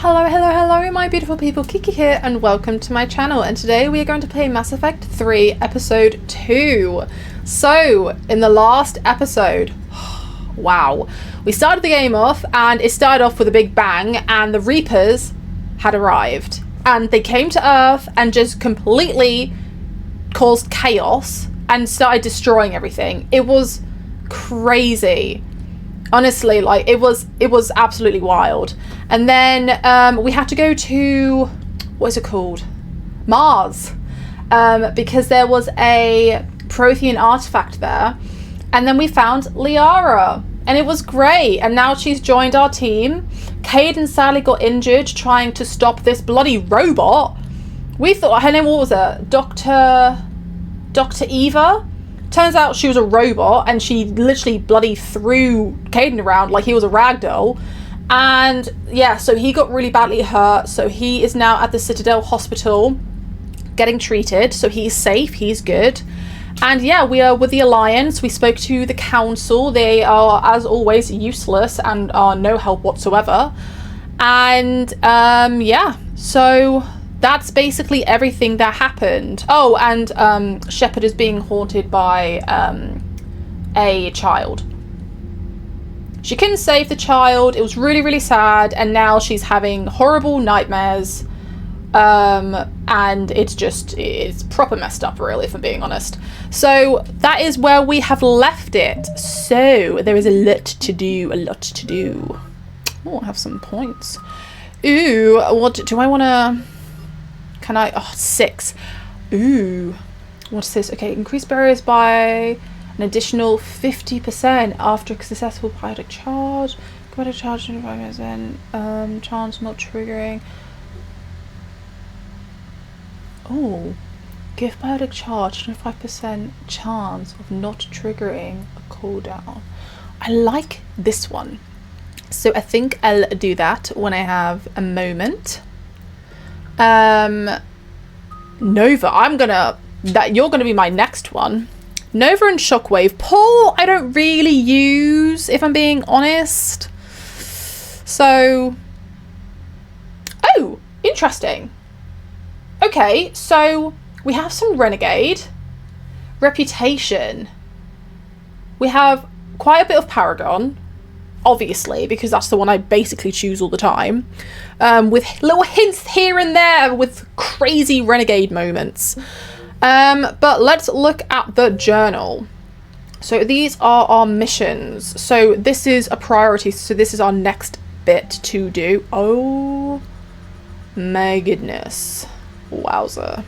Hello, hello, hello, my beautiful people, Kiki here, and welcome to my channel. And today we are going to play Mass Effect 3 Episode 2. So, in the last episode, wow, we started the game off, and it started off with a big bang, and the Reapers had arrived. And they came to Earth and just completely caused chaos and started destroying everything. It was crazy. Honestly, like, it was absolutely wild. And then we had to go to, what is it called? Mars. Because there was a Prothean artifact there. And then we found Liara. And it was great. And now she's joined our team. Cayden sadly got injured trying to stop this bloody robot. We thought, her name, what was it? Dr. Eva? Turns out she was a robot, and she literally bloody threw Cayden around like he was a ragdoll. And yeah, so he got really badly hurt. So he is now at the Citadel Hospital getting treated. So he's safe, he's good. And yeah, we are with the Alliance. We spoke to the Council. They are, as always, useless and are no help whatsoever. And yeah, so that's basically everything that happened. Oh, and Shepard is being haunted by a child. She couldn't save the child. It was really, really sad. And now she's having horrible nightmares. And it's proper messed up, really, if I'm being honest. So that is where we have left it. So there is a lot to do, Oh, I have some points. Ooh, what do I want to... Can I... Oh, 6. Ooh. What's this? Okay, increase barriers by an additional 50% after a successful periodic charge. Periodic charge 25%. Chance not triggering. Oh. Give periodic charge 25% chance of not triggering a cooldown. I like this one. So I think I'll do that when I have a moment. Nova, you're gonna be my next one. Nova and Shockwave. Paul, I don't really use, if I'm being honest. So, oh, interesting. Okay, so we have some Renegade. Reputation. We have quite a bit of Paragon, obviously, because that's the one I basically choose all the time. With little hints here and there with crazy Renegade moments. But let's look at the journal. So these are our missions. So this is a priority. So this is our next bit to do. Oh my goodness. Wowza.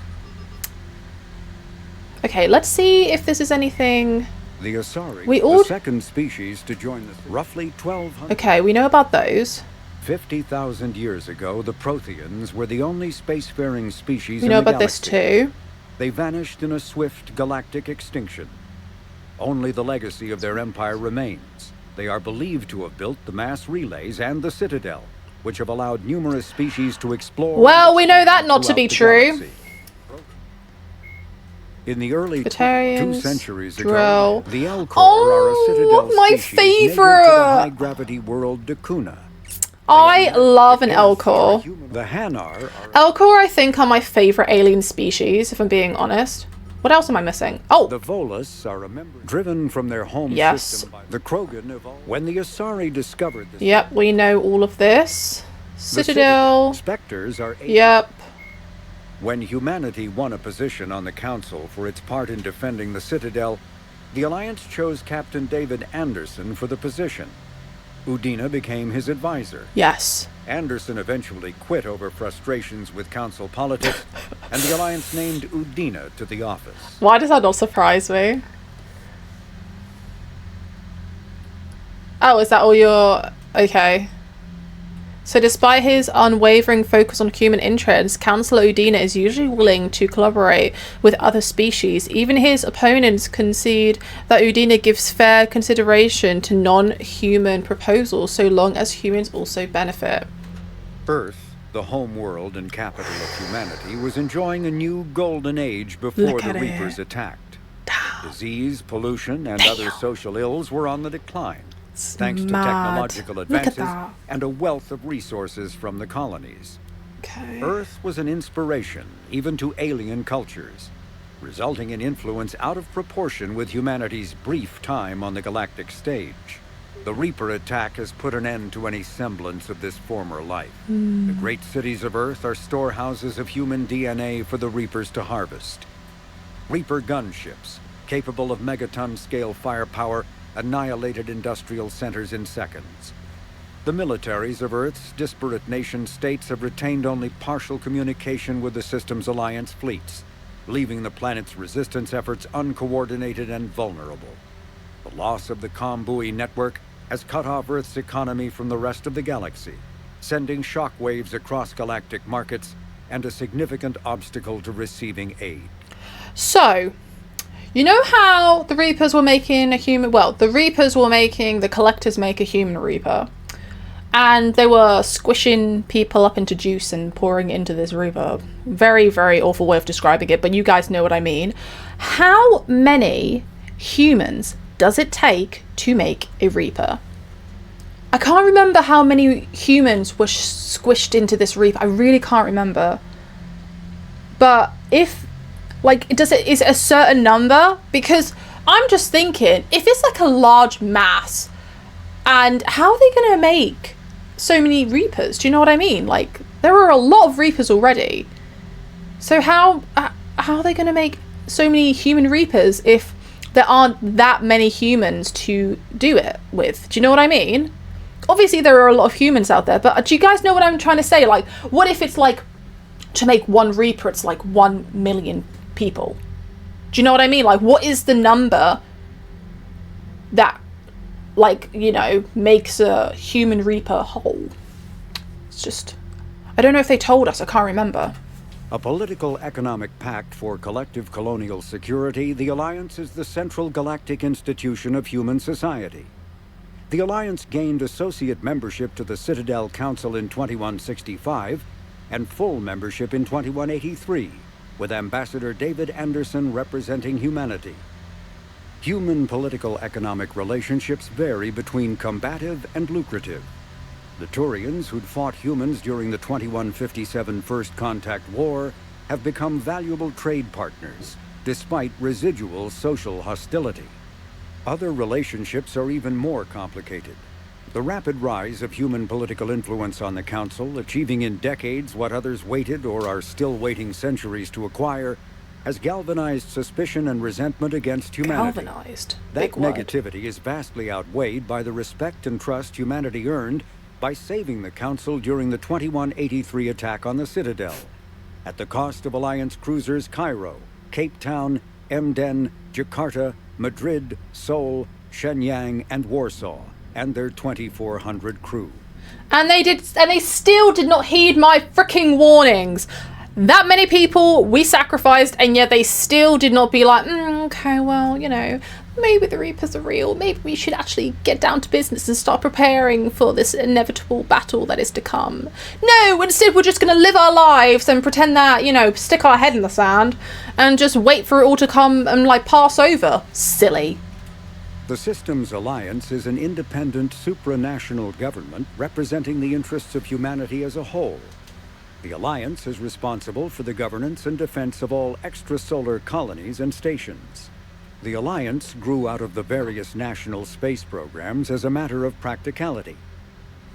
Okay, let's see if this is anything. The Asari, the second species to join the roughly 1,200. Okay, we know about those. 50,000 years ago, the Protheans were the only spacefaring species we know about this too. They vanished in a swift galactic extinction. Only the legacy of their empire remains. They are believed to have built the mass relays and the Citadel, which have allowed numerous species to explore. Well, we know that not to be true. Galaxy. In the early 2 centuries ago, the Elcor are a Citadel my species favorite. native to the high-gravity world Dakuna. I love an Elcor. The Hanar Elcor, I think, are my favorite alien species, if I'm being honest. What else am I missing? Oh! The Volus are a member driven from their home system by the Krogan evolved. When the Asari discovered this. Yep, we know all of this. Citadel. Spectres are. Yep. When humanity won a position on the Council for its part in defending the Citadel, the Alliance chose Captain David Anderson for the position. Udina became his advisor. Yes. Anderson eventually quit over frustrations with Council politics, and the Alliance named Udina to the office. Why does that not surprise me? Oh, is that all your... Okay. So despite his unwavering focus on human interests, Councillor Udina is usually willing to collaborate with other species. Even his opponents concede that Udina gives fair consideration to non-human proposals, so long as humans also benefit. Earth, the home world and capital of humanity, was enjoying a new golden age before the Reapers attacked. Disease, pollution, and other social ills were on the decline. thanks to mad. technological Look at advances that. and a wealth of resources from the colonies. Okay. Earth was an inspiration even to alien cultures, resulting in influence out of proportion with humanity's brief time on the galactic stage. The Reaper attack has put an end to any semblance of this former life. The great cities of Earth are storehouses of human DNA for the Reapers to harvest. Reaper gunships, capable of megaton-scale firepower, annihilated industrial centers in seconds. The militaries of Earth's disparate nation-states have retained only partial communication with the system's alliance fleets, leaving the planet's resistance efforts uncoordinated and vulnerable. The loss of the comm buoy network has cut off Earth's economy from the rest of the galaxy, sending shockwaves across galactic markets and a significant obstacle to receiving aid. So, you know how the Reapers were making a human... Well, the Reapers were making the Collectors make a human Reaper. And they were squishing people up into juice and pouring it into this Reaper. Very, very awful way of describing it, but you guys know what I mean. How many humans does it take to make a Reaper? I can't remember how many humans were squished into this Reaper. I really can't remember. But if, like, is it a certain number? Because I'm just thinking, if it's like a large mass, and how are they going to make so many Reapers? Do you know what I mean? Like, there are a lot of Reapers already. So how are they going to make so many human Reapers if there aren't that many humans to do it with? Do you know what I mean? Obviously, there are a lot of humans out there, but do you guys know what I'm trying to say? Like, what if it's like, to make one Reaper, it's like 1 million people? Do you know what I mean? Like, what is the number that, like, you know, makes a human Reaper whole? It's just, I don't know if they told us. I can't remember. A political economic pact for collective colonial security, the Alliance is the central galactic institution of human society. The Alliance gained associate membership to the Citadel Council in 2165 and full membership in 2183, with Ambassador David Anderson representing humanity. Human political economic relationships vary between combative and lucrative. The Turians, who'd fought humans during the 2157 First Contact War, have become valuable trade partners, despite residual social hostility. Other relationships are even more complicated. The rapid rise of human political influence on the Council, achieving in decades what others waited or are still waiting centuries to acquire, has galvanized suspicion and resentment against humanity. Galvanized. That Big word. negativity is vastly outweighed by the respect and trust humanity earned by saving the Council during the 2183 attack on the Citadel, at the cost of Alliance cruisers Cairo, Cape Town, Emden, Jakarta, Madrid, Seoul, Shenyang, and Warsaw, and their 2,400 crew. And they still did not heed my freaking warnings. That many people we sacrificed, and yet they still did not be like, okay, well, you know, maybe the Reapers are real. Maybe we should actually get down to business and start preparing for this inevitable battle that is to come. No, instead we're just going to live our lives and pretend that, you know, stick our head in the sand and just wait for it all to come and, like, pass over. Silly. The Systems Alliance is an independent supranational government representing the interests of humanity as a whole. The Alliance is responsible for the governance and defense of all extrasolar colonies and stations. The Alliance grew out of the various national space programs as a matter of practicality.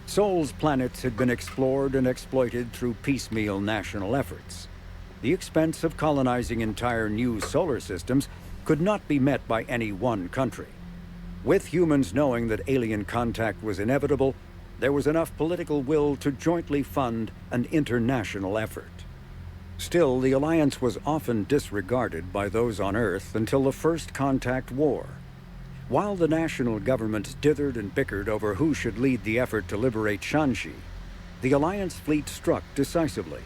Sol's planets had been explored and exploited through piecemeal national efforts. The expense of colonizing entire new solar systems could not be met by any one country. With humans knowing that alien contact was inevitable, there was enough political will to jointly fund an international effort. Still, the Alliance was often disregarded by those on Earth until the First Contact War. While the national governments dithered and bickered over who should lead the effort to liberate Shanxi, the Alliance fleet struck decisively.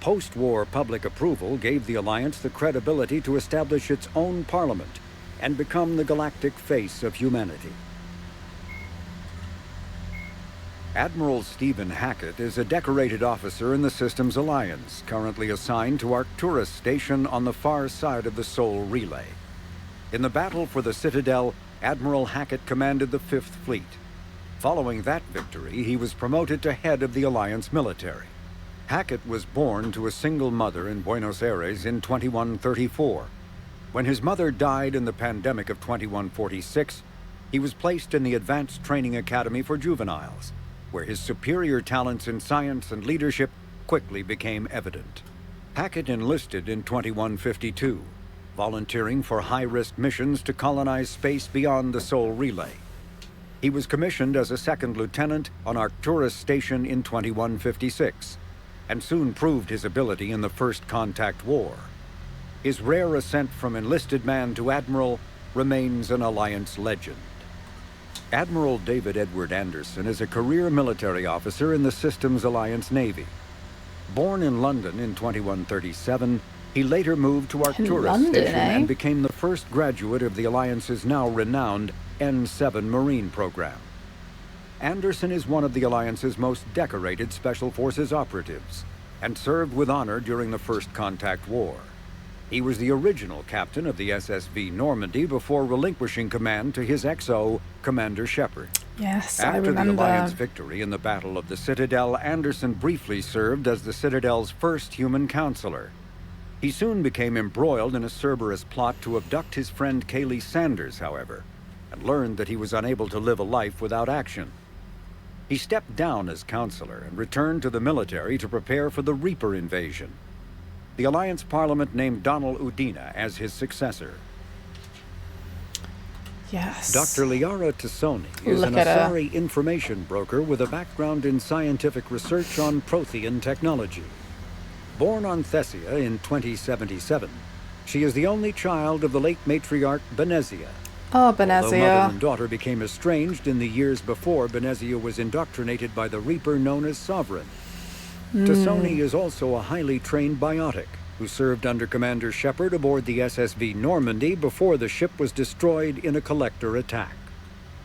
Post-war public approval gave the Alliance the credibility to establish its own parliament and become the galactic face of humanity. Admiral Stephen Hackett is a decorated officer in the Systems Alliance, currently assigned to Arcturus Station on the far side of the Sol Relay. In the battle for the Citadel, Admiral Hackett commanded the Fifth Fleet. Following that victory, he was promoted to head of the Alliance military. Hackett was born to a single mother in Buenos Aires in 2134. When his mother died in the pandemic of 2146, he was placed in the Advanced Training Academy for Juveniles, where his superior talents in science and leadership quickly became evident. Hackett enlisted in 2152, volunteering for high-risk missions to colonize space beyond the Sol Relay. He was commissioned as a second lieutenant on Arcturus Station in 2156, and soon proved his ability in the First Contact War. His rare ascent from enlisted man to admiral remains an Alliance legend. Admiral David Edward Anderson is a career military officer in the Systems Alliance Navy. Born in London in 2137, he later moved to Arcturus Station and became the first graduate of the Alliance's now renowned N7 Marine program. Anderson is one of the Alliance's most decorated Special Forces operatives, and served with honor during the First Contact War. He was the original captain of the SSV Normandy before relinquishing command to his XO, Commander Shepard. Yes, I After remember. the Alliance victory in the Battle of the Citadel, Anderson briefly served as the Citadel's first human counselor. He soon became embroiled in a Cerberus plot to abduct his friend Kaylee Sanders, however, and learned that he was unable to live a life without action. He stepped down as counselor and returned to the military to prepare for the Reaper invasion. The Alliance Parliament named Donald Udina as his successor. Yes. Dr. Liara Tassoni is an Asari information broker with a background in scientific research on Prothean technology. Born on Thessia in 2077, she is the only child of the late matriarch Benezia. Oh, Although Benezia. mother and daughter became estranged in the years before Benezia was indoctrinated by the Reaper known as Sovereign. Tassoni is also a highly trained biotic who served under Commander Shepard aboard the SSV Normandy before the ship was destroyed in a collector attack.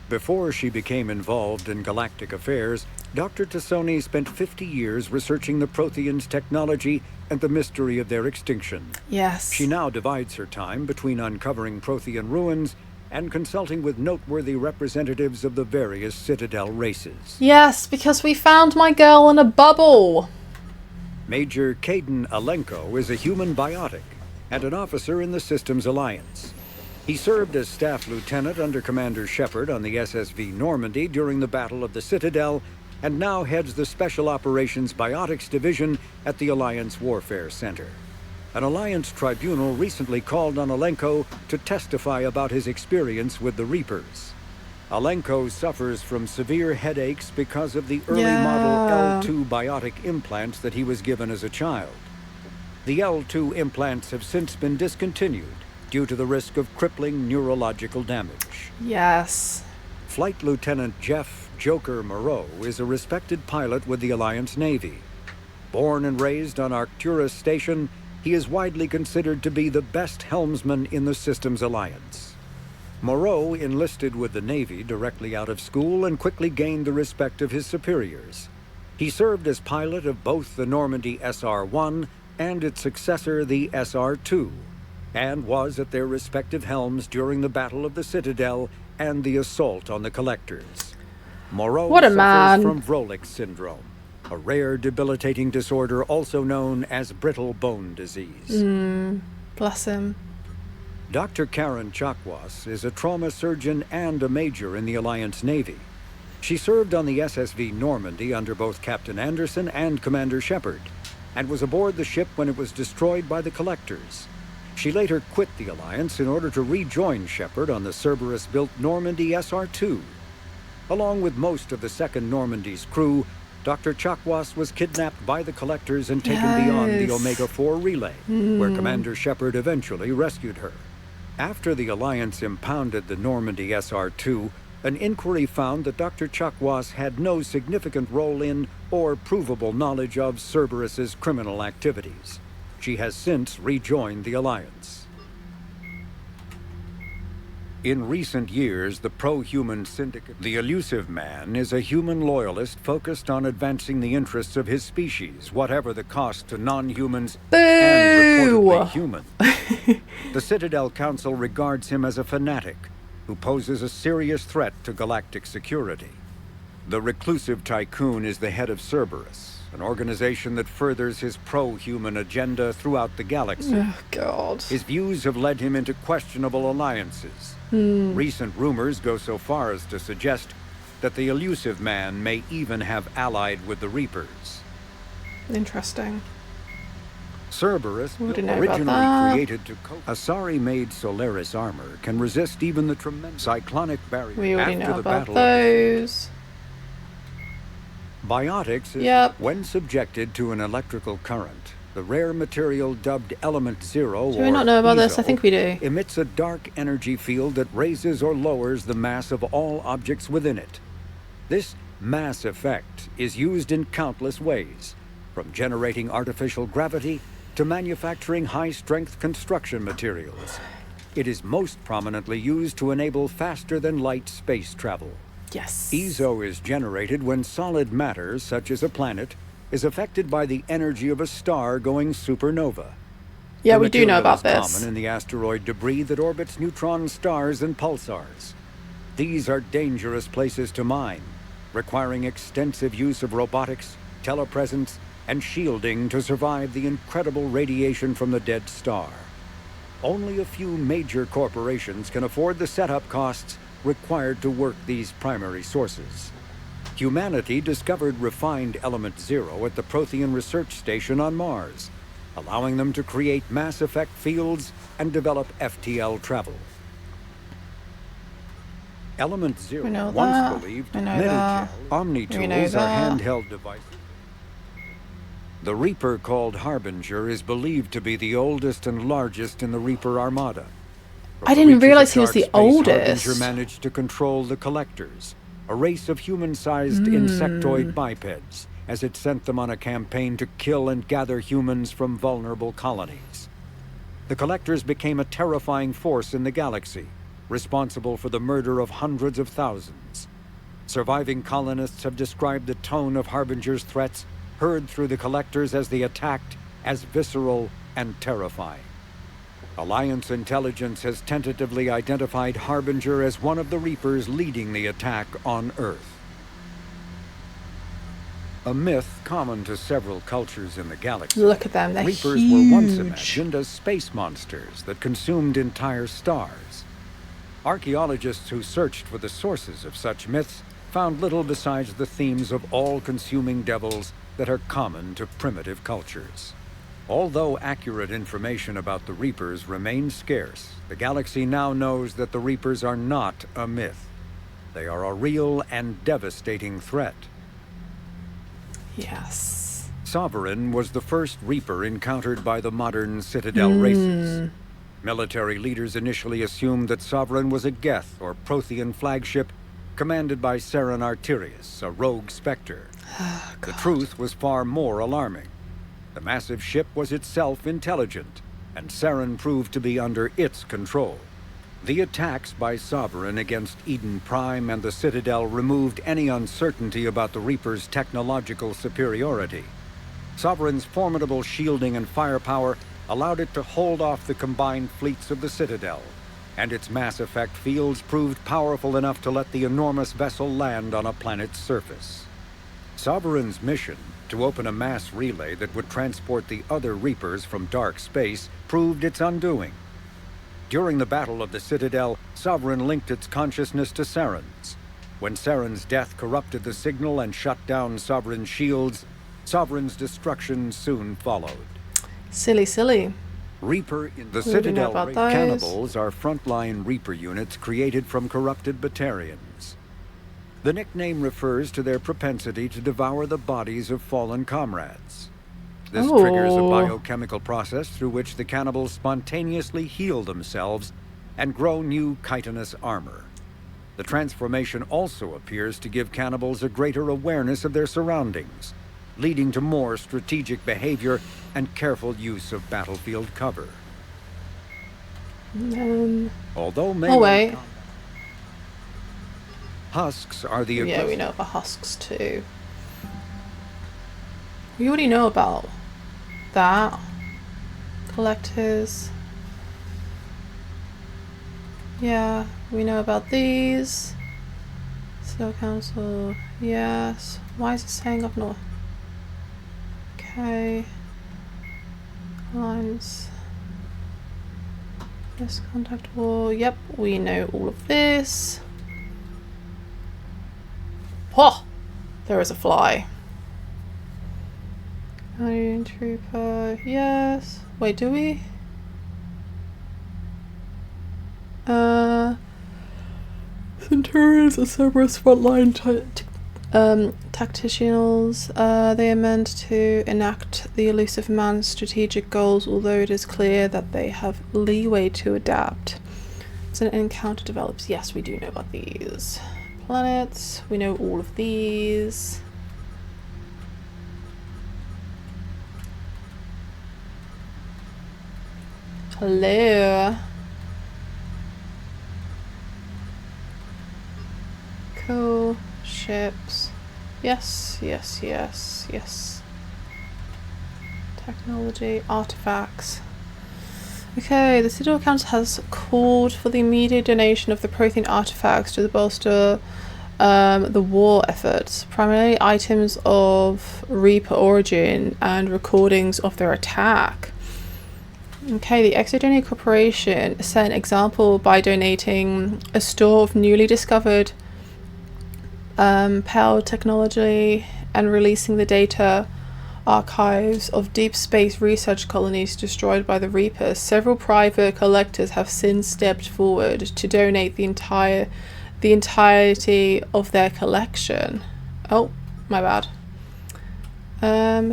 Before she became involved in galactic affairs, Dr. Tassoni spent 50 years researching the Protheans' technology and the mystery of their extinction. Yes. She now divides her time between uncovering Prothean ruins and consulting with noteworthy representatives of the various Citadel races. Yes, because we found my girl in a bubble. Major Caden Alenko is a human biotic and an officer in the Systems Alliance. He served as staff lieutenant under Commander Shepard on the SSV Normandy during the Battle of the Citadel, and now heads the Special Operations Biotics Division at the Alliance Warfare Center. An Alliance tribunal recently called on Alenko to testify about his experience with the Reapers. Alenko suffers from severe headaches because of the early model L2 biotic implants that he was given as a child. The L2 implants have since been discontinued due to the risk of crippling neurological damage. Yes. Flight Lieutenant Jeff Joker Moreau is a respected pilot with the Alliance Navy. Born and raised on Arcturus Station, he is widely considered to be the best helmsman in the Systems Alliance. Moreau enlisted with the Navy directly out of school and quickly gained the respect of his superiors. He served as pilot of both the Normandy SR-1 and its successor, the SR-2, and was at their respective helms during the Battle of the Citadel and the assault on the Collectors. Moreau suffers from Vrolik syndrome, a rare debilitating disorder also known as brittle bone disease. Bless him. Dr. Karen Chakwas is a trauma surgeon and a major in the Alliance Navy. She served on the SSV Normandy under both Captain Anderson and Commander Shepard, and was aboard the ship when it was destroyed by the Collectors. She later quit the Alliance in order to rejoin Shepard on the Cerberus-built Normandy SR-2. Along with most of the Second Normandy's crew, Dr. Chakwas was kidnapped by the Collectors and taken beyond the Omega-4 relay, where Commander Shepard eventually rescued her. After the Alliance impounded the Normandy SR-2, an inquiry found that Dr. Chakwas had no significant role in or provable knowledge of Cerberus's criminal activities. She has since rejoined the Alliance. In recent years, the pro-human syndicate, the Elusive Man, is a human loyalist focused on advancing the interests of his species, whatever the cost to non-humans and reportedly human. The Citadel Council regards him as a fanatic, who poses a serious threat to galactic security. The reclusive tycoon is the head of Cerberus, an organization that furthers his pro-human agenda throughout the galaxy. Oh, God. His views have led him into questionable alliances. Recent rumors go so far as to suggest that the elusive man may even have allied with the Reapers. Interesting. Cerberus, We didn't know about originally that. created to cope. Asari-made Solaris armor can resist even the tremendous cyclonic barrier. We already after know the about battle those. Biotics is, Yep. when subjected to an electrical current, the rare material dubbed Element Zero, Do we not know about this? I think we do. emits a dark energy field that raises or lowers the mass of all objects within it. This mass effect is used in countless ways, from generating artificial gravity to manufacturing high-strength construction materials. It is most prominently used to enable faster-than-light space travel. Yes. EZO is generated when solid matter, such as a planet, is affected by the energy of a star going supernova. Yeah, The we do know material about is this. common in the asteroid debris that orbits neutron stars and pulsars. These are dangerous places to mine, requiring extensive use of robotics, telepresence, and shielding to survive the incredible radiation from the dead star. Only a few major corporations can afford the setup costs required to work these primary sources. Humanity discovered refined Element Zero at the Prothean Research Station on Mars, allowing them to create mass effect fields and develop FTL travel. Element Zero, We know once that. believed, We know Metagel, that. Omni We know tools are that. handheld devices. The Reaper called Harbinger is believed to be the oldest and largest in the Reaper Armada. From I the didn't reaches of realize he was dark the space, oldest. Harbinger managed to control the Collectors, a race of human-sized insectoid bipeds, as it sent them on a campaign to kill and gather humans from vulnerable colonies. The Collectors became a terrifying force in the galaxy, responsible for the murder of hundreds of thousands. Surviving colonists have described the tone of Harbinger's threats heard through the Collectors as they attacked as visceral and terrifying. Alliance intelligence has tentatively identified Harbinger as one of the Reapers leading the attack on Earth. A myth common to several cultures in the galaxy. Look at them. They're Reapers huge. were once imagined as space monsters that consumed entire stars. Archaeologists who searched for the sources of such myths found little besides the themes of all-consuming devils that are common to primitive cultures. Although accurate information about the Reapers remains scarce, the galaxy now knows that the Reapers are not a myth. They are a real and devastating threat. Yes. Sovereign was the first Reaper encountered by the modern Citadel races. Military leaders initially assumed that Sovereign was a Geth or Prothean flagship commanded by Saren Arterius, a rogue specter. The truth was far more alarming. The massive ship was itself intelligent, and Saren proved to be under its control. The attacks by Sovereign against Eden Prime and the Citadel removed any uncertainty about the Reaper's technological superiority. Sovereign's formidable shielding and firepower allowed it to hold off the combined fleets of the Citadel, and its mass effect fields proved powerful enough to let the enormous vessel land on a planet's surface. Sovereign's mission, to open a mass relay that would transport the other Reapers from dark space, proved its undoing. During the Battle of the Citadel, Sovereign linked its consciousness to Saren's. When Saren's death corrupted the signal and shut down Sovereign's shields, Sovereign's destruction soon followed. Silly, silly. Reaper in the We already know Citadel about race. those. Cannibals are frontline Reaper units created from corrupted Batarians. The nickname refers to their propensity to devour the bodies of fallen comrades. This triggers a biochemical process through which the cannibals spontaneously heal themselves and grow new chitinous armor. The transformation also appears to give cannibals a greater awareness of their surroundings, leading to more strategic behavior and careful use of battlefield cover. Although Oh, wait. husks are the Yeah, we know about husks too. We already know about that. Collectors. Yeah. We know about these. Civil Council, yes. Why is it saying up north? Okay. Lines. This contact wall. Yep, we know all of this. Oh! There is a fly. Guardian Trooper, yes. Wait, do we? Centurions and Cerberus frontline tacticians. They are meant to enact the elusive man's strategic goals, although it is clear that they have leeway to adapt. As an encounter develops, yes, we do know about these. Planets, we know all of these. Hello. Cool. Ships. Yes, yes, yes, yes. Technology, artifacts. Okay, the Citadel Council has called for the immediate donation of the protein artifacts to bolster the war efforts, primarily items of Reaper origin and recordings of their attack. Okay, the Exodony Corporation set an example by donating a store of newly discovered PAL technology and releasing the data archives of deep space research colonies destroyed by the Reapers. Several private collectors have since stepped forward to donate the entirety of their collection. Oh, my bad.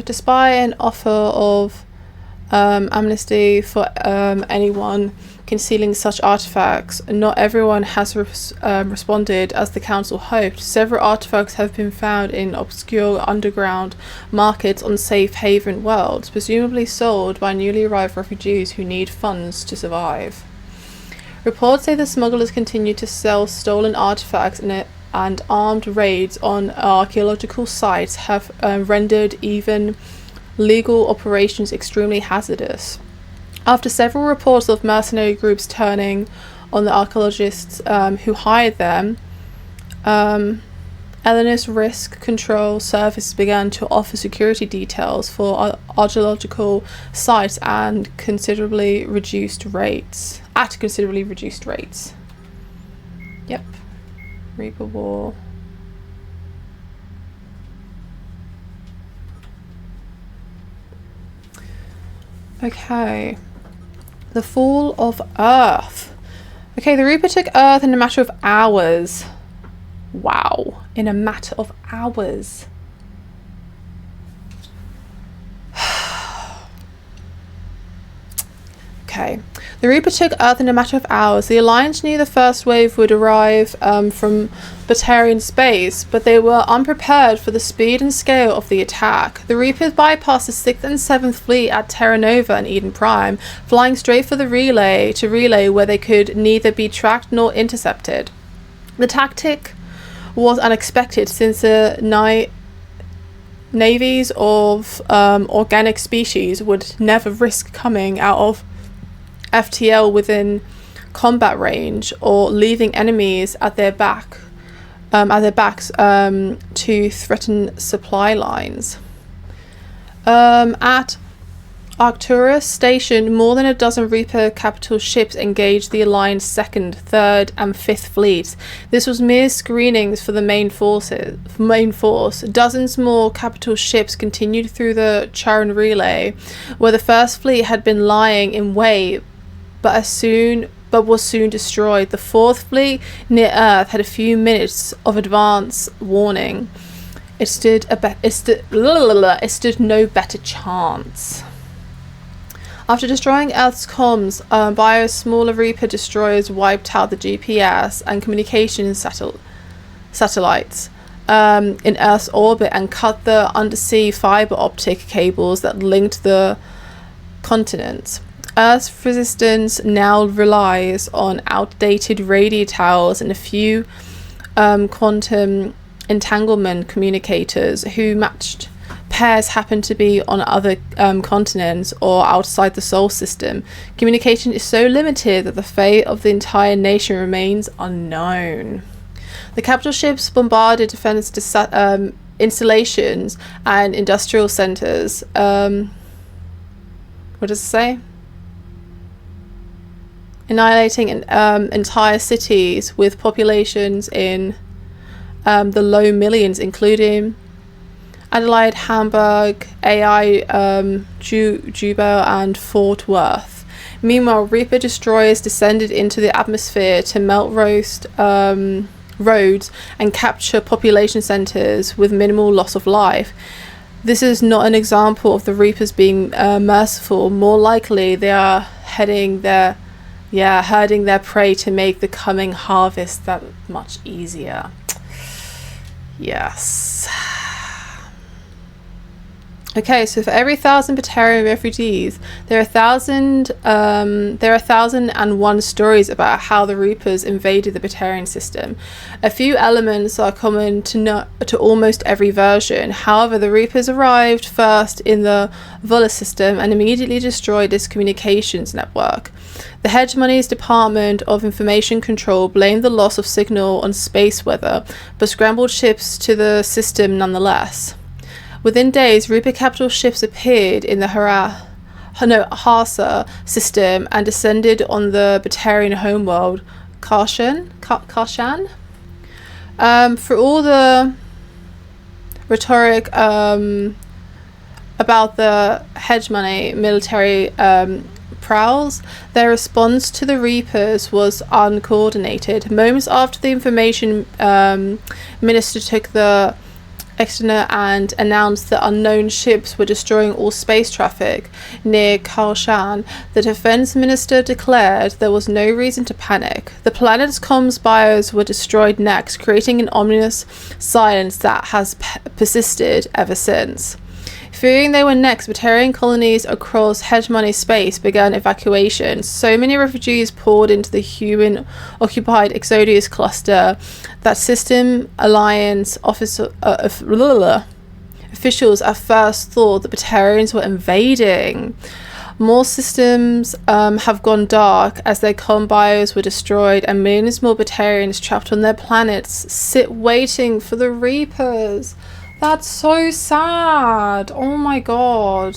Despite an offer of amnesty for anyone concealing such artifacts, not everyone has responded as the council hoped. Several artifacts have been found in obscure underground markets on safe haven worlds, presumably sold by newly arrived refugees who need funds to survive. Reports say the smugglers continue to sell stolen artifacts and armed raids on archaeological sites have rendered even legal operations extremely hazardous. After several reports of mercenary groups turning on the archaeologists who hired them, Eleanor's Risk Control Service began to offer security details for archaeological sites at considerably reduced rates. Yep. Reaper War. Okay. The fall of Earth. Okay, the Reaper took Earth in a matter of hours. Wow. In a matter of hours. Okay. The Reaper took Earth in a matter of hours. The Alliance knew the first wave would arrive from Batarian space, but they were unprepared for the speed and scale of the attack. The Reapers bypassed the 6th and 7th Fleet at Terra Nova and Eden Prime, flying straight for the relay where they could neither be tracked nor intercepted. The tactic was unexpected since the navies of organic species would never risk coming out of FTL within combat range or leaving enemies at their backs to threaten supply lines. At Arcturus Station, more than a dozen Reaper capital ships engaged the Alliance 2nd, 3rd and 5th fleets. This was mere screenings for the main force. Dozens more capital ships continued through the Charon Relay, where the 1st fleet had been lying in wait but was soon destroyed. The 4th fleet near Earth had a few minutes of advance warning. It stood no better chance. After destroying Earth's comms, Bio's smaller Reaper destroyers wiped out the GPS and communications satellites in Earth's orbit and cut the undersea fiber optic cables that linked the continents. Earth's resistance now relies on outdated radio towers and a few quantum entanglement communicators who matched pairs happen to be on other continents or outside the Sol system, communication is so limited that the fate of the entire nation remains unknown. The capital ships bombarded defense installations and industrial centers. What does it say? Annihilating entire cities with populations in the low millions, including Adelaide, Hamburg, AI, Jubel, and Fort Worth. Meanwhile, Reaper destroyers descended into the atmosphere to melt roads and capture population centers with minimal loss of life. This is not an example of the Reapers being merciful. More likely, they are herding their prey to make the coming harvest that much easier. Yes. Okay, so for every 1,000 Batarian refugees, there are 1,001 stories about how the Reapers invaded the Batarian system. A few elements are common to almost every version. However, the Reapers arrived first in the Vola system and immediately destroyed its communications network. The Hegemony's Department of Information Control blamed the loss of signal on space weather, but scrambled ships to the system nonetheless. Within days, Reaper capital ships appeared in the Harsa system and descended on the Batarian homeworld, Karshan. For all the rhetoric about the hegemony military prowls, their response to the Reapers was uncoordinated. Moments after the information minister took the external and announced that unknown ships were destroying all space traffic near Karshan, the defense minister declared there was no reason to panic. The planet's comms bios were destroyed next, creating an ominous silence that has persisted ever since. Fearing they were next, Batarian colonies across hegemony space began evacuation. So many refugees poured into the human-occupied Exodius cluster that System Alliance officials at first thought the Batarians were invading. More systems have gone dark as their comm bios were destroyed, and millions more Batarians trapped on their planets sit waiting for the Reapers. That's so sad. Oh my god.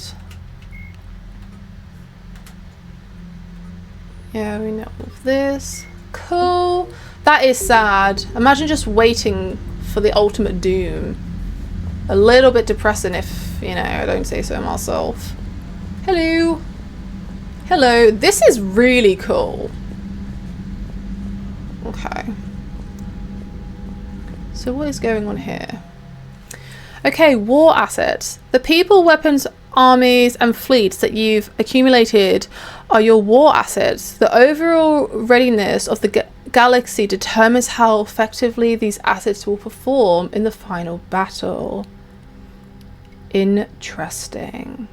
Yeah, we know all of this. Cool. That is sad. Imagine just waiting for the ultimate doom. A little bit depressing if, I don't say so myself. Hello. Hello. This is really cool. Okay. So what is going on here? Okay, war assets. The people, weapons, armies, and fleets that you've accumulated are your war assets. The overall readiness of the galaxy determines how effectively these assets will perform in the final battle. Interesting.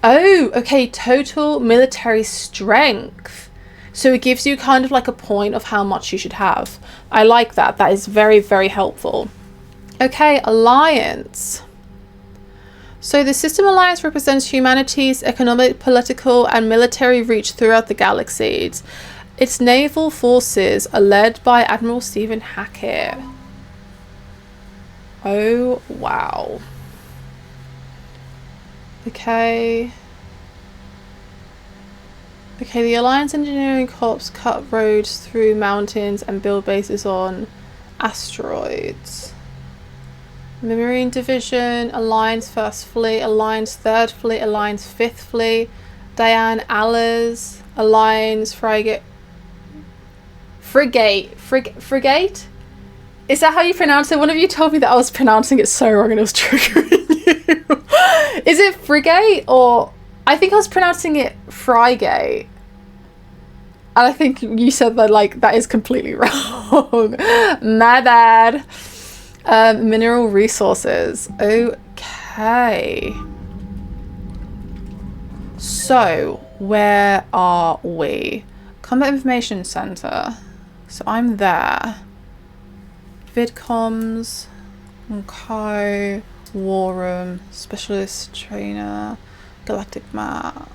Oh, okay, total military strength. So it gives you kind of like a point of how much you should have. I like that. That is very, very helpful. Okay, alliance. So the System Alliance represents humanity's economic, political, and military reach throughout the galaxies. Its naval forces are led by Admiral Stephen Hackett. Oh, wow. Okay. Okay, the Alliance Engineering Corps cut roads through mountains and build bases on asteroids. The Marine Division, Alliance First Fleet, Alliance Third Fleet, Alliance Fifth Fleet, Diane Allers, Alliance Frigate. Is that how you pronounce it? One of you told me that I was pronouncing it so wrong and it was triggering you. Is it frigate or... I think I was pronouncing it frigate. And I think you said that that is completely wrong. My bad. Mineral resources. Okay. So, where are we? Combat Information Center. So I'm there. Vidcoms. Okay. War room. Specialist trainer. Galactic map.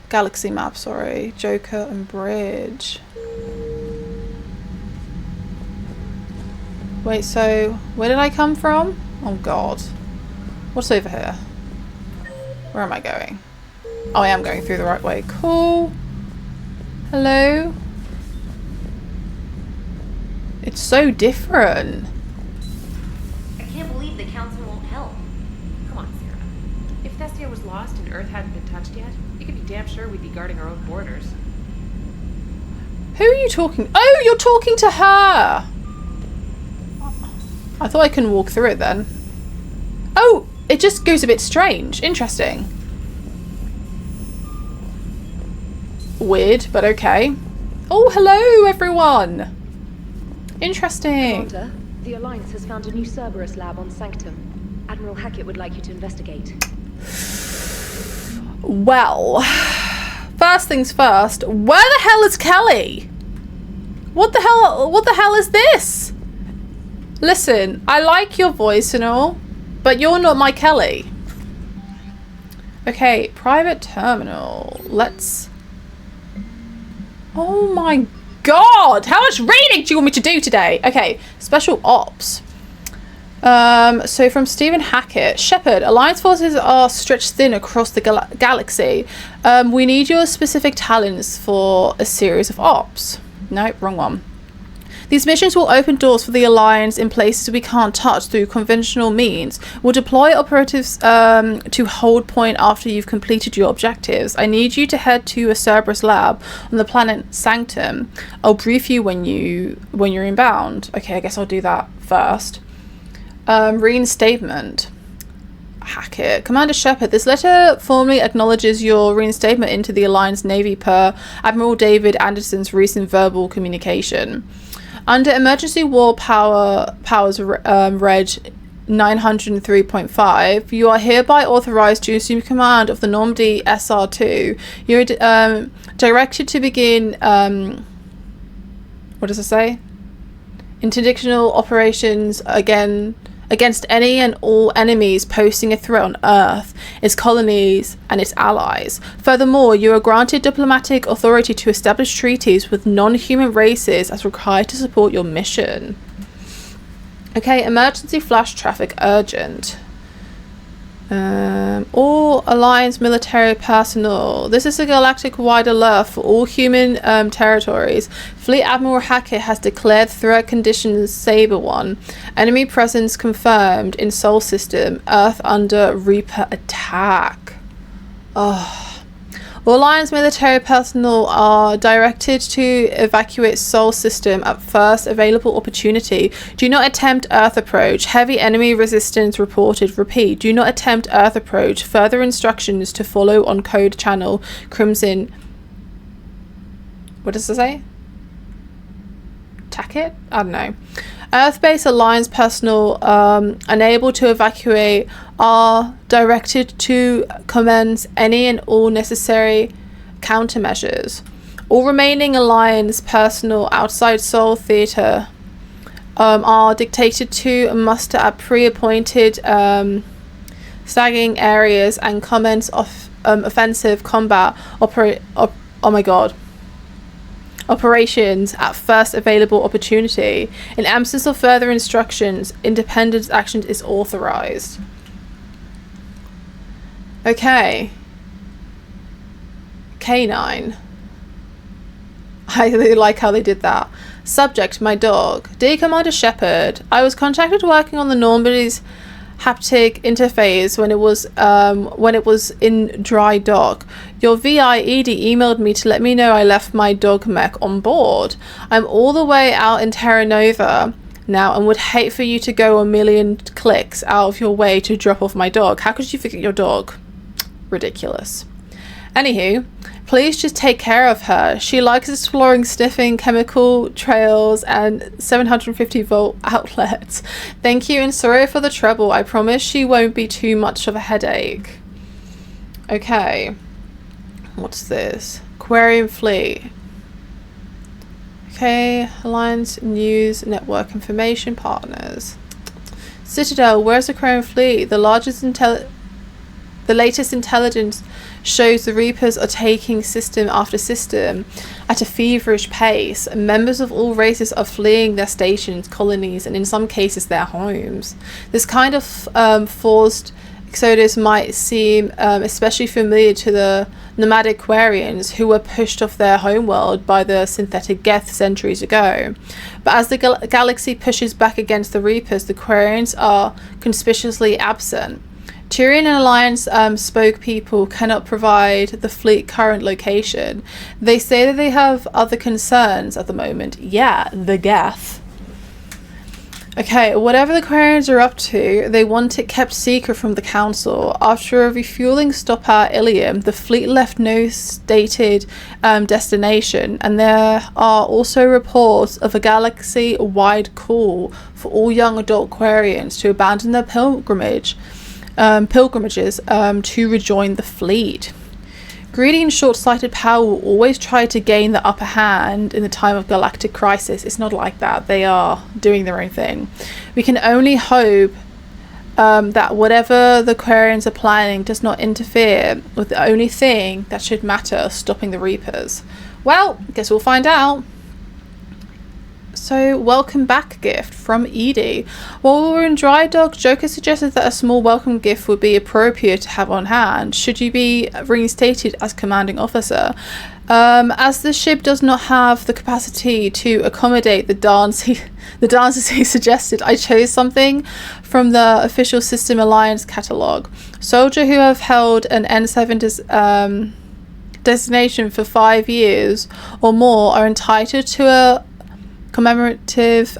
Galaxy map, sorry. Joker and bridge. Wait, so where did I come from? Oh god. What's over here? Where am I going? Oh, I am going through the right way. Cool. Hello? It's so different. I can't believe the council won't help. Come on, Sarah. If Thestia was lost and Earth hadn't been touched yet, you could be damn sure we'd be guarding our own borders. Who are you talking? Oh, you're talking to her! I thought I couldn't walk through it then. Oh, it just goes a bit strange. Interesting. Weird, but okay. Oh, hello, everyone! Interesting. Commander, the Alliance has found a new Cerberus lab on Sanctum. Admiral Hackett would like you to investigate. Well, first things first, where the hell is Kelly? What the hell is this? Listen, I like your voice and all, but you're not my Kelly. Okay, private terminal. Let's... Oh my god! How much reading do you want me to do today? Okay, special ops. So from Stephen Hackett. Shepard, Alliance forces are stretched thin across the galaxy. We need your specific talents for a series of ops. Nope, wrong one. These missions will open doors for the Alliance in places we can't touch through conventional means. We'll deploy operatives to hold point after you've completed your objectives. I need you to head to a Cerberus lab on the planet Sanctum. I'll brief you when you're inbound. Okay, I guess I'll do that first. Reinstatement. Hackett. Commander Shepard, this letter formally acknowledges your reinstatement into the Alliance Navy per Admiral David Anderson's recent verbal communication. Under Emergency War Powers Reg 903.5, you are hereby authorized to assume command of the Normandy SR2. You're directed to begin, what does it say? Interdictional operations against any and all enemies posing a threat on Earth, its colonies, and its allies. Furthermore, you are granted diplomatic authority to establish treaties with non-human races as required to support your mission. Okay, emergency flash traffic urgent. All Alliance military personnel. This is a galactic-wide alert for all human territories. Fleet Admiral Hackett has declared threat conditions Saber 1. Enemy presence confirmed in Sol System. Earth under Reaper attack. Oh. All Alliance military personnel are directed to evacuate Sol System at first available opportunity. Do not attempt Earth approach. Heavy enemy resistance reported. Repeat. Do not attempt Earth approach. Further instructions to follow on code channel Crimson. What does it say? Tack it? I don't know. Earth-based Alliance personnel unable to evacuate are directed to commence any and all necessary countermeasures. All remaining Alliance personnel outside Sol Theatre are dictated to muster at pre-appointed staging areas and commence offensive combat operations at first available opportunity. In absence of further instructions, independent action is authorized. Okay. K9. I really like how they did that. Subject, my dog. Dear Commander Shepard, I was contacted working on the Normandy's haptic interface when it was in dry dock. Your VIED emailed me to let me know I left my dog mech on board. I'm all the way out in Terra Nova now and would hate for you to go a million clicks out of your way to drop off my dog. How could you forget your dog? Ridiculous. Anywho, please just take care of her. She likes exploring sniffing chemical trails and 750 volt outlets. Thank you and sorry for the trouble. I promise she won't be too much of a headache. Okay. What's this? Aquarium Fleet. Okay. Alliance News Network Information Partners. Citadel, where's the Crown Fleet? The latest intelligence shows the Reapers are taking system after system at a feverish pace. Members of all races are fleeing their stations, colonies, and in some cases their homes. This kind of forced exodus might seem especially familiar to the nomadic Quarians who were pushed off their homeworld by the synthetic Geth centuries ago. But as the galaxy pushes back against the Reapers, the Quarians are conspicuously absent. Tyrion and Alliance spokespeople cannot provide the fleet current location. They say that they have other concerns at the moment. Yeah, the Geth. Okay, whatever the Quarians are up to, they want it kept secret from the Council. After a refueling stop at Ilium, the fleet left no stated destination, and there are also reports of a galaxy-wide call for all young adult Quarians to abandon their pilgrimages to rejoin the fleet. Greedy and short-sighted power will always try to gain the upper hand in the time of galactic crisis. It's not like that. They are doing their own thing. We can only hope that whatever the Quarians are planning does not interfere with the only thing that should matter, stopping the Reapers. Well, guess we'll find out. So, welcome back gift from Edie. While we were in Dry Dock, Joker suggested that a small welcome gift would be appropriate to have on hand should you be reinstated as commanding officer. As the ship does not have the capacity to accommodate the dances he suggested, I chose something from the official System Alliance catalogue. Soldiers who have held an N7 designation for 5 years or more are entitled to a commemorative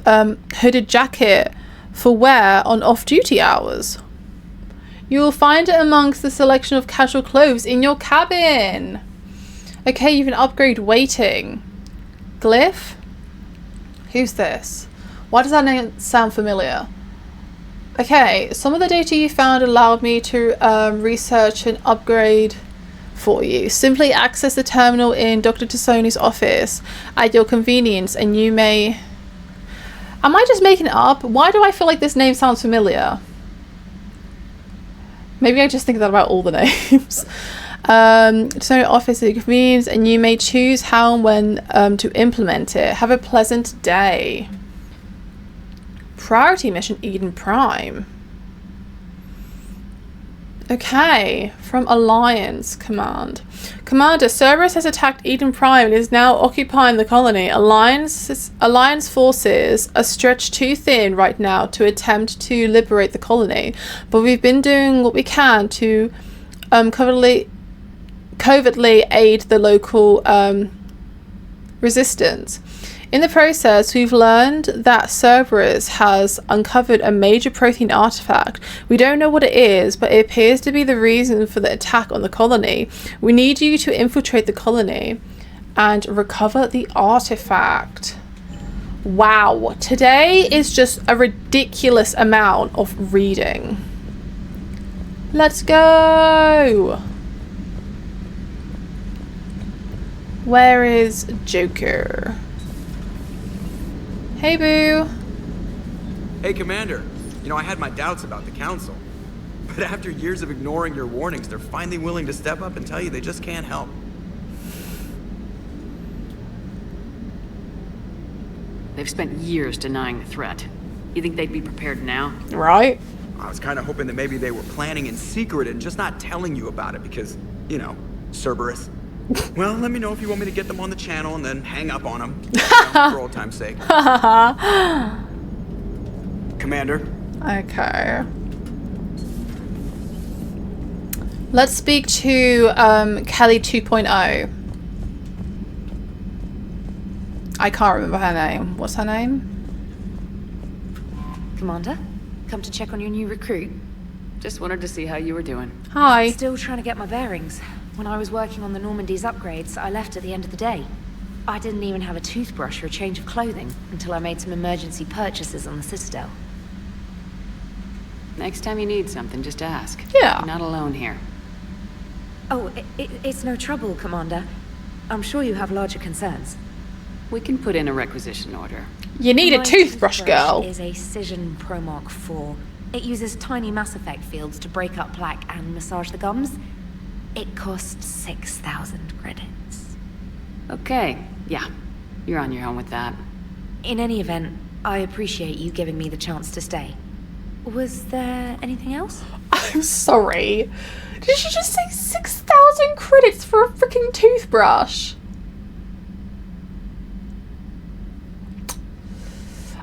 hooded jacket for wear on off-duty hours. You will find it amongst the selection of casual clothes in your cabin. Okay, you have an upgrade waiting. Glyph? Who's this? Why does that name sound familiar? Okay, some of the data you found allowed me to research an upgrade for you. Simply access the terminal in Dr. Tassoni's office at your convenience and you may... Am I just making it up? Why do I feel like this name sounds familiar? Maybe I just think that about all the names. Tassoni office at your convenience and you may choose how and when to implement it. Have a pleasant day. Priority mission Eden Prime. Okay, from Alliance Command. Commander, Cerberus has attacked Eden Prime and is now occupying the colony. Alliance forces are stretched too thin right now to attempt to liberate the colony, but we've been doing what we can to covertly aid the local resistance. In the process, we've learned that Cerberus has uncovered a major protein artifact. We don't know what it is, but it appears to be the reason for the attack on the colony. We need you to infiltrate the colony and recover the artifact. Wow, today is just a ridiculous amount of reading. Let's go! Where is Joker? Hey, Boo. Hey, Commander. You know, I had my doubts about the Council. But after years of ignoring your warnings, they're finally willing to step up and tell you they just can't help. They've spent years denying the threat. You think they'd be prepared now? Right. I was kind of hoping that maybe they were planning in secret and just not telling you about it because, you know, Cerberus. Well, let me know if you want me to get them on the channel and then hang up on them. For old time's sake. Commander. Okay. Let's speak to Kelly 2.0. I can't remember her name. What's her name? Commander, come to check on your new recruit. Just wanted to see how you were doing. Hi. Still trying to get my bearings. When I was working on the Normandy's upgrades, I left at the end of the day. I didn't even have a toothbrush or a change of clothing until I made some emergency purchases on the Citadel. Next time you need something, just ask. Yeah. You're not alone here. Oh, it's no trouble, Commander. I'm sure you have larger concerns. We can put in a requisition order. You need a My toothbrush, girl. is a Cision Promark 4. It uses tiny Mass Effect fields to break up plaque and massage the gums. It costs 6,000 credits. Okay, yeah. You're on your own with that. In any event, I appreciate you giving me the chance to stay. Was there anything else? I'm sorry. Did she just say 6,000 credits for a freaking toothbrush?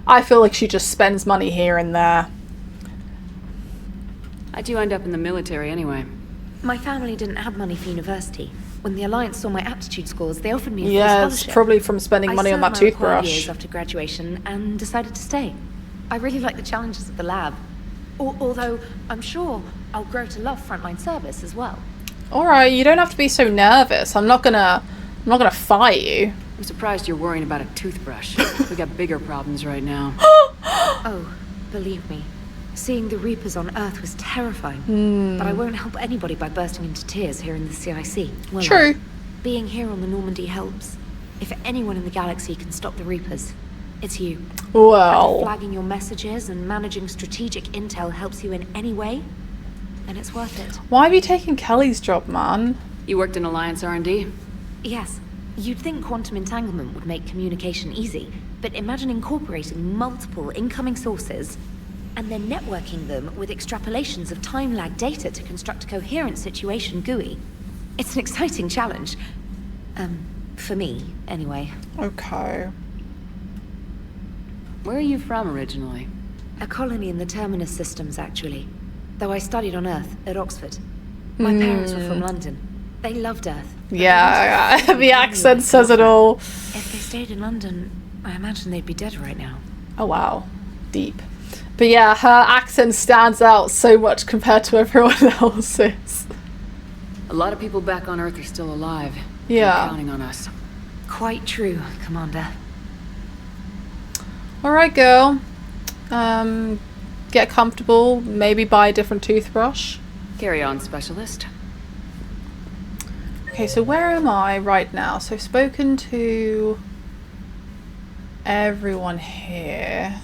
I feel like she just spends money here and there. How'd you end up in the military anyway? My family didn't have money for university. When the Alliance saw my aptitude scores, they offered me a full Yeah, scholarship. it's probably from spending money on that I served my required toothbrush. years after graduation and decided to stay. I really like the challenges of the lab. Although I'm sure I'll grow to love frontline service as well. Alright, you don't have to be so nervous. I'm not gonna fight you. I'm surprised you're worrying about a toothbrush. We got bigger problems right now. Oh, believe me, seeing the Reapers on Earth was terrifying. But I won't help anybody by bursting into tears here in the CIC, will I? True. Being here on the Normandy helps. If anyone in the galaxy can stop the Reapers, it's you. Well, Flagging your messages and managing strategic intel helps you in any way, and it's worth it. why have you taken Kelly's job, man? You worked in Alliance R&D? Yes, you'd think quantum entanglement would make communication easy, but imagine incorporating multiple incoming sources and then networking them with extrapolations of time-lag data to construct a coherent situation GUI. It's an exciting challenge. For me, anyway. Okay. Where are you from originally? A colony in the Terminus systems, actually. Though I studied on Earth, at Oxford. My parents were from London. They loved Earth. but they Yeah, wanted to the accent says it all. If they stayed in London, I imagine they'd be dead right now. Oh wow, deep. But yeah, her accent stands out so much compared to everyone else's. A lot of people back on Earth are still alive. Yeah. They're counting on us. Quite true, Commander. Alright, girl. Get comfortable, maybe buy a different toothbrush. Carry on, specialist. Okay, so where am I right now? So I've spoken to everyone here.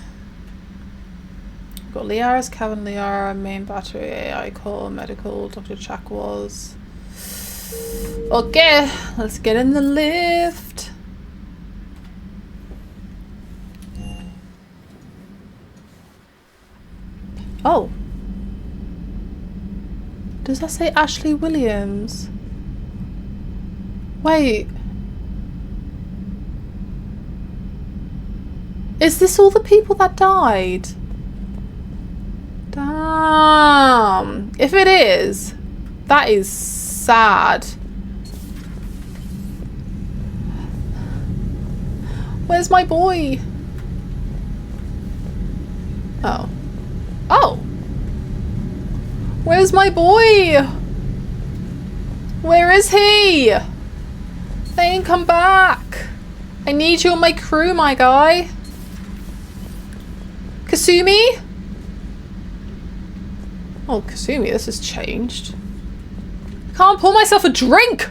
We've got Liara's cabin, Liara, main battery, AI core, medical, Dr. Chak was. Okay, let's get in the lift. Oh. Does that say Ashley Williams? Wait. Is this all the people that died? Damn. If it is, that is sad. Where's my boy? Oh. Oh. Where's my boy? Where is he? They ain't come back. I need you on my crew, my guy. Kasumi? Oh, Kasumi, this has changed. I can't pour myself a drink.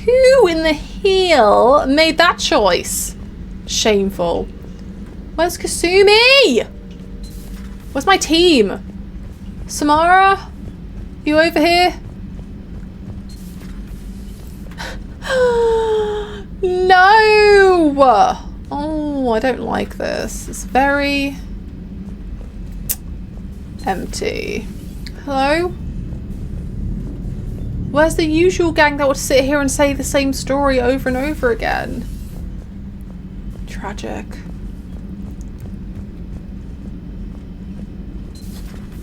Who in the hell made that choice? Shameful. Where's Kasumi? Where's my team? Samara? You over here? No! Oh, I don't like this. It's very empty. Hello? Where's the usual gang that would sit here and say the same story over and over again? Tragic.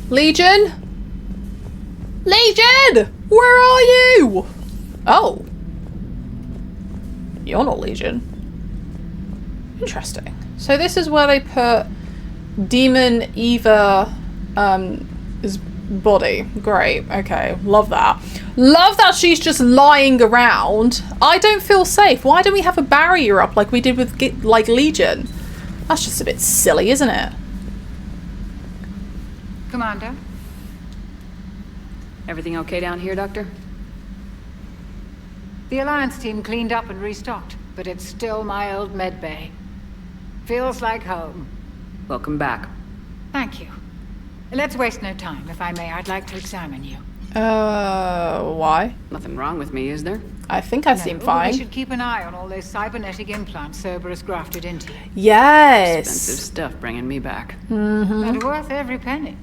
Legion? Legion! Where are you? Oh. You're not Legion. Interesting. So this is where they put Demon Eva his body. Great. Okay. Love that. Love that she's just lying around. I don't feel safe. Why don't we have a barrier up like we did with like Legion? That's just a bit silly, isn't it? Commander? Everything okay down here, Doctor? The Alliance team cleaned up and restocked, but it's still my old med bay. Feels like home. Welcome back. Thank you. Let's waste no time. If I may, I'd like to examine you. Why? Nothing wrong with me, is there? I think I No, seem but fine. we should keep an eye on all those cybernetic implants Cerberus grafted into you. Expensive Yes. stuff bringing me back. But worth every penny.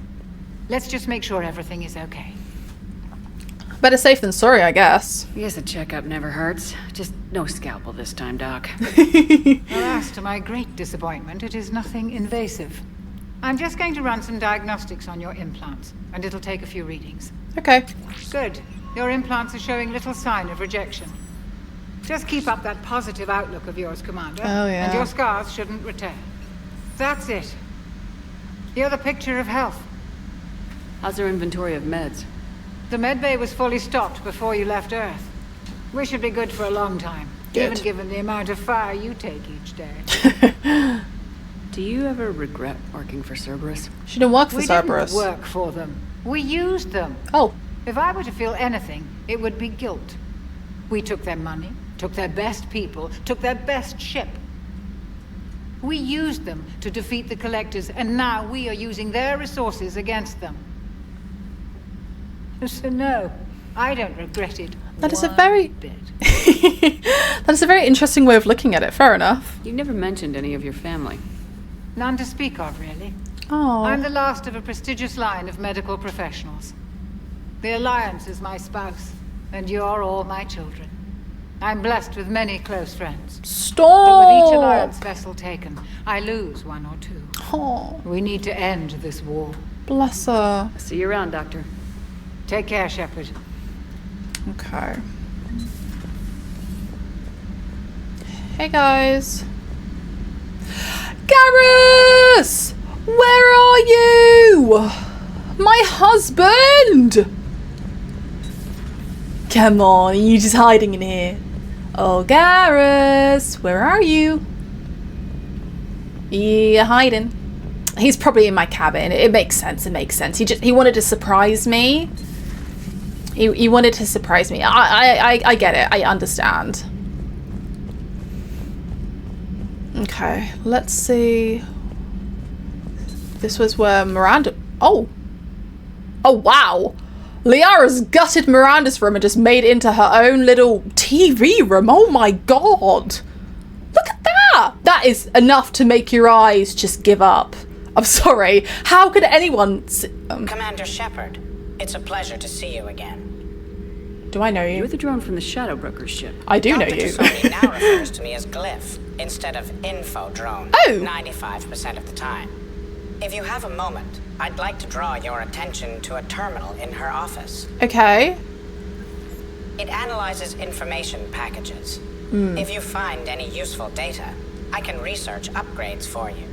Let's just make sure everything is okay. Better safe than sorry, I guess. Guess a checkup never hurts. Just no scalpel this time, Doc. Alas, to my great disappointment, it is nothing invasive. I'm just going to run some diagnostics on your implants, and it'll take a few readings. Okay. Good. Your implants are showing little sign of rejection. Just keep up that positive outlook of yours, Commander. Oh, yeah. And your scars shouldn't return. That's it. You're the picture of health. How's our inventory of meds? The medbay was fully stocked before you left Earth. We should be good for a long time, Good. even given the amount of fire you take each day. Do you ever regret working for Cerberus? She didn't work for We Cerberus. didn't work for them. We used them. Oh. If I were to feel anything, it would be guilt. We took their money, took their best people, took their best ship. We used them to defeat the Collectors, and now we are using their resources against them. So no, I don't regret it. That is a one very... bit. That is a very interesting way of looking at it. Fair enough. You never mentioned any of your family. None to speak of, really. Oh. I'm the last of a prestigious line of medical professionals. The Alliance is my spouse, and you're all my children. I'm blessed with many close friends. But Stop. with each Alliance vessel taken, I lose one or two. Oh, We need to end this war. bless her. See you around, Doctor. Take care, Shepard. Okay. Hey guys. Garrus! Where are you? My husband! Come on, are you just hiding in here? Oh, Garrus, where are you? You're hiding. He's probably in my cabin. It makes sense. It makes sense. He wanted to surprise me. He wanted to surprise me. I get it. I understand. Okay, let's see. This was where Miranda... Oh! Oh, wow! Liara's gutted Miranda's room and just made it into her own little TV room. Oh my god! Look at that! That is enough to make your eyes just give up. I'm sorry. How could anyone... Commander Shepard, it's a pleasure to see you again. Do I know you? You're the drone from the Shadow Broker's ship. I do know Dr. you. Tassoni now refers to me as Glyph instead of Info Drone. Oh. 95% of the time. If you have a moment, I'd like to draw your attention to a terminal in her office. Okay. It analyzes information packages. If you find any useful data, I can research upgrades for you.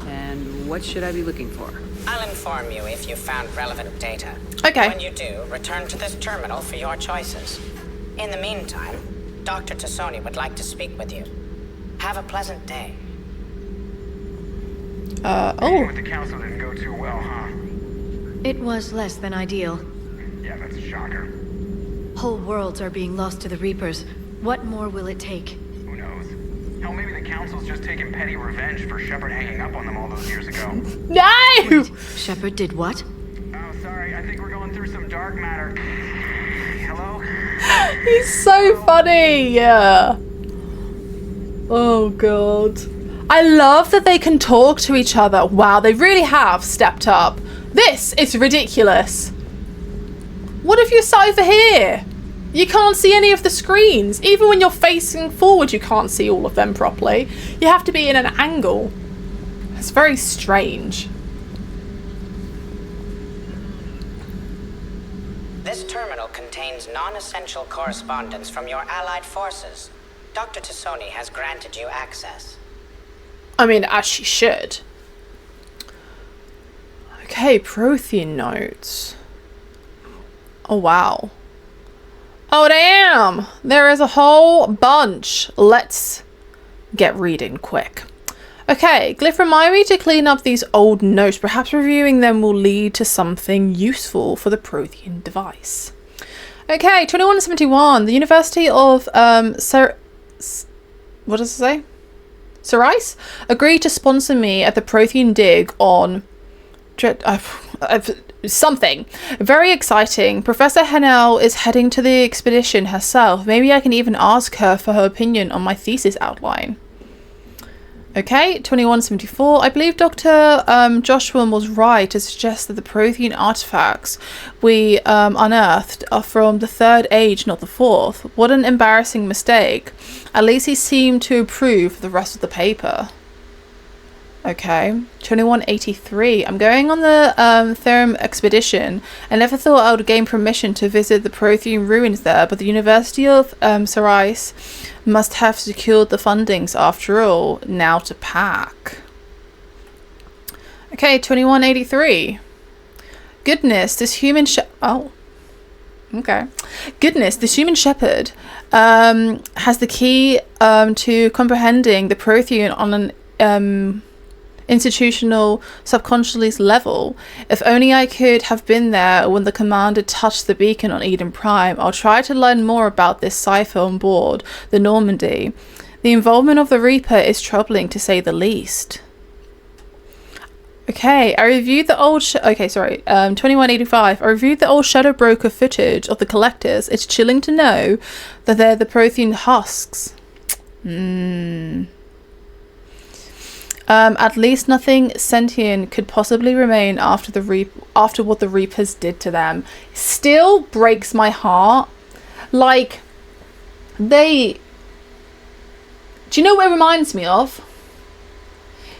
And what should I be looking for? I'll inform you if you found relevant data. Okay. When you do, return to this terminal for your choices. In the meantime, Dr. Tassoni would like to speak with you. Have a pleasant day. Meeting with the council didn't go too well, huh? It was less than ideal. Yeah, that's a shocker. Whole worlds are being lost to the Reapers. What more will it take? Who knows? Hell, maybe the council's just taking petty revenge for Shepard hanging up on them all those years ago. No! Shepard did what? Oh, sorry, I think we're going through some dark matter. Hello? He's so funny. Yeah. Oh god. I love that they can talk to each other. Wow, they really have stepped up. This is ridiculous. What if you sat over here? You can't see any of the screens. Even when you're facing forward, you can't see all of them properly. You have to be in an angle. It's very strange. This terminal contains non-essential correspondence from your allied forces. Dr. Tassoni has granted you access. I mean, as she should. Okay, Prothean notes. Oh, wow. Oh, damn! There is a whole bunch. Let's get reading quick. Okay, Glyph, remind me to clean up these old notes. Perhaps reviewing them will lead to something useful for the Prothean device. Okay, 2171. The University of, what does it say? Cerise agreed to sponsor me at the Prothean dig on something very exciting. Professor Hennell is heading to the expedition herself. Maybe I can even ask her for her opinion on my thesis outline. Okay, 2174. I believe Dr. Joshua was right to suggest that the Prothean artifacts we unearthed are from the Third Age, not the Fourth. What an embarrassing mistake. At least he seemed to approve the rest of the paper. Okay, 2183. I'm going on the Therum expedition. I never thought I would gain permission to visit the Prothean ruins there, but the University of Sarais must have secured the fundings after all. Now to pack. Okay, 2183. Goodness, this human Goodness, this human shepherd has the key to comprehending the Prothean on an institutional subconscious level. If only I could have been there when the commander touched the beacon on Eden Prime. I'll try to learn more about this cipher on board the Normandy. The involvement of the Reaper is troubling to say the least. Okay, I reviewed the old 2185. I reviewed the old Shadow Broker footage of the collectors. It's chilling to know that they're the Prothean husks. At least nothing sentient could possibly remain after what the Reapers did to them. Still breaks my heart. Like, do you know what it reminds me of?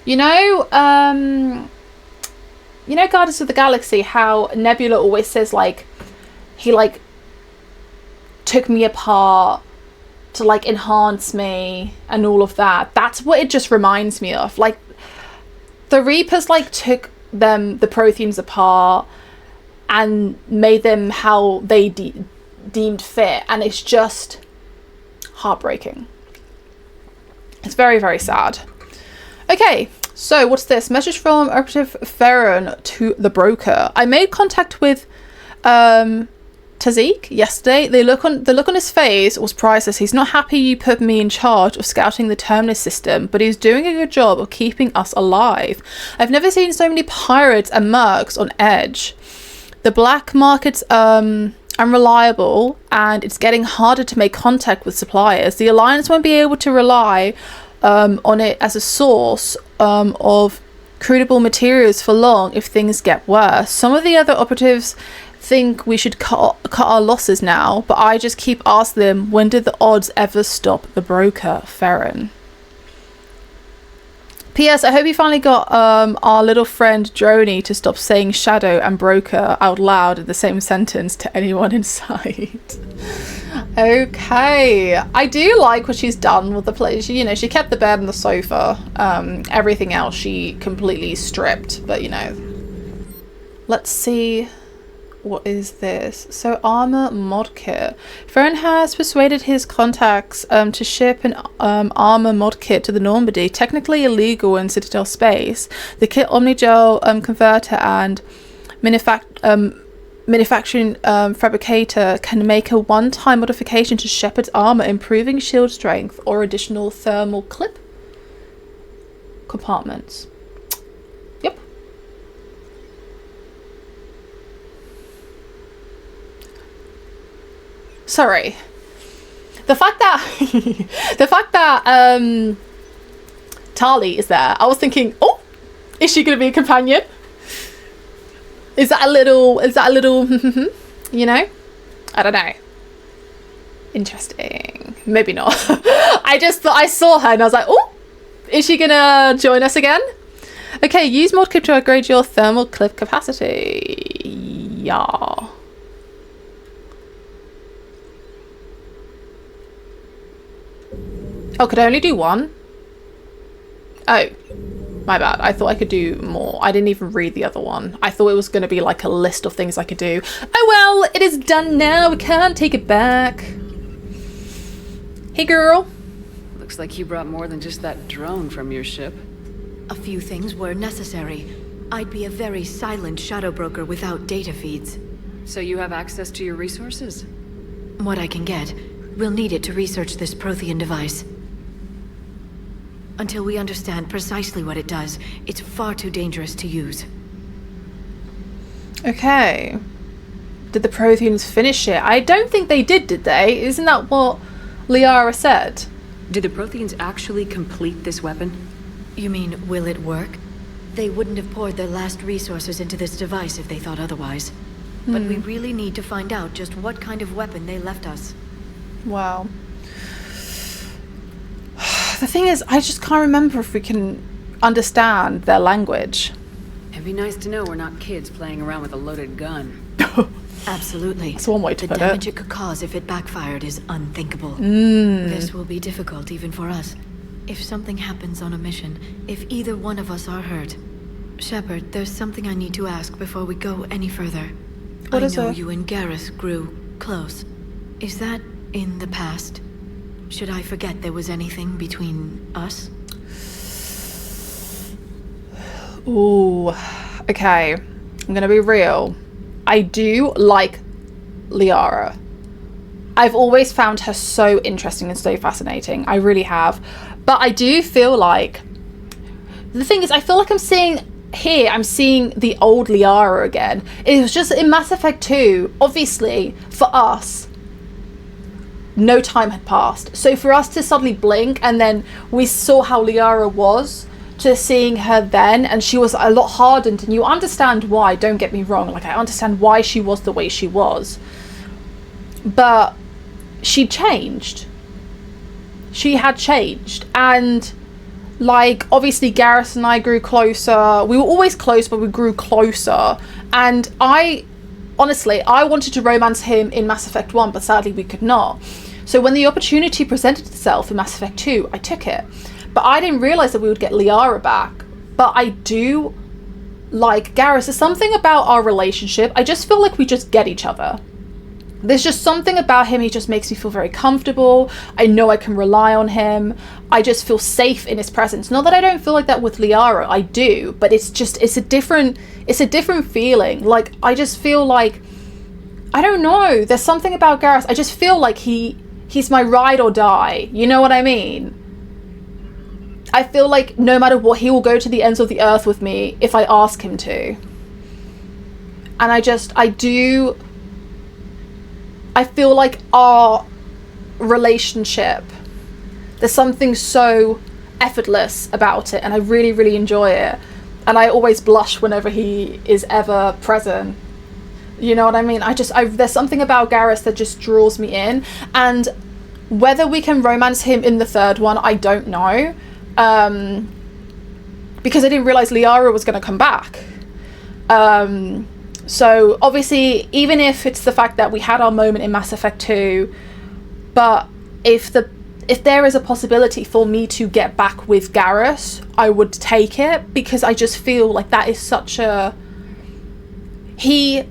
You know Guardians of the Galaxy, how Nebula always says, like, he, like, took me apart to, like, enhance me and all of that. That's what it just reminds me of. Like, the Reapers, like, took the Protheans apart and made them how they deemed fit, and it's just heartbreaking. It's very, very sad. Okay, so what's this? Message from Operative Farron to the broker. I made contact with Tazik yesterday. The look on his face was priceless. He's not happy you put me in charge of scouting the Terminus system, but he's doing a good job of keeping us alive. I've never seen so many pirates and mercs on edge. The black market's unreliable, and it's getting harder to make contact with suppliers. The Alliance won't be able to rely on it as a source of crucible materials for long if things get worse. Some of the other operatives think we should cut our losses now, but I just keep asking them, when did the odds ever stop the broker, Farron? P.S. I hope you finally got our little friend Droney to stop saying shadow and broker out loud in the same sentence to anyone in sight. Okay, I do like what she's done with the place. You know, she kept the bed and the sofa. Everything else she completely stripped, but you know. Let's see. What is this? So, armor mod kit. Farron has persuaded his contacts to ship an armor mod kit to the Normandy. Technically illegal in Citadel space. The kit Omnigel converter and manufacturing fabricator can make a one-time modification to Shepard's armor, improving shield strength or additional thermal clip compartments. Yep. Sorry. The fact that Tali is there, I was thinking, oh, is she going to be a companion? Is that a little, you know? I don't know. Interesting. Maybe not. I saw her and I was like, oh, is she gonna join us again? Okay, use mod clip to upgrade your thermal clip capacity. Yeah. Oh, could I only do one? Oh. My bad. I thought I could do more. I didn't even read the other one. I thought it was going to be like a list of things I could do. Oh well, it is done now. We can't take it back. Hey girl. Looks like you brought more than just that drone from your ship. A few things were necessary. I'd be a very silent shadow broker without data feeds. So you have access to your resources? What I can get. We'll need it to research this Prothean device. Until we understand precisely what it does, it's far too dangerous to use. Okay. Did the Protheans finish it? I don't think they did they? Isn't that what Liara said? Did the Protheans actually complete this weapon? You mean, will it work? They wouldn't have poured their last resources into this device if they thought otherwise. But we really need to find out just what kind of weapon they left us. Wow. The thing is, I just can't remember if we can understand their language. It'd be nice to know we're not kids playing around with a loaded gun. Absolutely. That's one way to put it. The damage it could cause if it backfired is unthinkable. This will be difficult even for us. If something happens on a mission, if either one of us are hurt. Shepard, there's something I need to ask before we go any further. What I is know it? you and Gareth grew close. Is that in the past? Should I forget there was anything between us? Ooh. Okay. I'm gonna be real. I do like Liara. I've always found her so interesting and so fascinating. I really have. But I do feel like... The thing is, I feel like I'm seeing the old Liara again. It was just in Mass Effect 2, obviously, for us, no time had passed. So for us to suddenly blink and then we saw how Liara was, to seeing her then, and she was a lot hardened, and you understand why, don't get me wrong, like I understand why she was the way she was, but she changed. She had changed, and like obviously Gareth and I grew closer. We were always close, but we grew closer, and I wanted to romance him in Mass Effect 1, but sadly we could not. So when the opportunity presented itself in Mass Effect 2, I took it. But I didn't realise that we would get Liara back. But I do like Gareth. There's something about our relationship. I just feel like we just get each other. There's just something about him. He just makes me feel very comfortable. I know I can rely on him. I just feel safe in his presence. Not that I don't feel like that with Liara. I do. But it's a different feeling. Like, I just feel like, I don't know. There's something about Gareth. I just feel like he's my ride or die. You know what I mean? I feel like no matter what, he will go to the ends of the earth with me if I ask him to. And I feel like our relationship, there's something so effortless about it, and I really, really enjoy it. And I always blush whenever he is ever present. You know what I mean? There's something about Gareth that just draws me in. And whether we can romance him in the third one, I don't know. Because I didn't realise Liara was going to come back. So obviously, even if it's the fact that we had our moment in Mass Effect 2, but if there is a possibility for me to get back with Gareth, I would take it, because I just feel like that is such a... He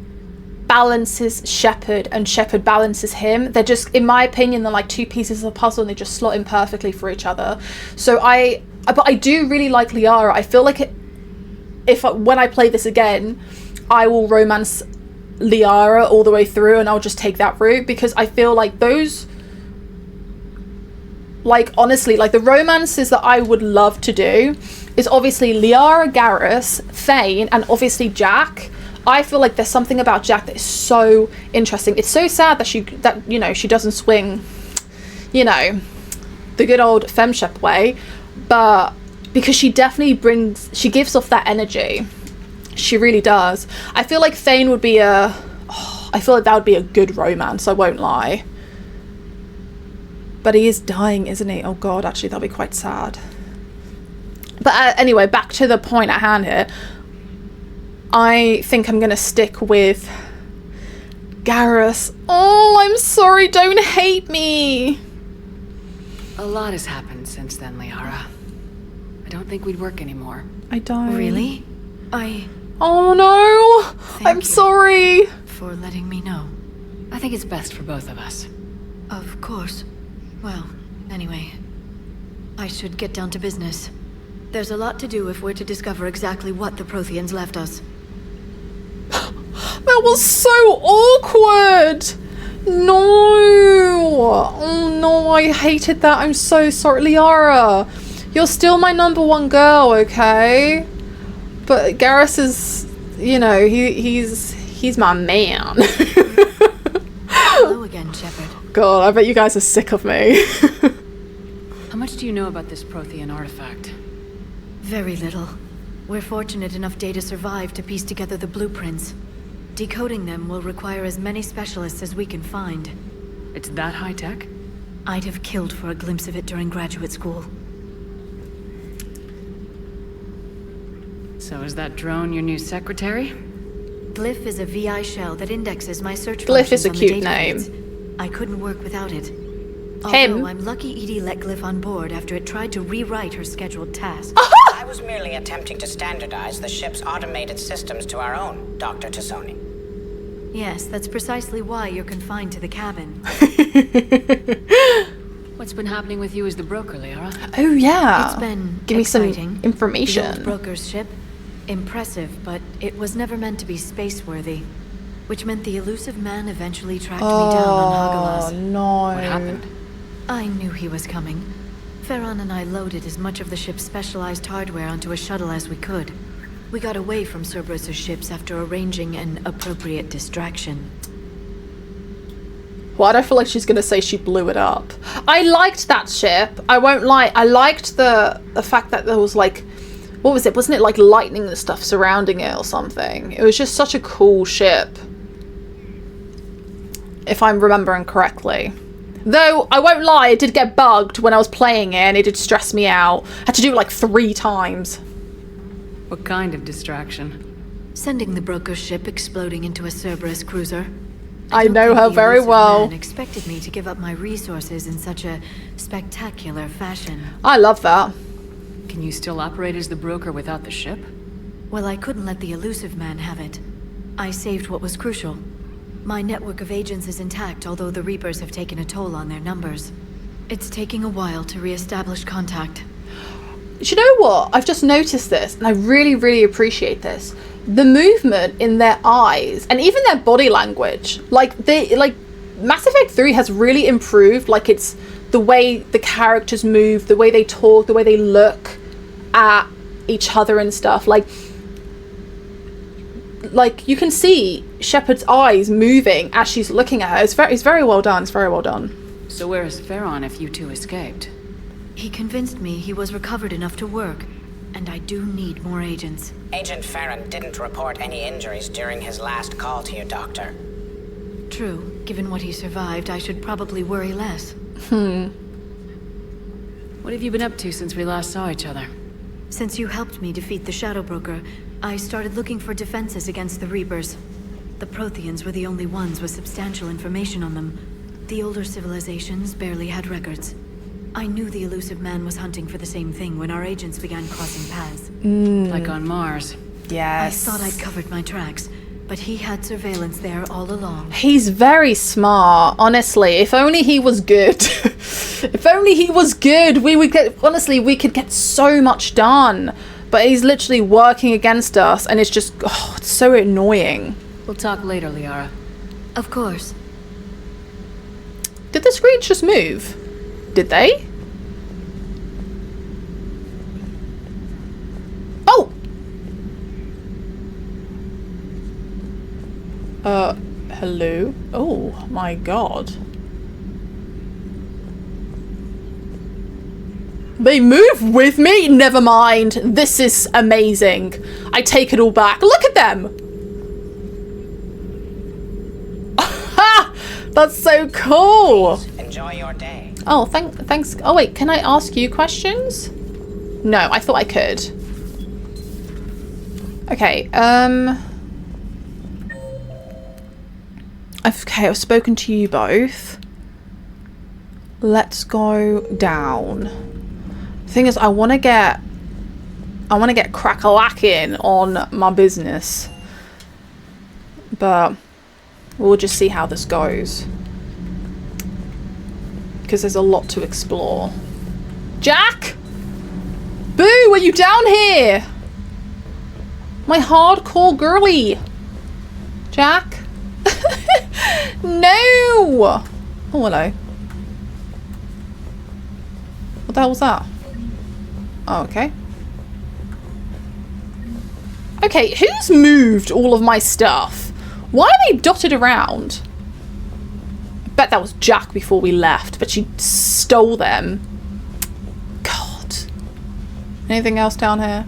balances Shepard and Shepard balances him. They're just, in my opinion, they're like two pieces of a puzzle, and they just slot in perfectly for each other. So but I do really like Liara. I feel like when I play this again, I will romance Liara all the way through, and I'll just take that route, because I feel like those, like, honestly, like the romances that I would love to do is obviously Liara, Garrus, Thane, and obviously Jack. I feel like there's something about Jack that is so interesting. It's so sad that she doesn't swing, the good old femshep way, but because she definitely gives off that energy. She really does. I feel like Thane would be I feel like that would be a good romance, I won't lie. But he is dying, isn't he? Oh god, actually that'll be quite sad. But anyway, back to the point at hand here. I think I'm going to stick with Garrus. Oh, I'm sorry, don't hate me. A lot has happened since then, Liara. I don't think we'd work anymore. I don't. Really? Oh no! I'm sorry. For letting me know. I think it's best for both of us. Of course. Well, anyway, I should get down to business. There's a lot to do if we're to discover exactly what the Protheans left us. That was so awkward! No! Oh no, I hated that. I'm so sorry. Liara, you're still my #1 girl, okay? But Garrus is, He's my man. Hello again, Shepard. God, I bet you guys are sick of me. How much do you know about this Prothean artifact? Very little. We're fortunate enough Data survived to piece together the blueprints. Decoding them will require as many specialists as we can find. It's that high tech? I'd have killed for a glimpse of it during graduate school. So is that drone your new secretary? Glyph is a VI shell that indexes my search Glyph is functions a on the cute data name. feeds. I couldn't work without it. Him? Although I'm lucky Edie let Glyph on board after it tried to rewrite her scheduled task. I was merely attempting to standardize the ship's automated systems to our own, Dr. Tassoni. Yes, that's precisely why you're confined to the cabin. What's been happening with you as the broker, Liara? Oh yeah. It's been Give me exciting. some The information. old broker's ship. Impressive, but it was never meant to be space-worthy. Which meant the elusive man eventually tracked me down on Oh Hagalas. no. What happened? I knew he was coming. Farron and I loaded as much of the ship's specialized hardware onto a shuttle as we could. We got away from Cerberus' ships after arranging an appropriate distraction. Why do I feel like she's gonna say she blew it up? I liked that ship. I won't lie. I liked the fact that there was like, what was it? Wasn't it like lightning and stuff surrounding it or something? It was just such a cool ship. If I'm remembering correctly. Though, I won't lie, it did get bugged when I was playing it and it did stress me out. I had to do it like 3 times. What kind of distraction? Sending the broker's ship exploding into a Cerberus cruiser. I don't know think her the very elusive well. man expected me to give up my resources in such a spectacular fashion. I love that. Can you still operate as the broker without the ship? Well, I couldn't let the elusive man have it. I saved what was crucial. My network of agents is intact, although the Reapers have taken a toll on their numbers. It's taking a while to re-establish contact. Do you know what? I've just noticed this, and I really, really appreciate this. The movement in their eyes, and even their body language. Like, Mass Effect 3 has really improved. Like, it's the way the characters move, the way they talk, the way they look at each other and stuff. Like you can see Shepard's eyes moving as she's looking at her. It's very well done. It's very well done. So where is Farron if you two escaped? He convinced me he was recovered enough to work, and I do need more agents. Agent Farron didn't report any injuries during his last call to you, Doctor. True. Given what he survived, I should probably worry less. What have you been up to since we last saw each other? Since you helped me defeat the Shadow Broker, I started looking for defenses against the Reapers. The Protheans were the only ones with substantial information on them. The older civilizations barely had records. I knew the elusive man was hunting for the same thing when our agents began crossing paths. Like on Mars. Yes. I thought I'd covered my tracks, but he had surveillance there all along. He's very smart, honestly. If only he was good. If only he was good, we could get so much done. But he's literally working against us, and it's just, it's so annoying. We'll talk later, Liara. Of course. Did the screens just move? Did they? Oh! Hello? Oh my god. They move with me? Never mind. This is amazing. I take it all back. Look at them! That's so cool! Enjoy your day. Oh, thanks. Oh wait, can I ask you questions? No, I thought I could. Okay, okay, I've spoken to you both. Let's go down. Thing is, I want to get crack-a-lacking on my business, but we'll just see how this goes, because there's a lot to explore. Jack! Boo, are you down here? My hardcore girly. Jack? No! Oh, hello. What the hell was that? Oh, okay. Okay, who's moved all of my stuff? Why are they dotted around? I bet that was Jack before we left, but she stole them. God. Anything else down here?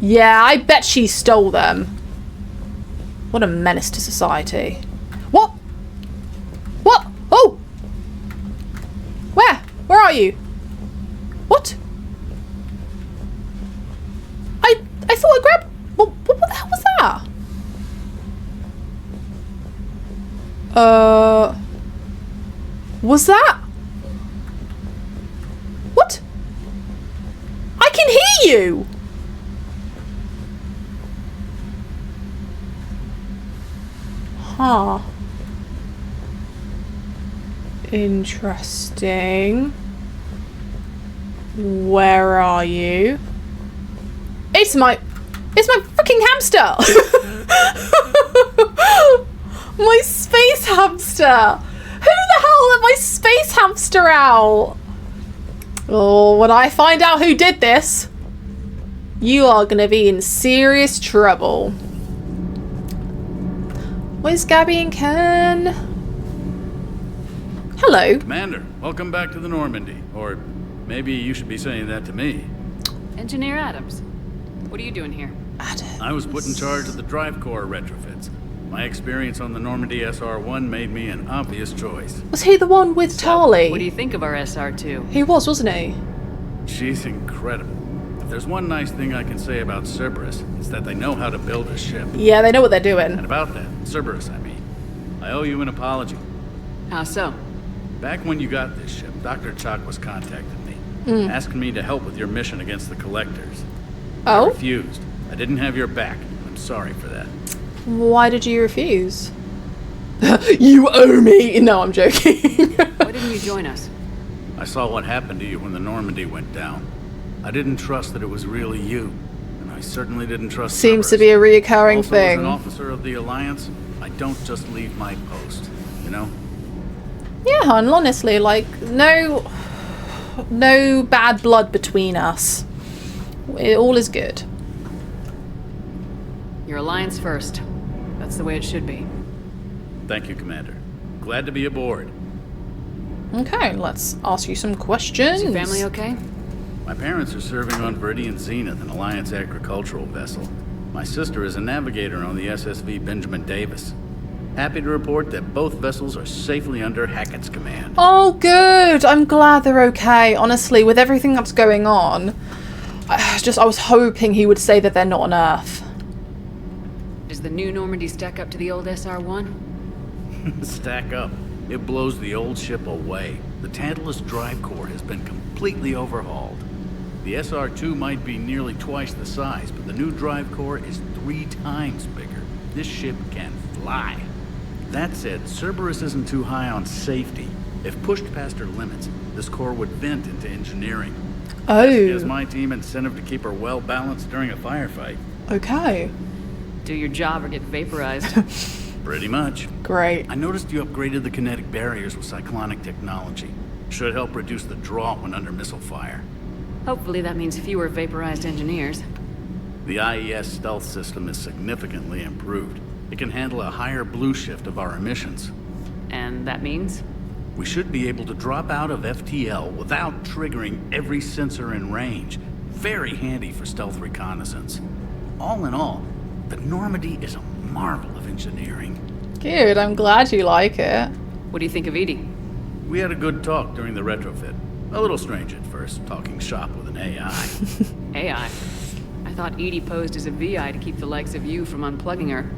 Yeah, I bet she stole them. What a menace to society. What? What? Oh! Where? Where are you? What? I thought I grabbed... What the hell was that? Was that? What? I can hear you! Huh. Interesting. Where are you? It's my freaking hamster! My space hamster! Who the hell let my space hamster out? Oh, when I find out who did this, you are gonna be in serious trouble. Where's Gabby and Ken? Hello. Commander, welcome back to the Normandy. Or maybe you should be saying that to me. Engineer Adams, what are you doing here? Adams. I was put in charge of the drive core retrofits. My experience on the Normandy SR-1 made me an obvious choice. Was he the one with Tali? What do you think of our SR-2? He was, wasn't he? She's incredible. If there's one nice thing I can say about Cerberus, it's that they know how to build a ship. Yeah, they know what they're doing. And about that, Cerberus, I mean, I owe you an apology. How so? Back when you got this ship, Dr. Chalk was contacting me, asking me to help with your mission against the Collectors. I Oh? refused. I didn't have your back. I'm sorry for that. Why did you refuse? You owe me! No, I'm joking. Why didn't you join us? I saw what happened to you when the Normandy went down. I didn't trust that it was really you, and I certainly didn't trust Seems to Cerberus. be a reoccurring Also, thing. as an officer of the Alliance, I don't just leave my post, you know? Yeah, hon, honestly, like, no bad blood between us. All is good. Your alliance first. That's the way it should be. Thank you, Commander. Glad to be aboard. Okay, let's ask you some questions. Is your family okay? My parents are serving on Viridian Zenith, an Alliance agricultural vessel. My sister is a navigator on the SSV Benjamin Davis. Happy to report that both vessels are safely under Hackett's command. Oh, good. I'm glad they're okay. Honestly, with everything that's going on, I was hoping he would say that they're not on Earth. Does the new Normandy stack up to the old SR-1? Stack up. It blows the old ship away. The Tantalus drive core has been completely overhauled. The SR-2 might be nearly twice the size, but the new drive core is 3 times bigger. This ship can fly. That said, Cerberus isn't too high on safety. If pushed past her limits, this core would vent into engineering. Oh. This gives my team incentive to keep her well balanced during a firefight. Okay. Do your job or get vaporized. Pretty much. Great. I noticed you upgraded the kinetic barriers with cyclonic technology. Should help reduce the draw when under missile fire. Hopefully that means fewer vaporized engineers. The IES stealth system is significantly improved. It can handle a higher blue shift of our emissions. And that means? We should be able to drop out of FTL without triggering every sensor in range. Very handy for stealth reconnaissance. All in all, the Normandy is a marvel of engineering. Good, I'm glad you like it. What do you think of Edie? We had a good talk during the retrofit. A little strange at first, talking shop with an AI. AI? I thought Edie posed as a VI to keep the likes of you from unplugging her.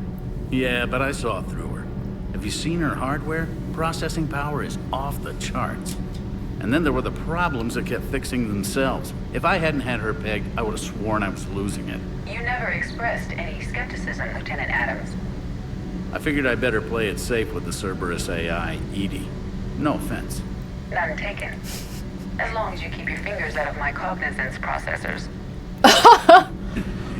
Yeah, but I saw through her. Have you seen her hardware? Processing power is off the charts. And then there were the problems that kept fixing themselves. If I hadn't had her pegged, I would have sworn I was losing it. You never expressed any skepticism, Lieutenant Adams. I figured I'd better play it safe with the Cerberus AI, Edie. No offense. None taken. As long as you keep your fingers out of my cognizance processors.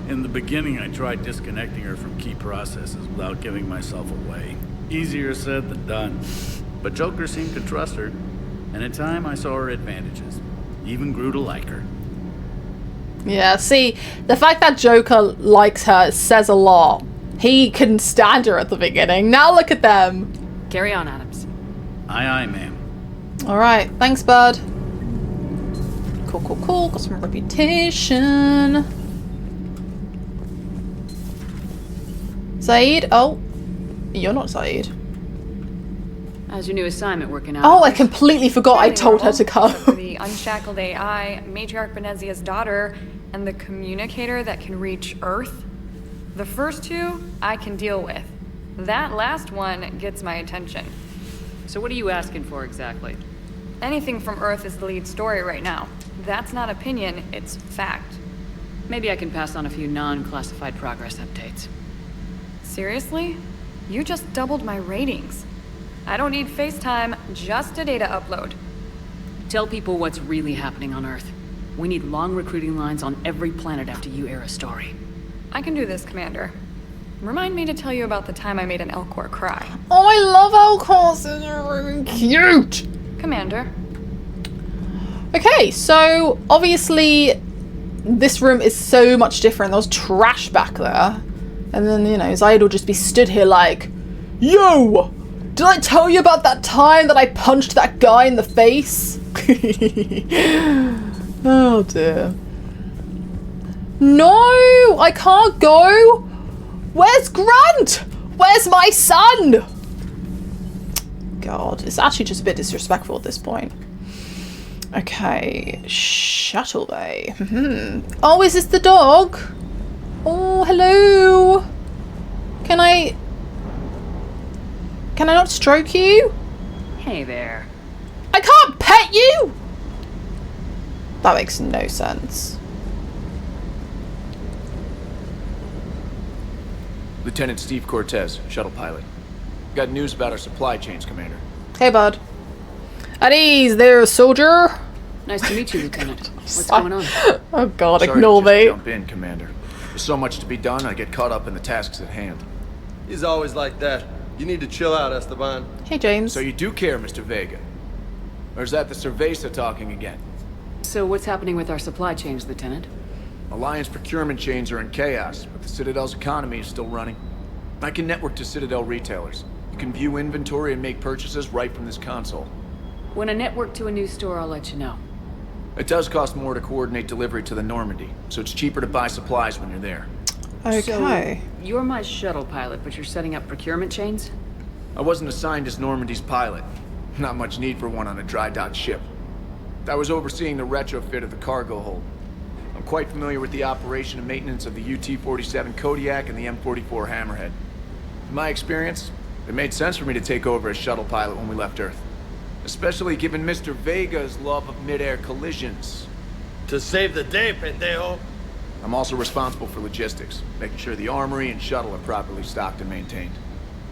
In the beginning, I tried disconnecting her from key processes without giving myself away. Easier said than done. But Joker seemed to trust her, and in time I saw her advantages. Even grew to like her. Yeah, see, the fact that Joker likes her says a lot. He couldn't stand her at the beginning. Now look at them. Carry on, Adams. Aye, aye, ma'am. Alright, thanks, bud. Cool, cool, cool. Got some reputation. Zaid? Oh. You're not Zaid. How's your new assignment working out? Oh, I completely forgot I told her to come. The unshackled AI, Matriarch Benezia's daughter, and the communicator that can reach Earth. The first two, I can deal with. That last one gets my attention. So what are you asking for exactly? Anything from Earth is the lead story right now. That's not opinion, it's fact. Maybe I can pass on a few non-classified progress updates. Seriously? You just doubled my ratings. I don't need FaceTime, just a data upload. Tell people what's really happening on Earth. We need long recruiting lines on every planet after you air a story. I can do this, Commander. Remind me to tell you about the time I made an Elcor cry. Oh, I love Elcors. They're really cute. Commander. Okay, so obviously this room is so much different. There was trash back there. And then, you know, Zaid will just be stood here like, yo! Did I tell you about that time that I punched that guy in the face? Oh dear. No! I can't go! Where's Grant? Where's my son? God, it's actually just a bit disrespectful at this point. Okay, Shuttle Bay. Oh, is this the dog? Oh, hello. Can I not stroke you? Hey there. I can't pet you? That makes no sense. Lieutenant Steve Cortez, shuttle pilot. Got news about our supply chains, Commander. Hey, bud. At ease there, soldier. Nice to meet you, Lieutenant. What's going on? Oh God, Sorry ignore to just me. jump in, Commander. There's so much to be done, I get caught up in the tasks at hand. He's always like that. You need to chill out, Esteban. Hey, James. So you do care, Mr. Vega? Or is that the Cerveza talking again? So what's happening with our supply chains, Lieutenant? Alliance procurement chains are in chaos, but the Citadel's economy is still running. I can network to Citadel retailers. You can view inventory and make purchases right from this console. When I network to a new store, I'll let you know. It does cost more to coordinate delivery to the Normandy, so it's cheaper to buy supplies when you're there. Okay. So, you're my shuttle pilot, but you're setting up procurement chains? I wasn't assigned as Normandy's pilot. Not much need for one on a dry dock ship. I was overseeing the retrofit of the cargo hold. I'm quite familiar with the operation and maintenance of the UT-47 Kodiak and the M44 Hammerhead. In my experience, it made sense for me to take over as shuttle pilot when we left Earth. Especially given Mr. Vega's love of mid-air collisions. To save the day, pendejo. I'm also responsible for logistics, making sure the armory and shuttle are properly stocked and maintained.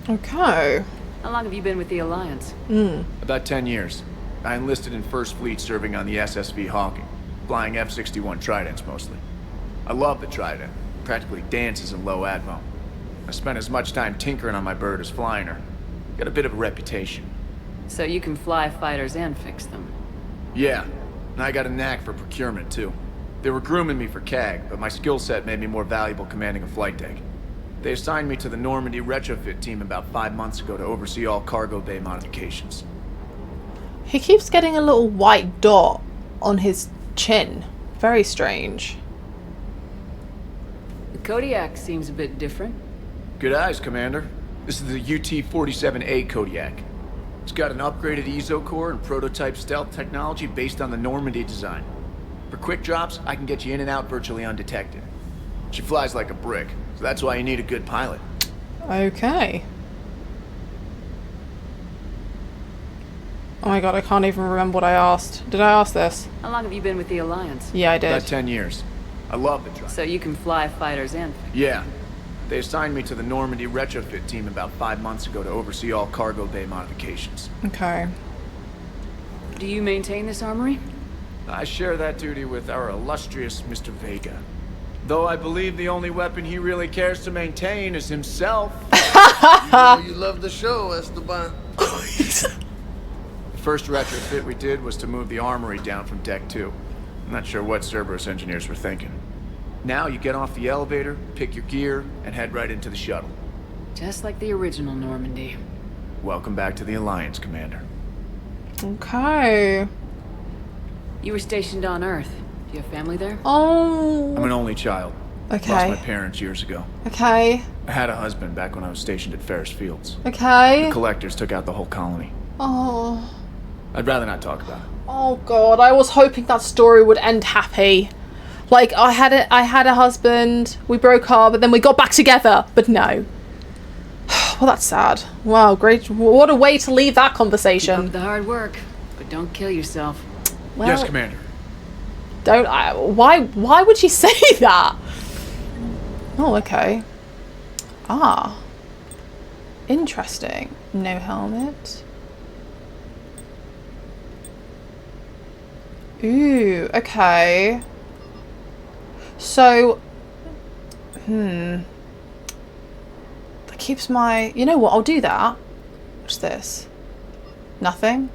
Okay. How long have you been with the Alliance? About 10 years. I enlisted in First Fleet serving on the SSV Hawking, flying F-61 Tridents mostly. I love the Trident, practically dances in low atmo. I spent as much time tinkering on my bird as flying her. Got a bit of a reputation. So you can fly fighters and fix them? Yeah, and I got a knack for procurement too. They were grooming me for CAG, but my skill set made me more valuable commanding a flight deck. They assigned me to the Normandy retrofit team about 5 months ago to oversee all cargo bay modifications. He keeps getting a little white dot on his chin. Very strange. The Kodiak seems a bit different. Good eyes, Commander. This is the UT-47A Kodiak. It's got an upgraded EZO core and prototype stealth technology based on the Normandy design. For quick drops, I can get you in and out virtually undetected. She flies like a brick, so that's why you need a good pilot. Okay. Oh my God, I can't even remember what I asked. Did I ask this? How long have you been with the Alliance? Yeah, I did. About 10 years. I love the drive. So you can fly fighters and fix them? Yeah. They assigned me to the Normandy retrofit team about 5 months ago to oversee all cargo bay modifications. Okay. Do you maintain this armory? I share that duty with our illustrious Mr. Vega. Though I believe the only weapon he really cares to maintain is himself. You love the show, Esteban. The first retrofit we did was to move the armory down from Deck 2. I'm not sure what Cerberus engineers were thinking. Now you get off the elevator, pick your gear, and head right into the shuttle. Just like the original Normandy. Welcome back to the Alliance, Commander. Okay. You were stationed on Earth. Do you have family there? Oh. I'm an only child. Okay. Lost my parents years ago. Okay. I had a husband back when I was stationed at Ferris Fields. Okay. The collectors took out the whole colony. Oh. I'd rather not talk about it. Oh god, I was hoping that story would end happy. Like, I had a husband, we broke up, but then we got back together. But no. Well, that's sad. Wow, great. What a way to leave that conversation. Keep up the hard work, but don't kill yourself. Well, yes, Commander. Why would she say that? Oh, okay. Ah. Interesting. No helmet. Ooh, okay. So, that keeps my... You know what? I'll do that. What's this? Nothing?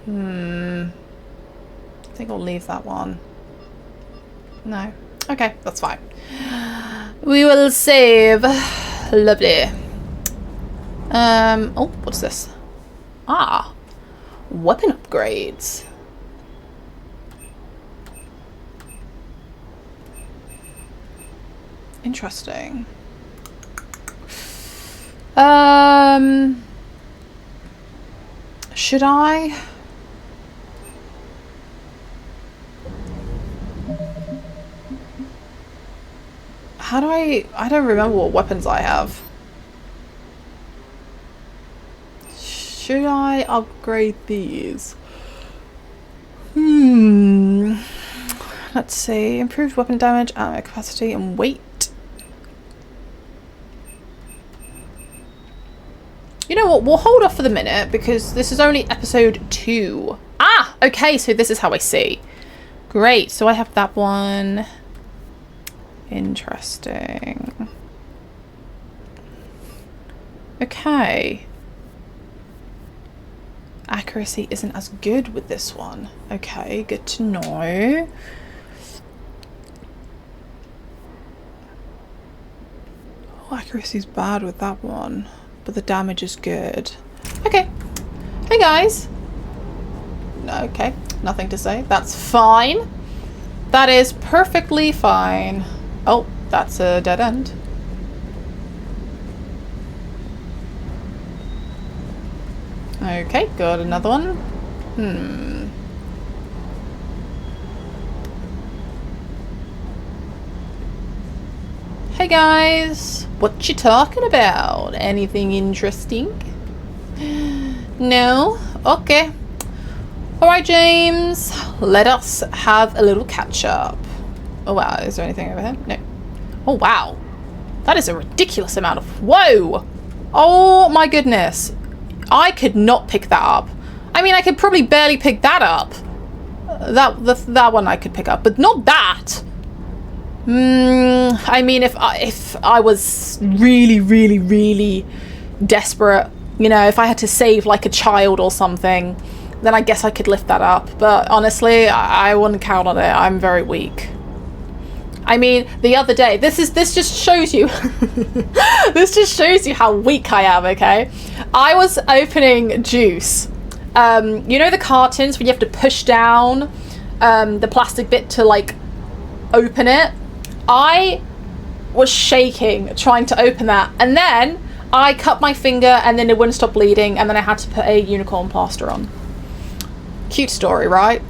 I think I'll leave that one. No. Okay, that's fine. We will save. Lovely. Oh, what's this? Ah. Weapon upgrades. Interesting. Should I? How do I don't remember what weapons I have. Should I upgrade these? Let's see. Improved weapon damage, ammo capacity, and weight. You know what? We'll hold off for the minute because this is only episode 2. Ah! Okay, so this is how I see. Great. So I have that one. Interesting. Okay. Accuracy isn't as good with this one. Okay, good to know. Oh, accuracy's bad with that one, but the damage is good. Okay. Hey guys. Okay, nothing to say. That's fine. That is perfectly fine. Oh, that's a dead end. Okay, got another one. Hey guys, what you talking about? Anything interesting? No? Okay. Alright, James, let us have a little catch up. Oh wow, is there anything over here? No. Oh wow. That is a ridiculous amount of... Whoa! Oh my goodness. I could not pick that up. I mean, I could probably barely pick that up. That one I could pick up, but not that. I mean, if I was really desperate, you know, if I had to save like a child or something, then I guess I could lift that up. But honestly, I wouldn't count on it. I'm very weak. I mean, the other day, this just shows you, this just shows you how weak I am, okay? I was opening juice. You know the cartons where you have to push down the plastic bit to like open it? I was shaking trying to open that, and then I cut my finger and then it wouldn't stop bleeding, and then I had to put a unicorn plaster on. Cute story, right?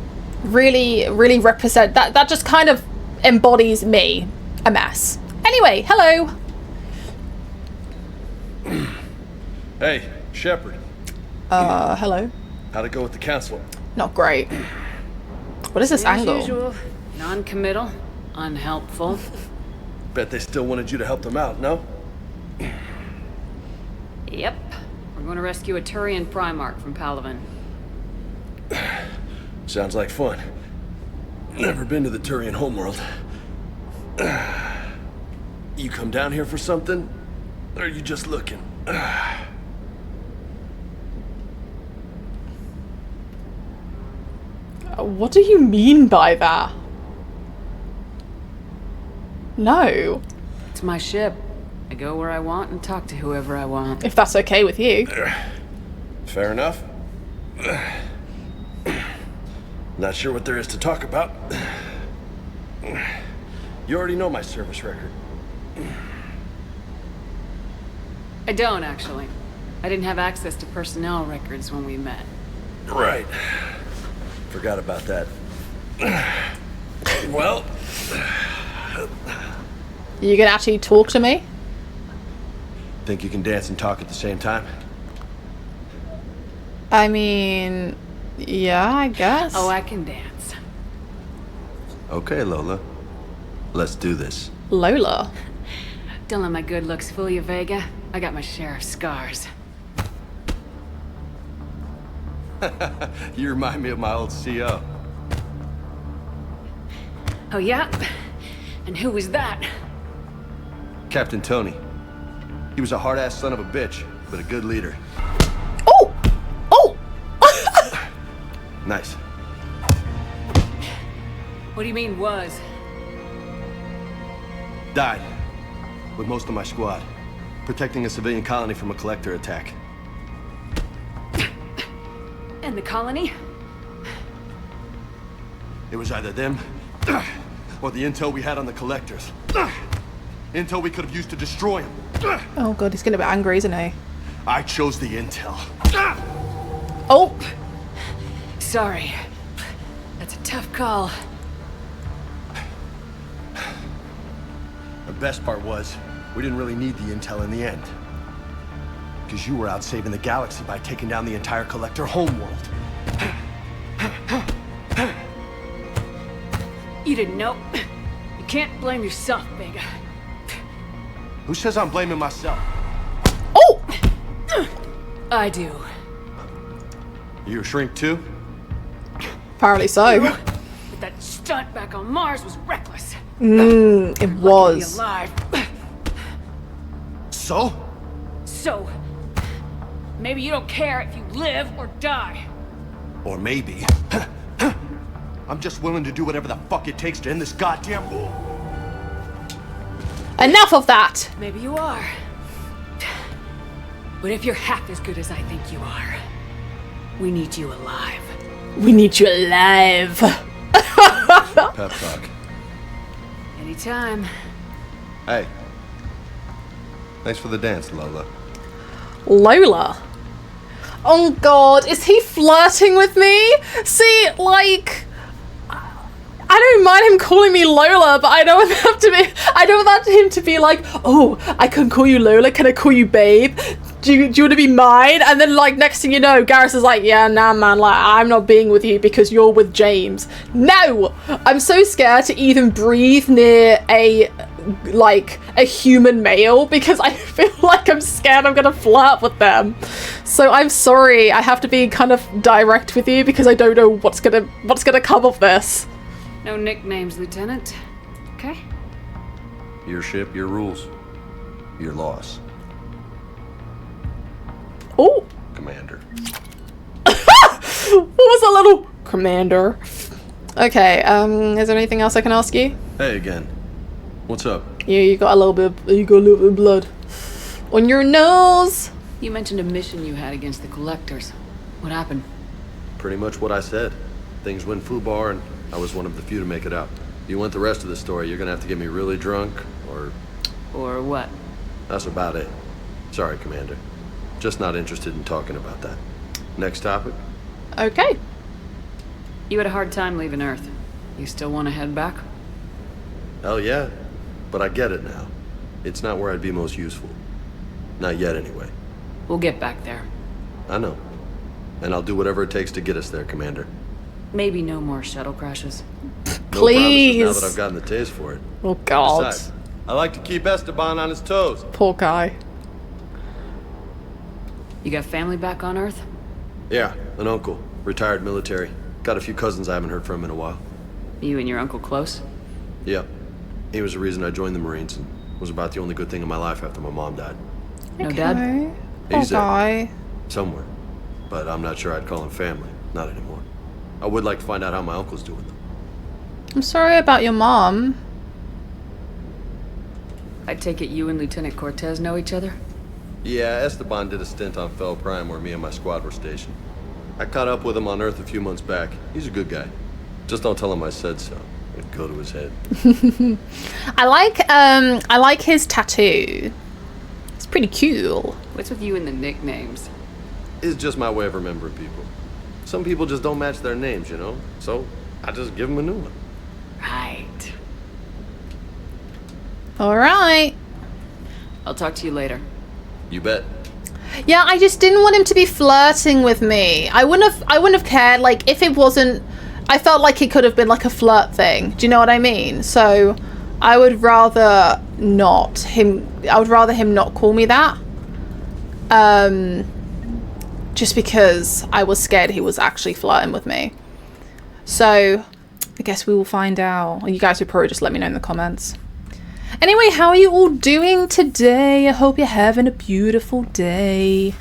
Really represent that. That just kind of embodies me, a mess. Anyway, hello. Hey, Shepard. Hello. How'd it go with the council? Not great. What is this As angle? usual, non-committal, unhelpful. Bet they still wanted you to help them out, no? Yep. We're going to rescue a Turian Primarch from Palaven. Sounds like fun. Never been to the Turian homeworld. You come down here for something? Or are you just looking? What do you mean by that? No. It's my ship. I go where I want and talk to whoever I want. If that's okay with you. Fair enough. Not sure what there is to talk about. You already know my service record. I don't, actually. I didn't have access to personnel records when we met. Right. Forgot about that. Well... You can actually talk to me? Think you can dance and talk at the same time? I mean... Yeah, I guess. Oh, I can dance. Okay, Lola. Let's do this. Lola? Don't let my good looks fool you, Vega. I got my share of scars. You remind me of my old CO. Oh, yeah? And who was that? Captain Tony. He was a hard-ass son of a bitch, but a good leader. Oh! Oh! Nice. What do you mean, was? Died. With most of my squad. Protecting a civilian colony from a collector attack. And the colony? It was either them, or the intel we had on the collectors. Intel we could have used to destroy them. Oh god, he's gonna be angry, isn't he? I chose the intel. Oh! Sorry. That's a tough call. The best part was, we didn't really need the intel in the end. Because you were out saving the galaxy by taking down the entire collector homeworld. You didn't know. You can't blame yourself, Vega. Who says I'm blaming myself? Oh! I do. You a shrink too? Apparently so. But that stunt back on Mars was reckless. It was. Alive. So? So, maybe you don't care if you live or die. Or maybe... I'm just willing to do whatever the fuck it takes to end this goddamn war. Enough of that! Maybe you are. But if you're half as good as I think you are, we need you alive. We need you alive. Pep talk. Anytime. Hey. Thanks for the dance, Lola. Lola? Oh god, is he flirting with me? See, like... I don't mind him calling me Lola, but I don't want him to be like, oh, I can call you Lola, can I call you babe? Do you want to be mine? And then like next thing you know, Garrus is like, yeah, nah man, like I'm not being with you because you're with James. No! I'm so scared to even breathe near a human male because I feel like I'm scared I'm gonna flirt with them. So I'm sorry, I have to be kind of direct with you because I don't know what's gonna come of this. No nicknames, Lieutenant. Okay? Your ship, your rules. Your laws. Oh! Commander. What was that little commander? Okay, is there anything else I can ask you? Hey again. What's up? Yeah, you got a little bit of blood on your nose. You mentioned a mission you had against the collectors. What happened? Pretty much what I said. Things went foobar and I was one of the few to make it out. You want the rest of the story, you're gonna have to get me really drunk, or... Or what? That's about it. Sorry, Commander. Just not interested in talking about that. Next topic? Okay. You had a hard time leaving Earth. You still want to head back? Hell yeah. But I get it now. It's not where I'd be most useful. Not yet, anyway. We'll get back there. I know. And I'll do whatever it takes to get us there, Commander. Maybe no more shuttle crashes. Please. No promises now that I've gotten the taste for it. Oh god. Besides, I like to keep Esteban on his toes. Poor guy. You got family back on Earth? Yeah, an uncle. Retired military. Got a few cousins I haven't heard from in a while. You and your uncle close? Yep. He was the reason I joined the Marines and was about the only good thing in my life after my mom died. No dad? He's guy. somewhere. But I'm not sure I'd call him family. Not anymore. I would like to find out how my uncle's doing, though. I'm sorry about your mom. I take it you and Lieutenant Cortez know each other? Yeah, Esteban did a stint on Fel Prime where me and my squad were stationed. I caught up with him on Earth a few months back. He's a good guy. Just don't tell him I said so. It'd go to his head. I like his tattoo. It's pretty cool. What's with you and the nicknames? It's just my way of remembering people. Some people just don't match their names, you know? So I just give them a new one. Right. All right. I'll talk to you later. You bet. Yeah, I just didn't want him to be flirting with me. I wouldn't have cared, like, if it wasn't... I felt like it could have been like a flirt thing. Do you know what I mean? So I would rather not him... I would rather him not call me that. Just because I was scared he was actually flirting with me. So I guess we will find out. You guys would probably just let me know in the comments. Anyway, how are you all doing today? I hope you're having a beautiful day.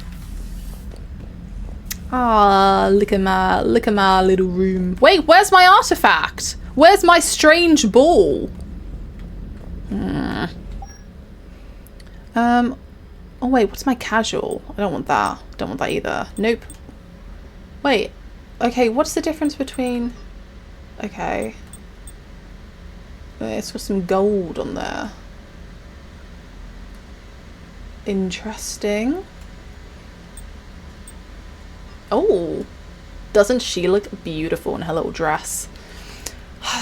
Ah, look at my little room. Wait, where's my artifact? Where's my strange ball? Oh wait, what's my casual? I don't want that. Don't want that either. Nope. Wait. Okay, what's the difference between... Okay. It's got some gold on there. Interesting. Oh, doesn't she look beautiful in her little dress?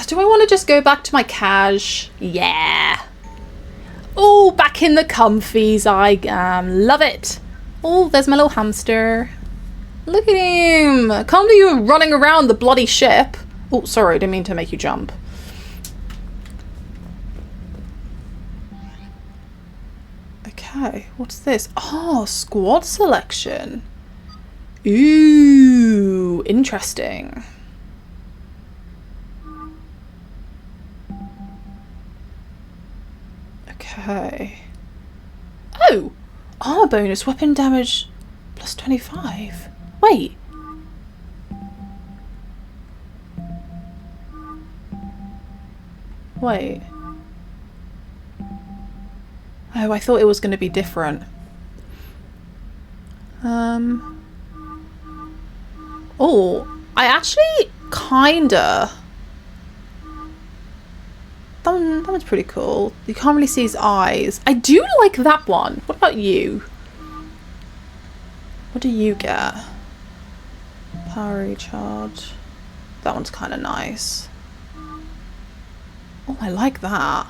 Do I want to just go back to my cash? Yeah. Oh, back in the comfies I am. Love it. Oh, there's my little hamster. Look at him. Can't believe you were running around the bloody ship. Oh, sorry, I didn't mean to make you jump. Okay, what's this? Oh, squad selection. Ooh, interesting. Okay. Oh, armor bonus, weapon damage plus 25. Wait. Wait. Oh, I thought it was going to be different. Oh, I actually kinda... That one's pretty cool. You can't really see his eyes. I do like that one. What about you? What do you get? Power recharge. That one's kind of nice. Oh, I like that.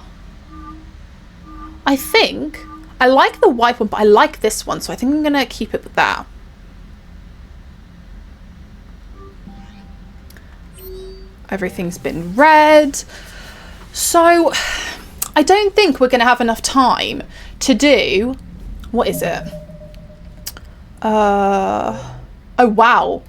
I think I like the white one, but I like this one, so I think I'm gonna keep it with that. Everything's been read. So I don't think we're gonna have enough time to do, what is it? Oh wow.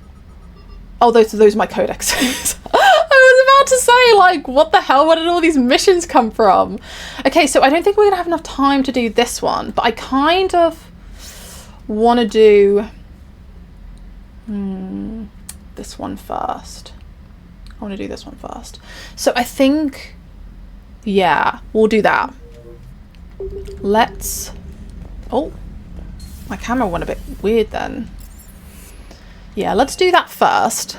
Oh, those are my codexes. I was about to say, like, what the hell? Where did all these missions come from? Okay, so I don't think we're gonna have enough time to do this one, but I kind of want to do this one first. I want to do this one first. So I think, yeah, we'll do that. Let's... Oh, my camera went a bit weird then. Yeah, let's do that first.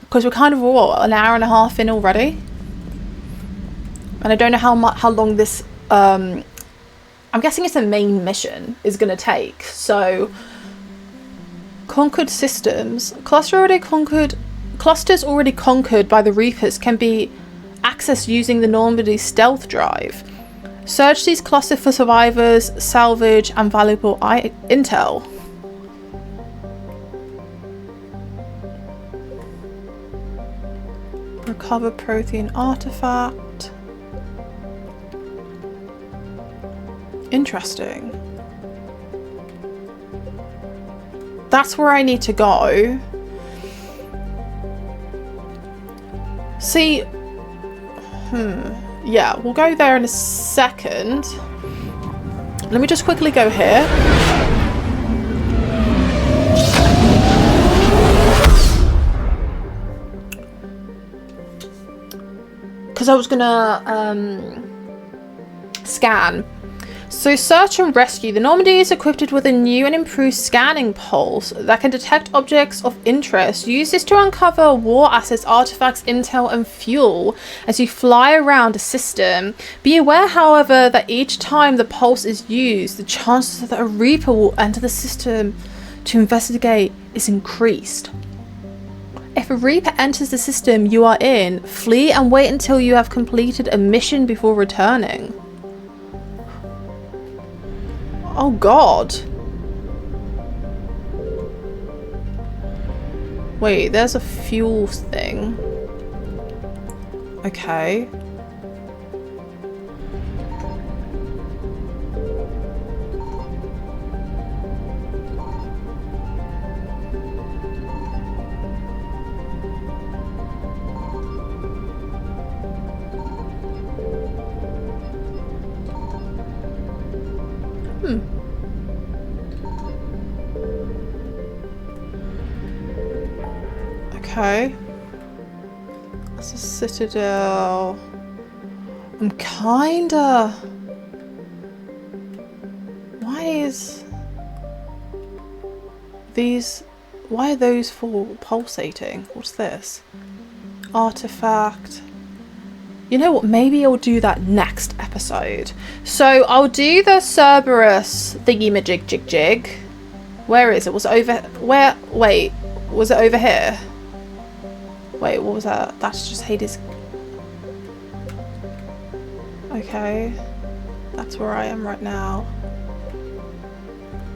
Because we're kind of, what, an hour and a half in already? And I don't know how long this... I'm guessing it's a main mission is going to take. So, conquered systems. Clusters already conquered by the Reapers can be accessed using the Normandy stealth drive. Search these clusters for survivors, salvage, and valuable intel. Recover protein artifact. Interesting. That's where I need to go. See, yeah, we'll go there in a second. Let me just quickly go here. because I was gonna scan. So search and rescue. The Normandy is equipped with a new and improved scanning pulse that can detect objects of interest. Use this to uncover war assets, artifacts, intel, and fuel as you fly around the system. Be aware, however, that each time the pulse is used, the chances that a Reaper will enter the system to investigate is increased. If a Reaper enters the system you are in, flee and wait until you have completed a mission before returning. Oh god. Wait, there's a fuel thing. Okay. Okay. That's a citadel. I'm kinda... Why is... These... Why are those four pulsating? What's this? Artifact. You know what? Maybe I'll do that next episode. So I'll do the Cerberus thingy-majig jig jig. Where is it? Was it over... Where... Wait. Was it over here? Wait, what was that? That's just Hades. Okay. That's where I am right now.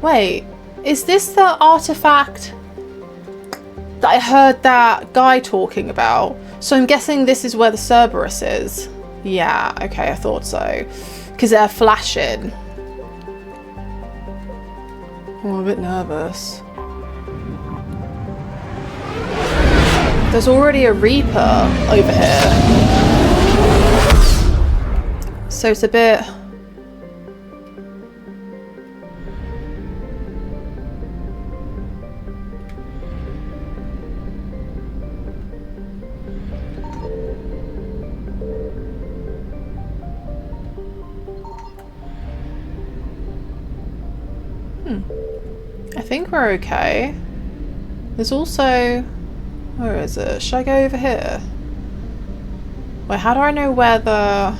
Wait. Is this the artifact that I heard that guy talking about? So I'm guessing this is where the Cerberus is. Yeah, okay, I thought so. Because they're flashing. Oh, I'm a bit nervous. There's already a Reaper over here. So it's a bit... I think we're okay. There's also... Where is it? Should I go over here? Wait, how do I know where the...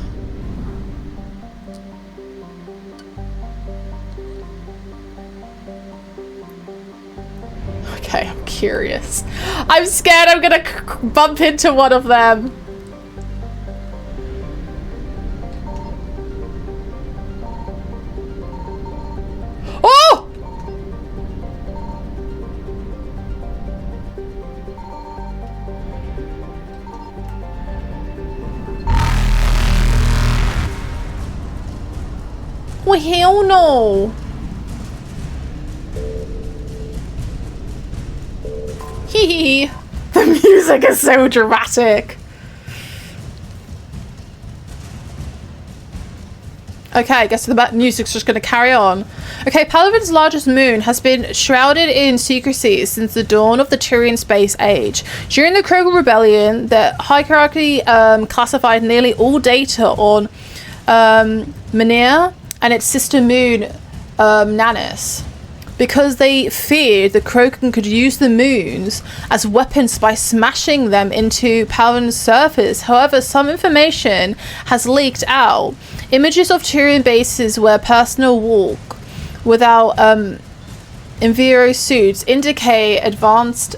Okay, I'm curious. I'm scared I'm gonna bump into one of them. Oh! Oh, hell no! Hee hee! The music is so dramatic! Okay, I guess the music's just gonna carry on. Okay, Palaven's largest moon has been shrouded in secrecy since the dawn of the Tyrian space age. During the Krogan Rebellion, the hierarchy classified nearly all data on Menir and its sister moon, Nanis, because they feared the Krogan could use the moons as weapons by smashing them into Palaven's surface. However, some information has leaked out. Images of Tyrian bases where personnel walk without Enviro suits indicate advanced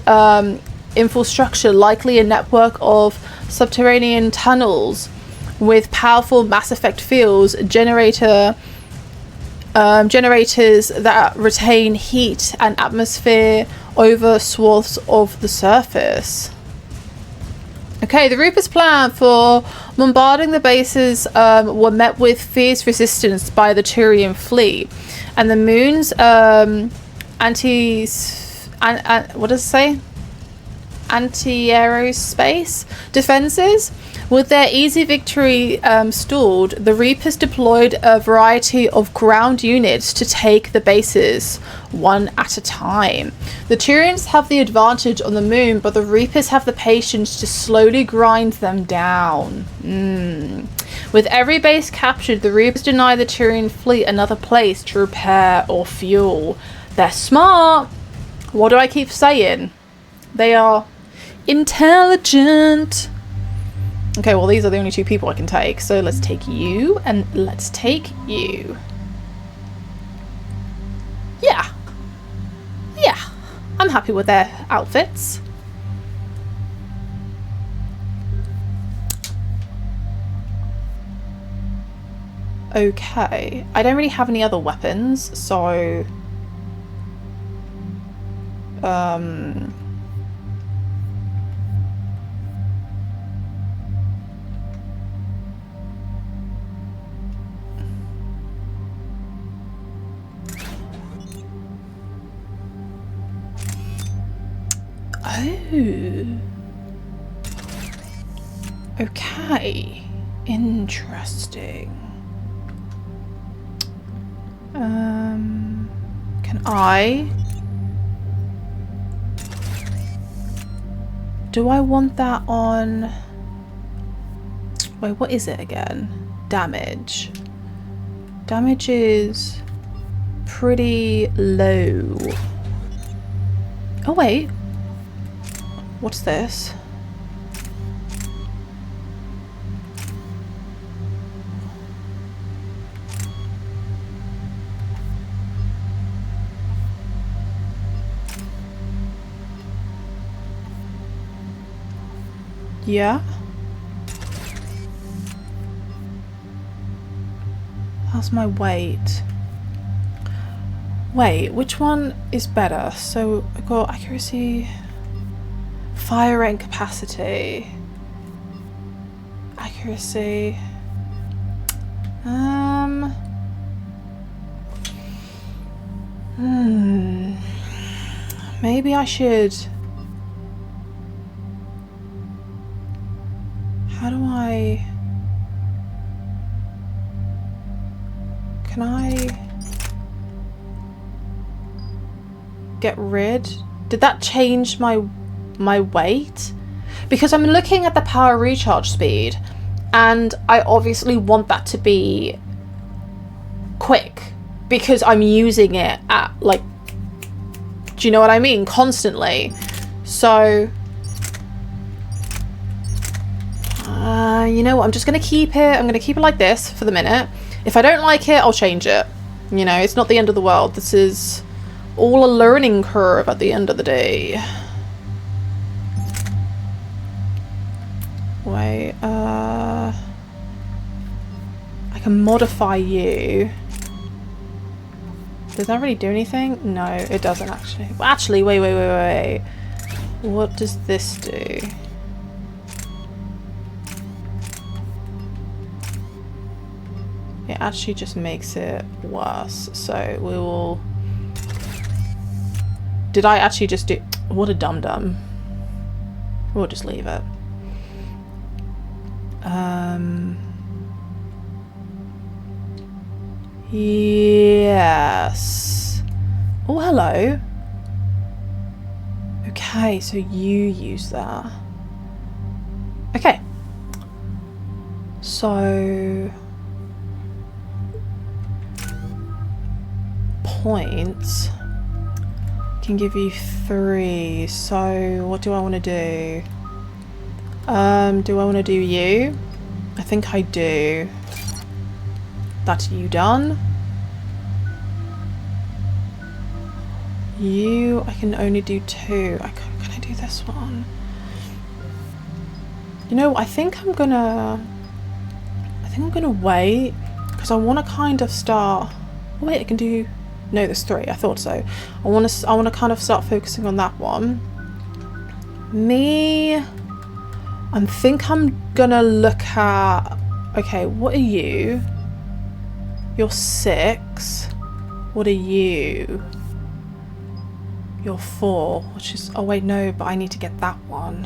infrastructure, likely a network of subterranean tunnels with powerful Mass Effect fields, generators that retain heat and atmosphere over swaths of the surface. Okay, the Reaper's plan for bombarding the bases were met with fierce resistance by the Tyrian fleet, and the moon's what does it say? anti-aerospace defenses. With their easy victory stalled, the Reapers deployed a variety of ground units to take the bases one at a time. The Turians have the advantage on the moon, but the Reapers have the patience to slowly grind them down. With every base captured, the Reapers deny the Turian fleet another place to repair or fuel. They're smart. What do I keep saying? They are intelligent. Okay, well, these are the only two people I can take. So let's take you and let's take you. Yeah. Yeah. I'm happy with their outfits. Okay. I don't really have any other weapons, so... Oh. Okay. Interesting. Can I? Do I want that on? Wait, what is it again? Damage. Damage is pretty low. Oh wait. What's this? Yeah. How's my weight? Wait, which one is better? So I got accuracy, fire rate and capacity. Accuracy. Maybe I should. How do I? Can I get rid? Did that change my weight? Because I'm looking at the power recharge speed and I obviously want that to be quick because I'm using it at, like, do you know what I mean? Constantly. So you know what, I'm just gonna keep it. I'm gonna keep it like this for the minute. If I don't like it, I'll change it. You know, it's not the end of the world. This is all a learning curve at the end of the day. Wait, I can modify you. Does that really do anything? No, it doesn't actually. Well, actually, wait. What does this do? It actually just makes it worse. So we will... Did I actually just do... What a dum-dum. We'll just leave it. Yes. Oh, hello. Okay, so you use that. Okay. So... points can give you 3. So what do I want to do? Do I want to do you? I think I do. That's you done. You, I can only do 2. Can I do this one? You know, I think I'm gonna wait because I want to kind of start. Oh, wait, I can do. No, there's 3. I thought so. I want to kind of start focusing on that one. Me, I think I'm gonna look at. Okay, what are you? You're 6. What are you? You're 4, which is... Oh, wait, no, but I need to get that one.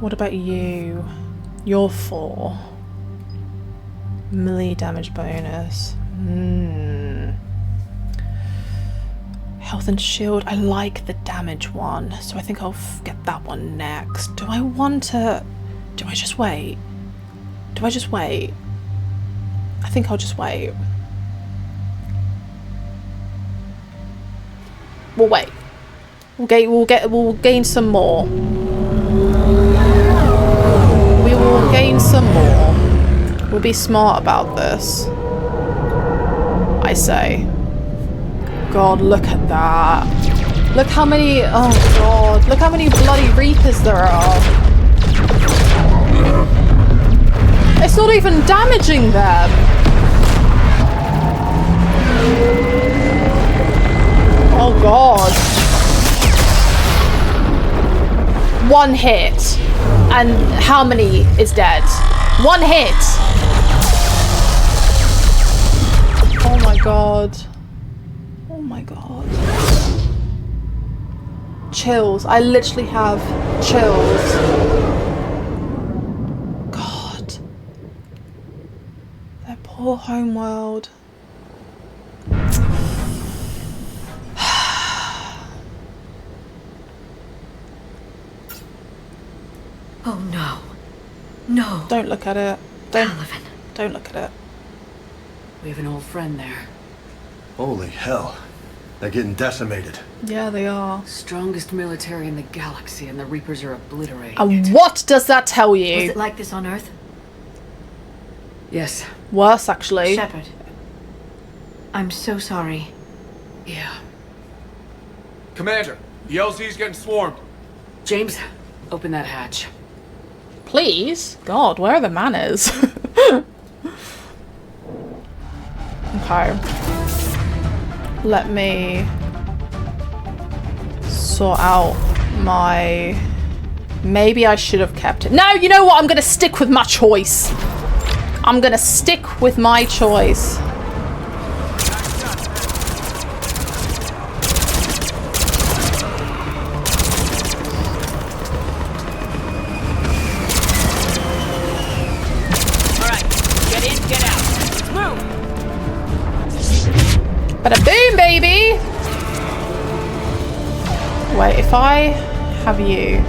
What about you? You're 4. Melee damage bonus. Health and shield. I like the damage one, so I think I'll get that one next. Do I want to... Do I just wait? Do I just wait? I think I'll just wait. We'll wait. We'll gain some more. We will gain some more. We'll be smart about this. I say. God, look at that. Look how many... Oh God. Look how many bloody Reapers there are. It's not even damaging them. Oh God. One hit. And how many is dead? One hit. Oh my God. Oh my God. Chills. I literally have chills. God. Their poor homeworld. Oh no. No. Don't look at it. Palaven. Don't look at it. We have an old friend there. Holy hell. They're getting decimated. Yeah, they are. Strongest military in the galaxy, and the Reapers are obliterated. And what does that tell you? Was it like this on Earth? Yes. Worse, actually. Shepard. I'm so sorry. Yeah. Commander, the LZ's getting swarmed. James, open that hatch. Please? God, where are the manners? Okay. Let me sort out my... Maybe I should have kept it. No, you know what? I'm going to stick with my choice. I'm going to stick with my choice. Bada boom, baby! Wait, if I have you...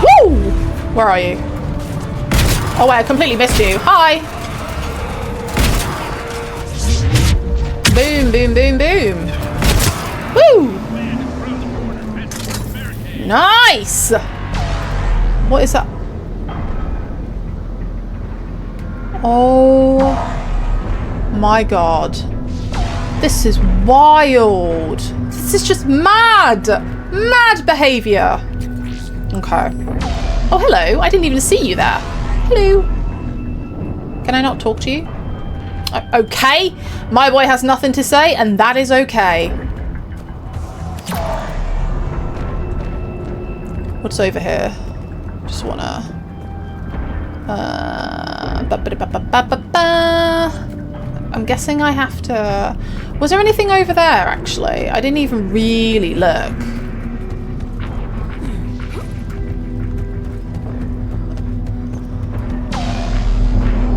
Woo! Where are you? Oh wait, I completely missed you. Hi! Boom, boom, boom, boom. Woo! Nice! What is that? Oh my God. This is wild. This is just mad. Mad behavior. Okay. Oh, hello. I didn't even see you there. Hello. Can I not talk to you? Okay. My boy has nothing to say, and that is okay. What's over here? Just wanna... I'm guessing I have to... Was there anything over there, actually? I didn't even really look.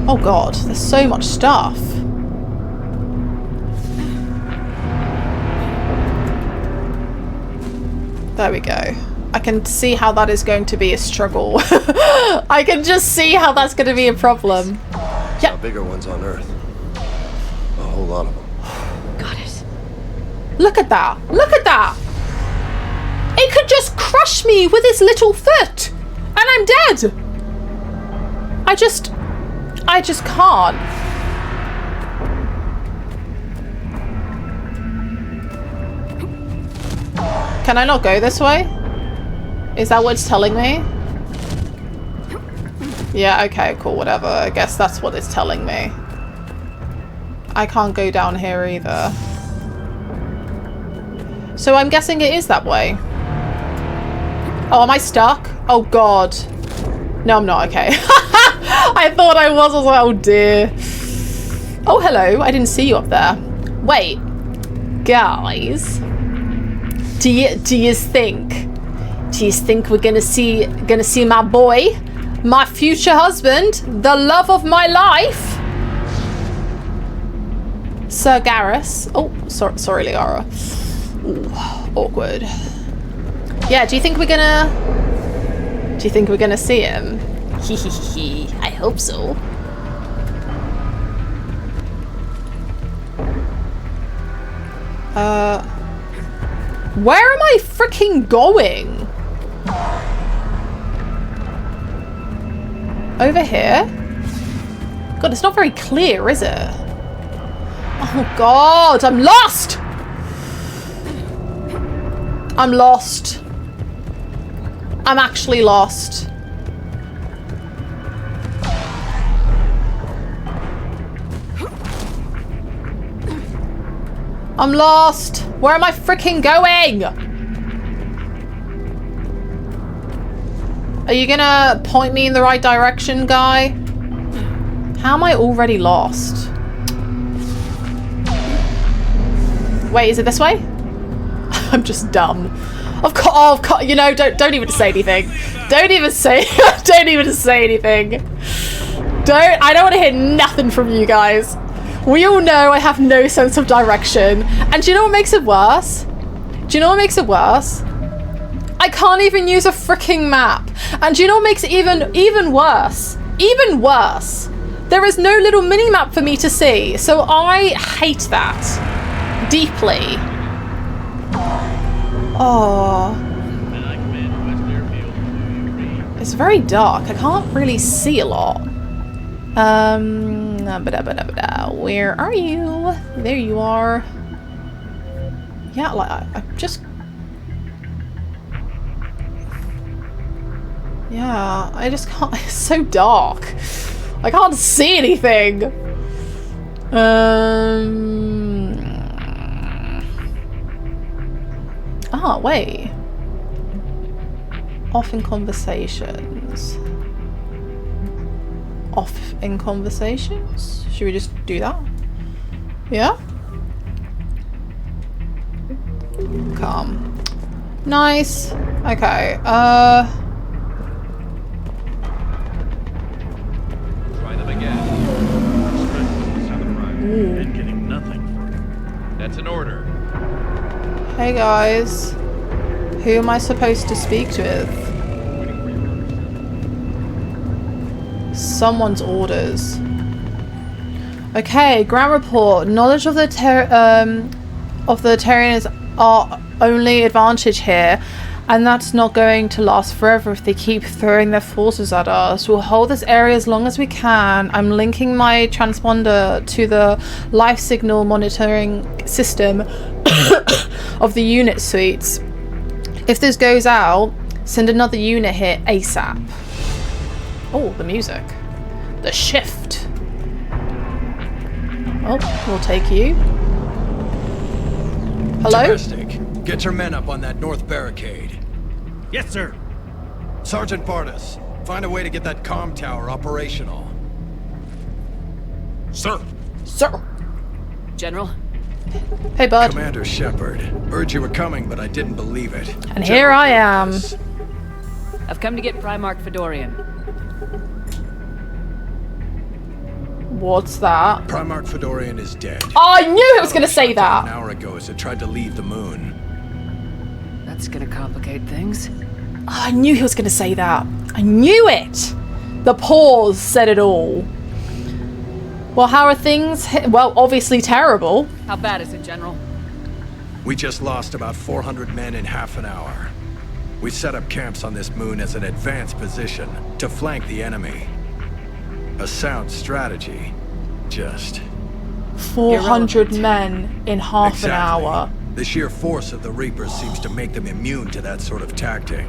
Oh God, there's so much stuff. There we go. I can see how that is going to be a struggle. I can just see how that's going to be a problem. Yeah. Bigger ones on Earth. A whole lot of them. Goddess. Look at that. Look at that. It could just crush me with its little foot. And I'm dead. I just can't. Can I not go this way? Is that what it's telling me? Yeah, okay, cool, whatever. I guess that's what it's telling me. I can't go down here either. So I'm guessing it is that way. Oh, am I stuck? Oh, God. No, I'm not. Okay. I thought I was. I was like, oh, dear. Oh, hello. I didn't see you up there. Wait. Guys. Do you think we're gonna see my boy? My future husband? The love of my life? Sir Garrus. Oh, sorry, Liara. Ooh, awkward. Yeah, do you think we're gonna see him? Hehehe, I hope so. Where am I freaking going? Over here? God, it's not very clear, is it? Oh God, I'm lost! I'm lost. I'm actually lost. I'm lost. Where am I freaking going? Are you gonna point me in the right direction, guy? How am I already lost? Wait, is it this way? I'm just dumb. Of course, you know, don't even say anything. Don't even say anything. I don't want to hear nothing from you guys. We all know I have no sense of direction. And do you know what makes it worse? I can't even use a freaking map. And do you know what makes it even worse? Even worse. There is no little mini-map for me to see. So I hate that. Deeply. Oh. It's very dark. I can't really see a lot. Where are you? There you are. Yeah, like I just. Yeah, I just can't. It's so dark. I can't see anything. Ah, wait. Off in conversations. Off in conversations? Should we just do that? Yeah? Calm. Nice. Okay. Try them again. And getting nothing for it. That's an order. Hey guys. Who am I supposed to speak with? Someone's orders. Okay, ground report. Knowledge of the Terran is our only advantage here, and that's not going to last forever if they keep throwing their forces at us. We'll hold this area as long as we can. I'm linking my transponder to the life signal monitoring system of the unit suites. If this goes out, send another unit here ASAP. Oh, the music. The shift. Oh, we'll take you. Hello? Domestic, get your men up on that north barricade. Yes, sir. Sergeant Bartis, find a way to get that comm tower operational. Sir. Sir. General? Hey, bud. Commander Shepard. Heard you were coming, but I didn't believe it. And here I am. I've come to get Primarch Fedorian. What's that? Primarch Fedorian is dead. Oh, I knew it was going to say that. An hour ago as it tried to leave the moon. That's gonna complicate things. Oh, I knew he was going to say that. I knew it. The pause said it all. Well, how are things? Well, obviously terrible. How bad is it, General? We just lost about 400 men in half an hour. We set up camps on this moon as an advanced position to flank the enemy. A sound strategy. Just 400 men in half an hour. The sheer force of the Reapers seems to make them immune to that sort of tactic.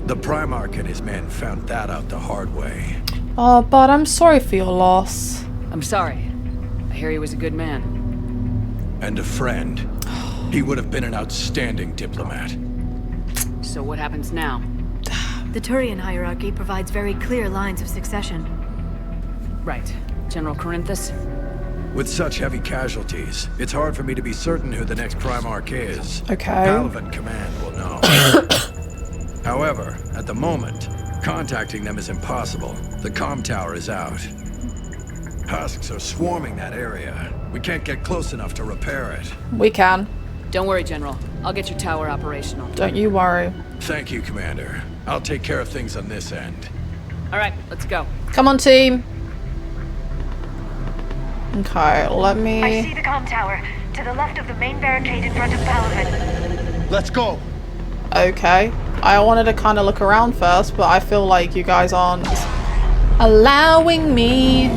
The Primarch and his men found that out the hard way. Oh, but I'm sorry for your loss. I'm sorry. I hear he was a good man. And a friend. He would have been an outstanding diplomat. So what happens now? The Turian hierarchy provides very clear lines of succession. Right. General Corinthus? With such heavy casualties, it's hard for me to be certain who the next Primarch is. Okay. Palaven Command will know. However, at the moment, contacting them is impossible. The comm tower is out. Husks are swarming that area. We can't get close enough to repair it. We can. Don't worry, General. I'll get your tower operational. Don't you worry. Thank you, Commander. I'll take care of things on this end. All right, let's go. Come on, team. Okay, let me... I see the comm tower, to the left of the main barricade in front of Palaven. Let's go. Okay. I wanted to kind of look around first, but I feel like you guys aren't allowing me.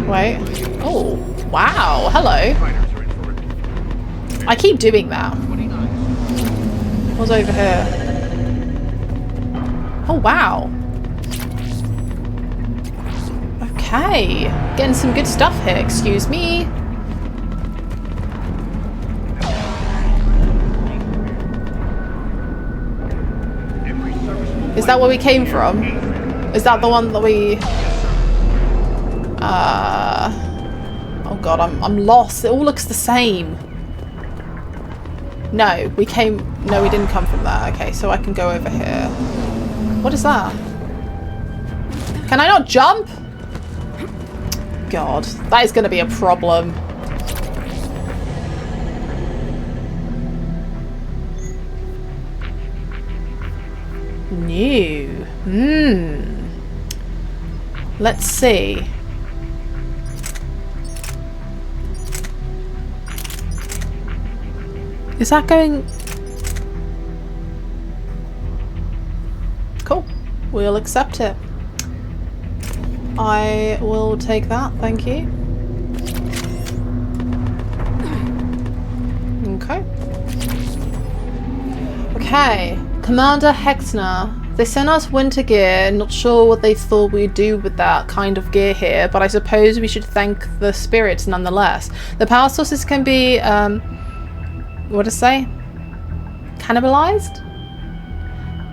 Wait. Oh, wow. Hello. I keep doing that. What's over here? Oh, wow. Okay. Getting some good stuff here. Excuse me. Is that where we came from? Is that the one that we... Oh god, I'm lost. It all looks the same. No, we came... No, we didn't come from there. Okay, so I can go over here. What is that? Can I not jump? God, that is going to be a problem. New. Let's see. Is that going... Cool. We'll accept it. I will take that, thank you. Okay. Okay. Commander Hexner. They sent us winter gear, not sure what they thought we'd do with that kind of gear here, but I suppose we should thank the spirits nonetheless. The power sources can be, what to say? Cannibalized?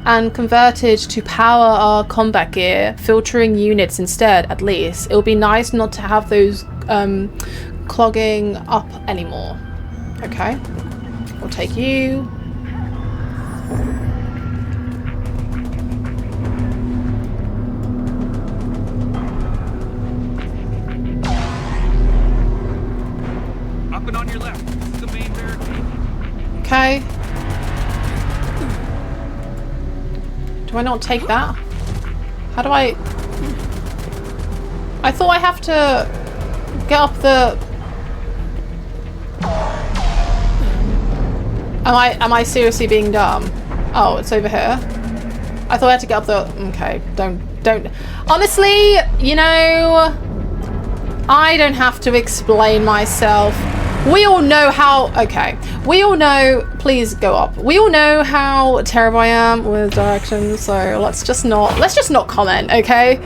And converted to power our combat gear, filtering units instead, at least. It'll be nice not to have those clogging up anymore. Okay. We'll take you. Up and on your left. This is the main barricade. Okay. Do I not take that? How do I... I thought I have to get up the... Am I seriously being dumb? Oh, it's over here. I thought I had to get up the... Okay, don't... Honestly, you know... I don't have to explain myself. We all know how... Okay. We all know... Please go up. We all know how terrible I am with directions, so let's just not comment, okay?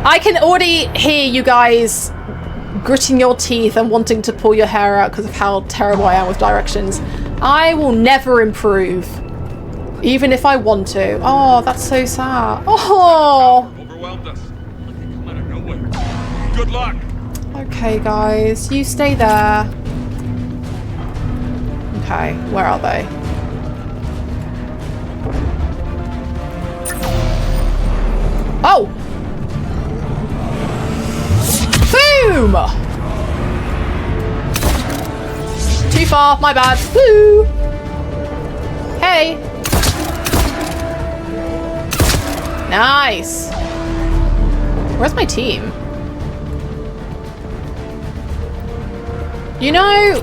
I can already hear you guys gritting your teeth and wanting to pull your hair out because of how terrible I am with directions. I will never improve. Even if I want to. Oh, that's so sad. Oh! Overwhelmed us. Like they come out of nowhere. Good luck! Okay, guys. You stay there. Okay, where are they? Oh! Boom! Too far, my bad. Woo! Hey! Nice! Where's my team? You know...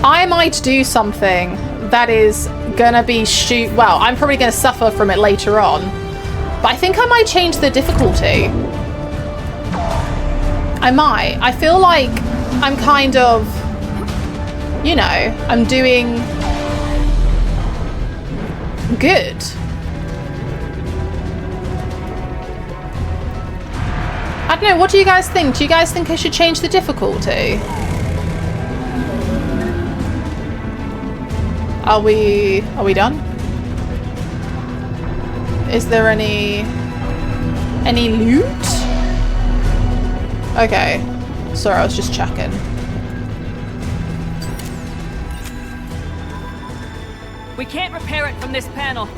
I might do something that is gonna be well, I'm probably gonna suffer from it later on. But I think I might change the difficulty. I might. I feel like I'm kind of, you know, I'm doing good. I don't know, what do you guys think? Do you guys think I should change the difficulty? Are we done? Is there any loot? Okay. Sorry, I was just checking. We can't repair it from this panel.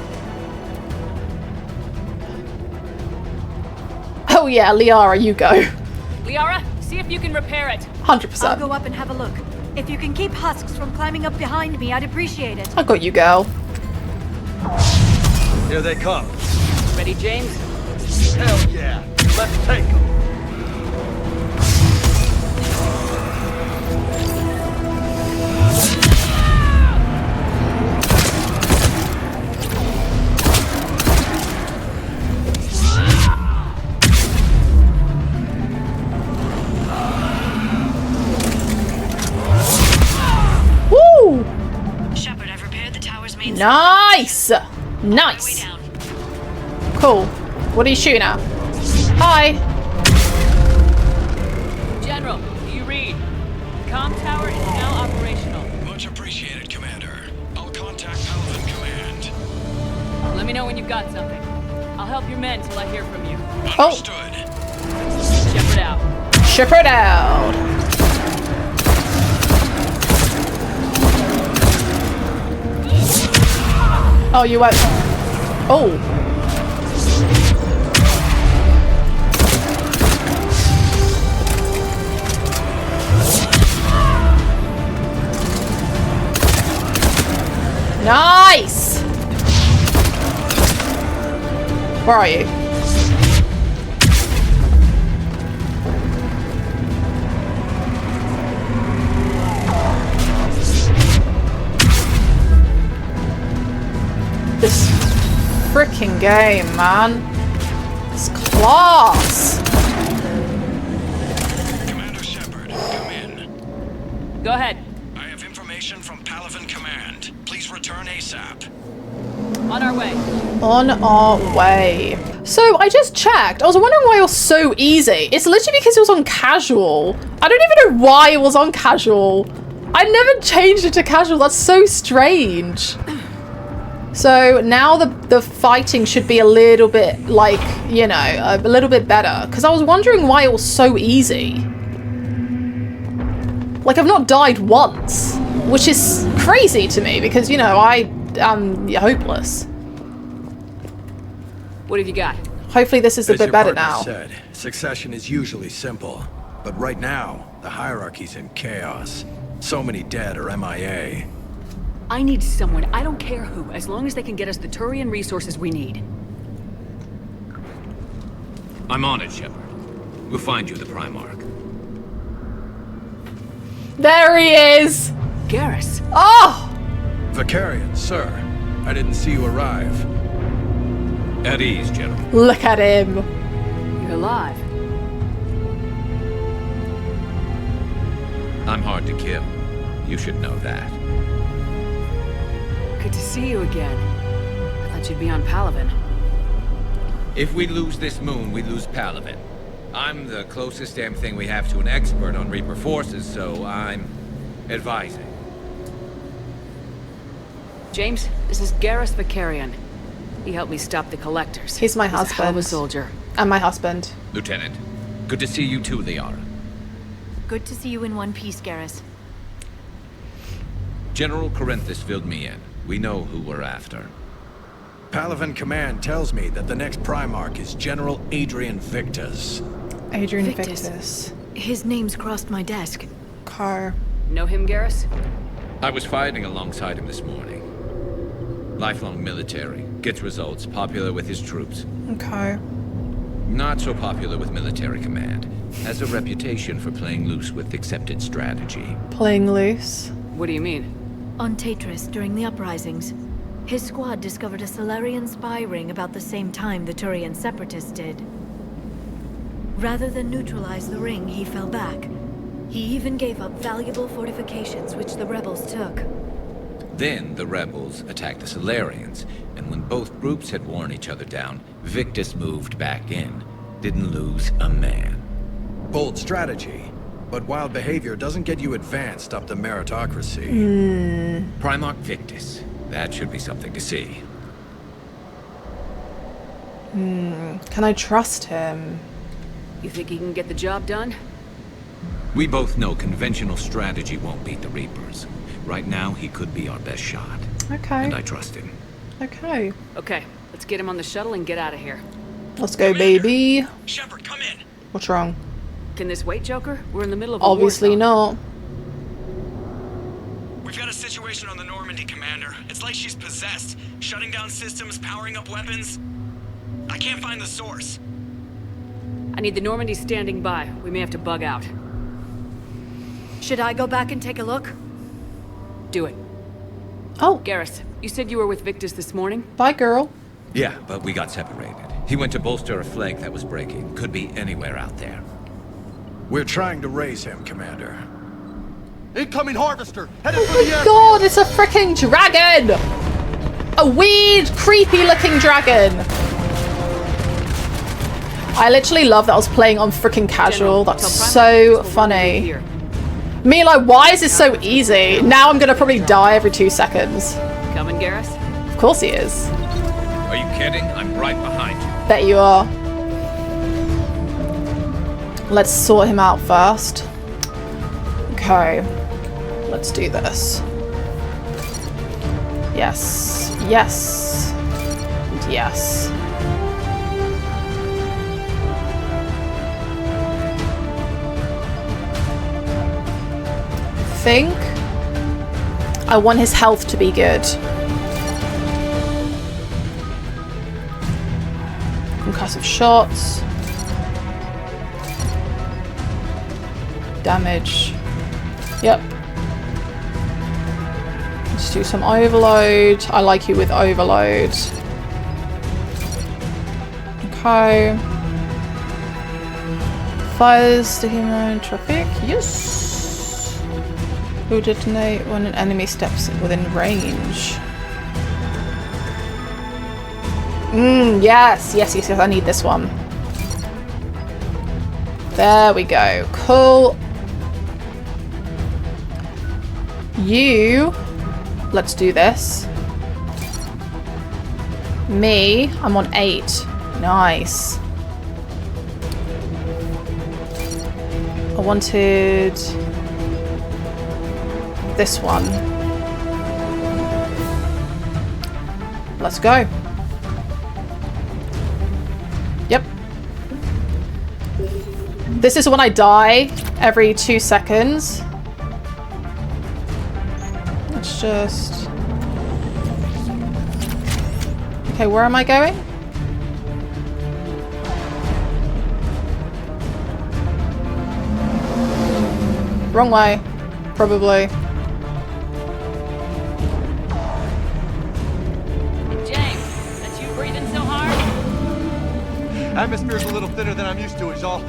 Oh yeah, Liara, you go. Liara, see if you can repair it. 100%. I'll go up and have a look. If you can keep husks from climbing up behind me, I'd appreciate it. I got you, girl. Here they come. Ready, James? Hell yeah. Let's take them. Woo! Shepard, I've repaired the tower's main. Nice! Nice! Cool. What are you shooting at? Hi! General, do you read? The comm tower is now operational. Much appreciated, Commander. I'll contact Palaven Command. Let me know when you've got something. I'll help your men till I hear from you. Understood. Shepard out. Shepard out! Oh, you went. Oh. Nice! Where are you? This freaking game, man. It's class. Commander Shepard, come in. Go ahead. I have information from Palaven Command. Please return ASAP. On our way. On our way. So I just checked. I was wondering why it was so easy. It's literally because it was on casual. I don't even know why it was on casual. I never changed it to casual. That's so strange. So now the fighting should be a little bit like, you know, a little bit better. Because I was wondering why it was so easy. Like, I've not died once, which is crazy to me because, you know, I am hopeless. What have you got? Hopefully this is a bit better now. Said, succession is usually simple, but right now, the hierarchy's in chaos. So many dead or MIA. I need someone, I don't care who, as long as they can get us the Turian resources we need. I'm on it, Shepard. We'll find you the Primarch. There he is! Garrus. Oh! Vicarian, sir. I didn't see you arrive. At ease, General. Look at him. You're alive. I'm hard to kill. You should know that. Good to see you again. I thought you'd be on Palaven. If we lose this moon, we lose Palaven. I'm the closest damn thing we have to an expert on Reaper forces, so I'm advising. James, this is Garrus Vicarian. He helped me stop the Collectors. He's my A hell of husband. a soldier. And my husband. Lieutenant, good to see you too, Liara. Good to see you in one piece, Garrus. General Corinthus filled me in. We know who we're after. Palaven Command tells me that the next Primarch is General Adrian Victus. Adrian Victus. His name's crossed my desk. Car. Know him, Garrus? I was fighting alongside him this morning. Lifelong military, gets results, popular with his troops. Okay. Not so popular with military command. Has a reputation for playing loose with accepted strategy. Playing loose? What do you mean? On Tatris, during the uprisings, his squad discovered a Solarian spy ring about the same time the Turian separatists did. Rather than neutralize the ring, he fell back. He even gave up valuable fortifications which the rebels took. Then the rebels attacked the Solarians, and when both groups had worn each other down, Victus moved back in. Didn't lose a man. Bold strategy. but wild behavior doesn't get you advanced up to meritocracy. Primarch Victus. That should be something to see. Can I trust him? You think he can get the job done? We both know conventional strategy won't beat the Reapers. Right now, he could be our best shot. Okay. And I trust him. Okay. Okay, let's get him on the shuttle and get out of here. Let's go, baby. Shepard, come in. What's wrong? Can this wait, Joker? We're in the middle of a Obviously war zone. not. We've got a situation on the Normandy, Commander. It's like she's possessed. Shutting down systems, powering up weapons. I can't find the source. I need the Normandy standing by. We may have to bug out. Should I go back and take a look? Do it. Oh. Garrus, you said you were with Victus this morning? Bye, girl. Yeah, but we got separated. He went to bolster a flank that was breaking. Could be anywhere out there. We're trying to raise him, Commander. Incoming harvester! Headed for Oh the my air. god, it's a freaking dragon! A weird, creepy-looking dragon. I literally love that I was playing on freaking casual. That's so funny. Me, like, why is this so easy? Now I'm gonna probably die every 2 seconds. Coming, Garrus? Of course he is. Are you kidding? I'm right behind you. Bet you are. Let's sort him out first. Okay. Let's do this. Yes. Yes. And yes. I think I want his health to be good. Concussive shots. Damage. Yep. Let's do some overload. I like you with overload. Okay. Fires the human traffic. Yes. Will detonate when an enemy steps within range. Yes, yes, yes, yes, I need this one. There we go. Cool. You, let's do this. Me, I'm on 8. Nice. I wanted this one. Let's go. Yep. This is when I die every 2 seconds. Let's just... Okay, where am I going? Wrong way, probably. James, that's you breathing so hard? Atmosphere's a little thinner than I'm used to, is all.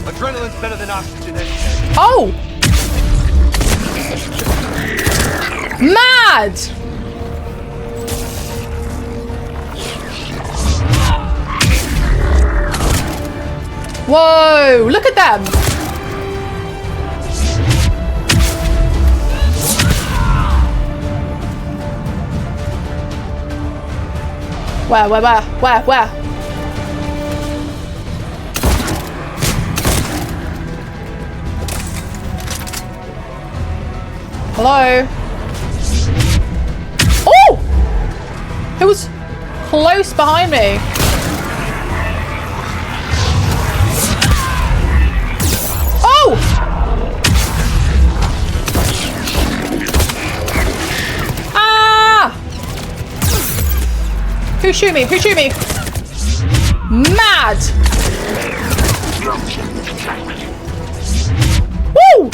Adrenaline's better than oxygen. Oh! Mad! Whoa! Look at them! Where? Hello? Oh! It was close behind me. Oh! Ah! Who shoot me? Mad! Woo!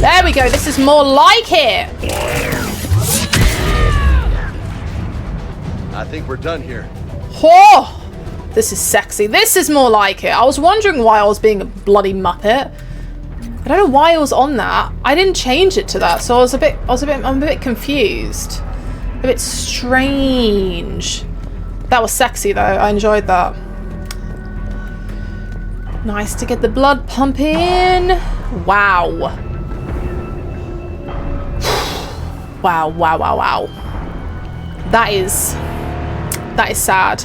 There we go. This is more like it. I think we're done here. Oh! This is sexy. This is more like it. I was wondering why I was being a bloody muppet. I don't know why I was on that. I didn't change it to that, so I'm a bit confused. A bit strange. That was sexy though. I enjoyed that. Nice to get the blood pumping. Wow. Wow, wow, wow, wow. That is sad.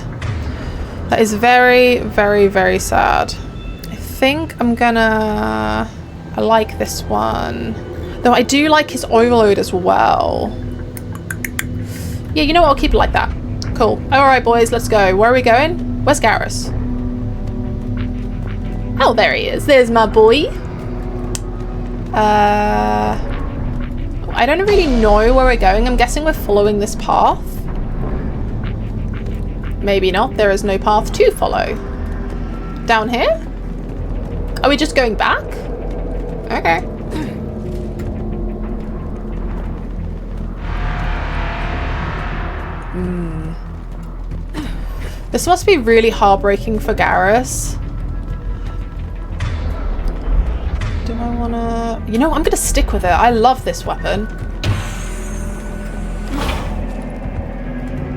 That is very, very, very sad. I think I'm gonna... I like this one. Though I do like his overload as well. Yeah, you know what? I'll keep it like that. Cool. Alright, boys, let's go. Where are we going? Where's Garrus? Oh, there he is. There's my boy. I don't really know where we're going. I'm guessing we're following this path. Maybe not. There is no path to follow. Down here? Are we just going back? Okay. This must be really heartbreaking for Garrus. Do I wanna... You know, I'm gonna stick with it. I love this weapon.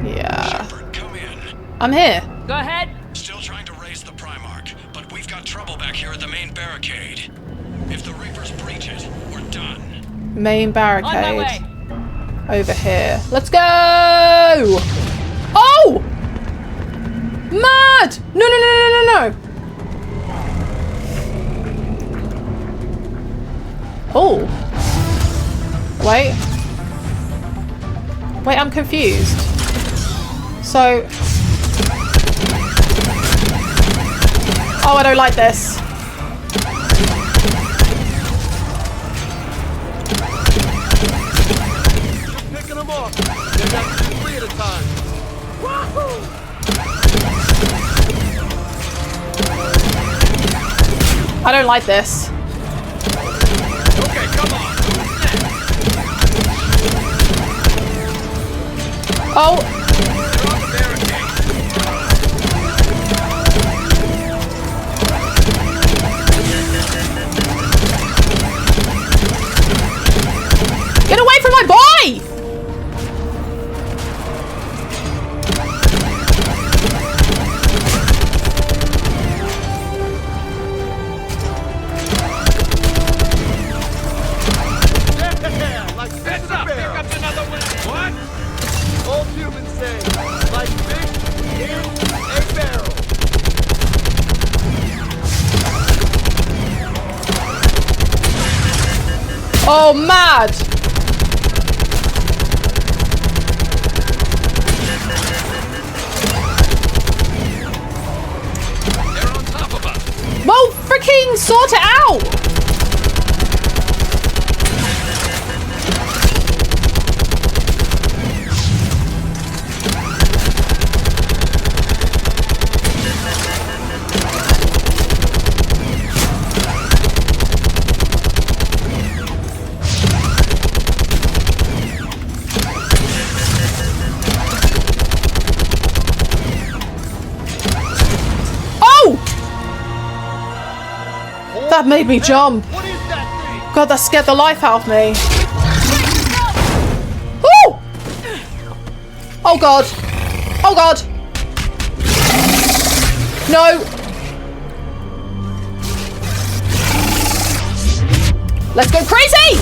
Yeah. Shepard, come in. I'm here. Go ahead. Still trying to raise the Primarch, but we've got trouble back here at the main barricade. If the Reapers breach it, we're done. Main barricade. On my way. Over here. Let's go! Oh! Mad! No, no, no, no, no, no! Oh. Wait. Wait, I'm confused. So... Oh, I don't like this. Picking them off. They got to do 3 at a time. Wahoo! I don't like this. Okay, come on. Oh. Get away from my boy! Oh, mad! They're on top of us. Well, freaking sort it out! That made me jump. God, that scared the life out of me. Woo! Oh god. Oh god. No. Let's go crazy!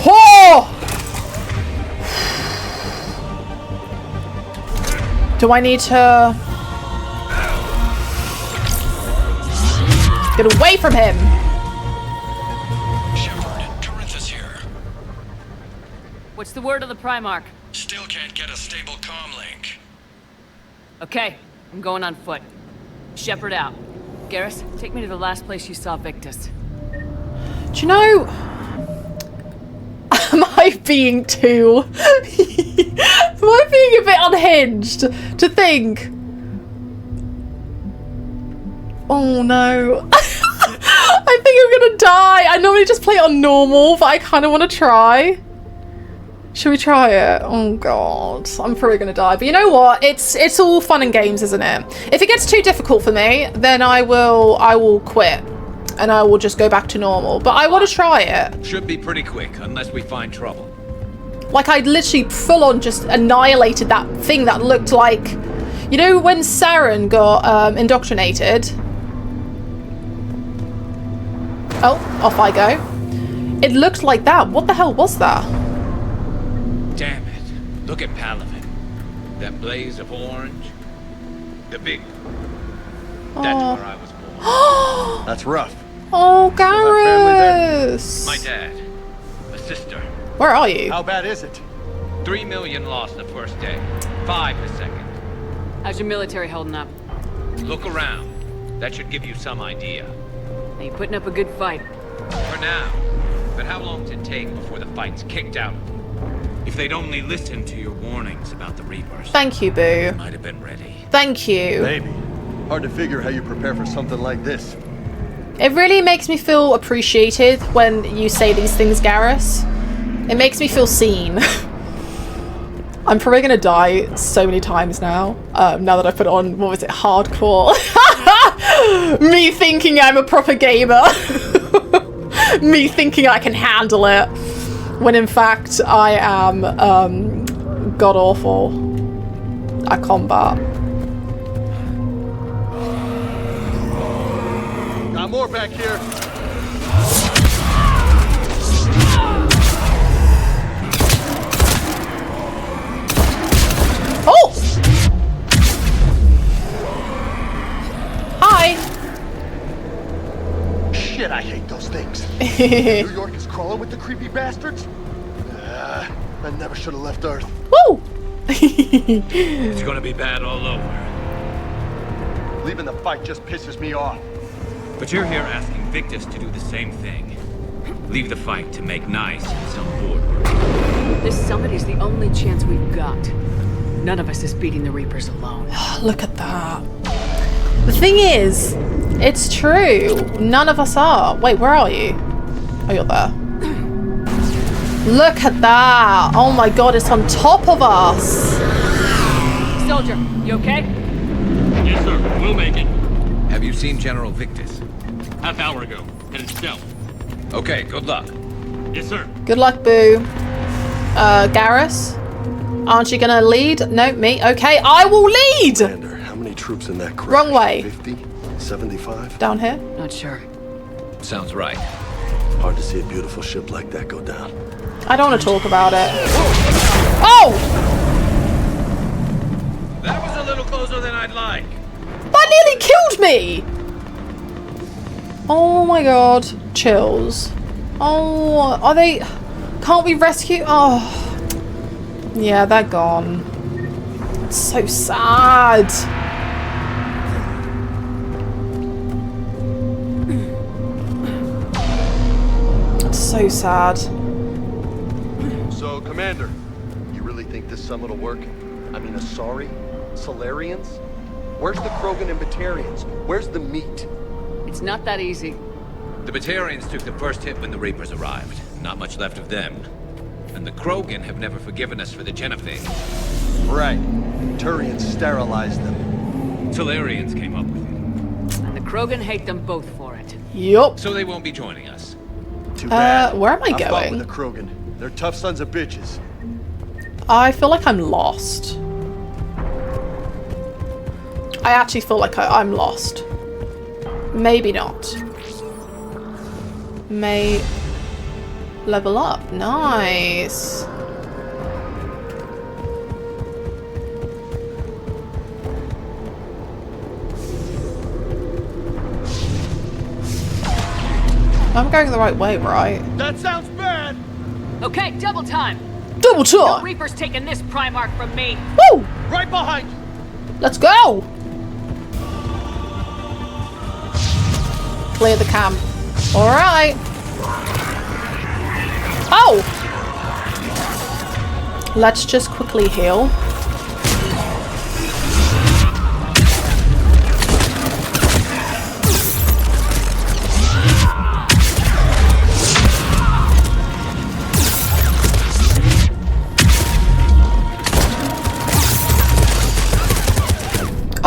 Oh! Do I need to get away from him? Shepard, Corinthus here. What's the word of the Primarch? Still can't get a stable comm link. Okay, I'm going on foot. Shepard out. Garrus, take me to the last place you saw Victus. Do you know... Am I being too... Am I being a bit unhinged to think? Oh no. I think I'm gonna die. I normally just play it on normal, but I kind of want to try. Should we try it? Oh god. I'm probably gonna die. But you know what? It's all fun and games, isn't it? If it gets too difficult for me, then I will quit. and I will just go back to normal. But I want to try it. Should be pretty quick, unless we find trouble. Like, I literally full-on just annihilated that thing that looked like... You know when Saren got indoctrinated? Oh, off I go. It looked like that. What the hell was that? Damn it. Look at Palaven. That blaze of orange. The big... That's where I was born. That's rough. Oh, Garrus! My dad. A sister. Where are you? How bad is it? 3 million lost the first day. 5 the second. How's your military holding up? Look around. That should give you some idea. Are you putting up a good fight? For now. But how long does it take before the fight's kicked out? If they'd only listened to your warnings about the Reapers. Thank you, Boo. They might have been ready. Thank you. Maybe. Hard to figure how you prepare for something like this. It really makes me feel appreciated when you say these things, Garrus. It makes me feel seen. I'm probably gonna die so many times now. Now that I put on, what was it, hardcore? Me thinking I'm a proper gamer. Me thinking I can handle it. When in fact I am god awful at combat. Got more back here. Oh! Hi. Shit, I hate those things. New York is crawling with the creepy bastards. I never should have left Earth. Woo! It's gonna be bad all over. Leaving the fight just pisses me off. But you're here asking Victus to do the same thing. Leave the fight to make nice and some board work. This summit is the only chance we've got. None of us is beating the Reapers alone. Look at that. The thing is, it's true. None of us are. Wait, where are you? Oh, you're there. Look at that. Oh my god, it's on top of us. Soldier, you okay? Yes, sir. We'll make it. Have you seen General Victus? Half hour ago. Headed south. Okay, good luck. Yes, sir. Good luck, Boo. Garrus? Aren't you gonna lead? No, me. Okay, I will lead! Commander, how many troops in that crash? Wrong way. 50? 75? Down here? Not sure. Sounds right. Hard to see a beautiful ship like that go down. I don't want to talk about it. Oh! That was a little closer than I'd like. That nearly killed me! Oh my god. Chills. Oh, are they... Can't we rescue... Oh. Yeah, they're gone. It's so sad. It's so sad. So, Commander, you really think this summit will work? I mean, Asari? Solarians? Where's the Krogan and Batarians? Where's the meat? It's not that easy. The Batarians took the first hit when the Reapers arrived. Not much left of them. And the Krogan have never forgiven us for the Genophage. Right. Turians sterilized them. Solarians came up with it. And the Krogan hate them both for it. Yup. So they won't be joining us. Too bad. Where am I fought going? with the Krogan. They're tough sons of bitches. I feel like I'm lost. I actually feel like I'm lost. Maybe not. May level up. Nice. I'm going the right way, right? That sounds bad! Okay, double time! Double No time! Reaper's taking this Primarch from me! Woo! Right behind you! Let's go! Clear the camp. Alright. Oh! Let's just quickly heal.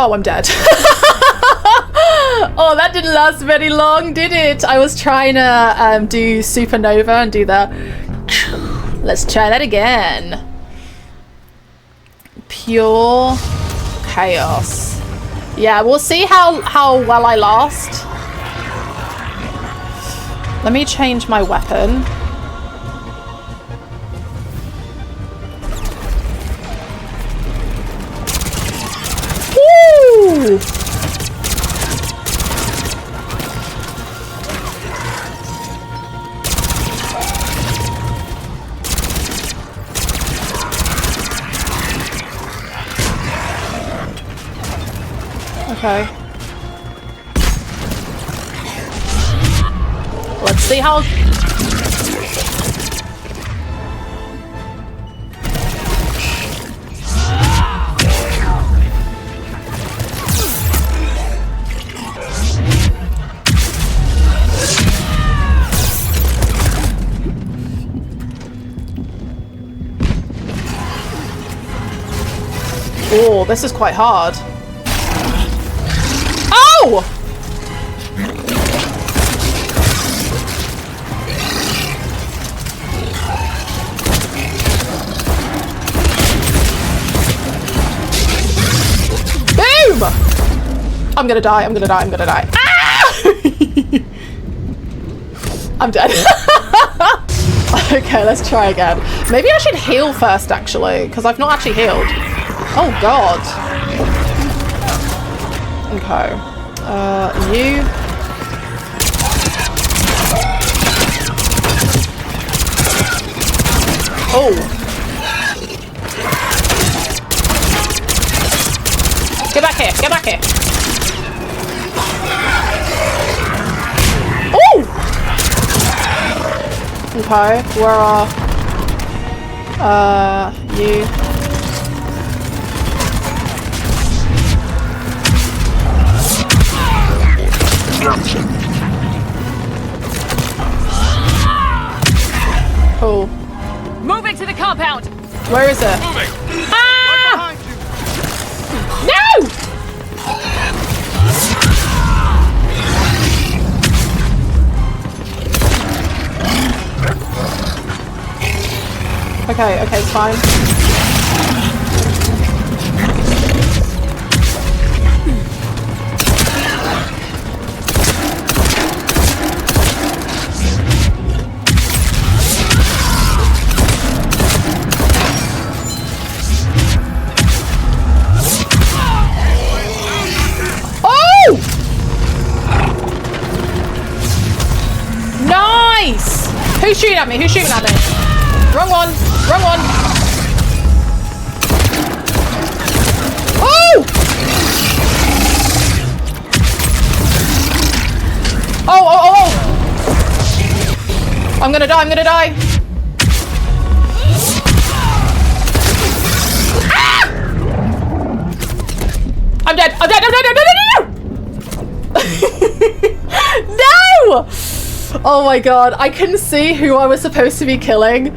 Oh, I'm dead. Oh, that didn't last very long, did it? I was trying to do supernova and do the... Let's try that again. Pure chaos. Yeah, we'll see how well I last. Let me change my weapon. Woo! Okay. Let's see how... Oh, this is quite hard. Oh! Boom! I'm gonna die, I'm gonna die, I'm gonna die. Ah! I'm dead. Okay, let's try again. Maybe I should heal first, actually, because I've not actually healed. Oh, God. Okay. You. Oh. Get back here. Get back here. Oh! Okay. Where are... you. Cool. Moving to the compound. Where is it? Moving. Ah! No! Okay, okay, it's fine. Who's shooting at me? Who's shooting at me? Wrong one. Wrong one. Oh! Oh, oh, oh, oh! I'm gonna die. I'm gonna die. Ah! I'm dead. I'm dead. I'm dead. I'm dead. No! Oh my god, I couldn't see who I was supposed to be killing.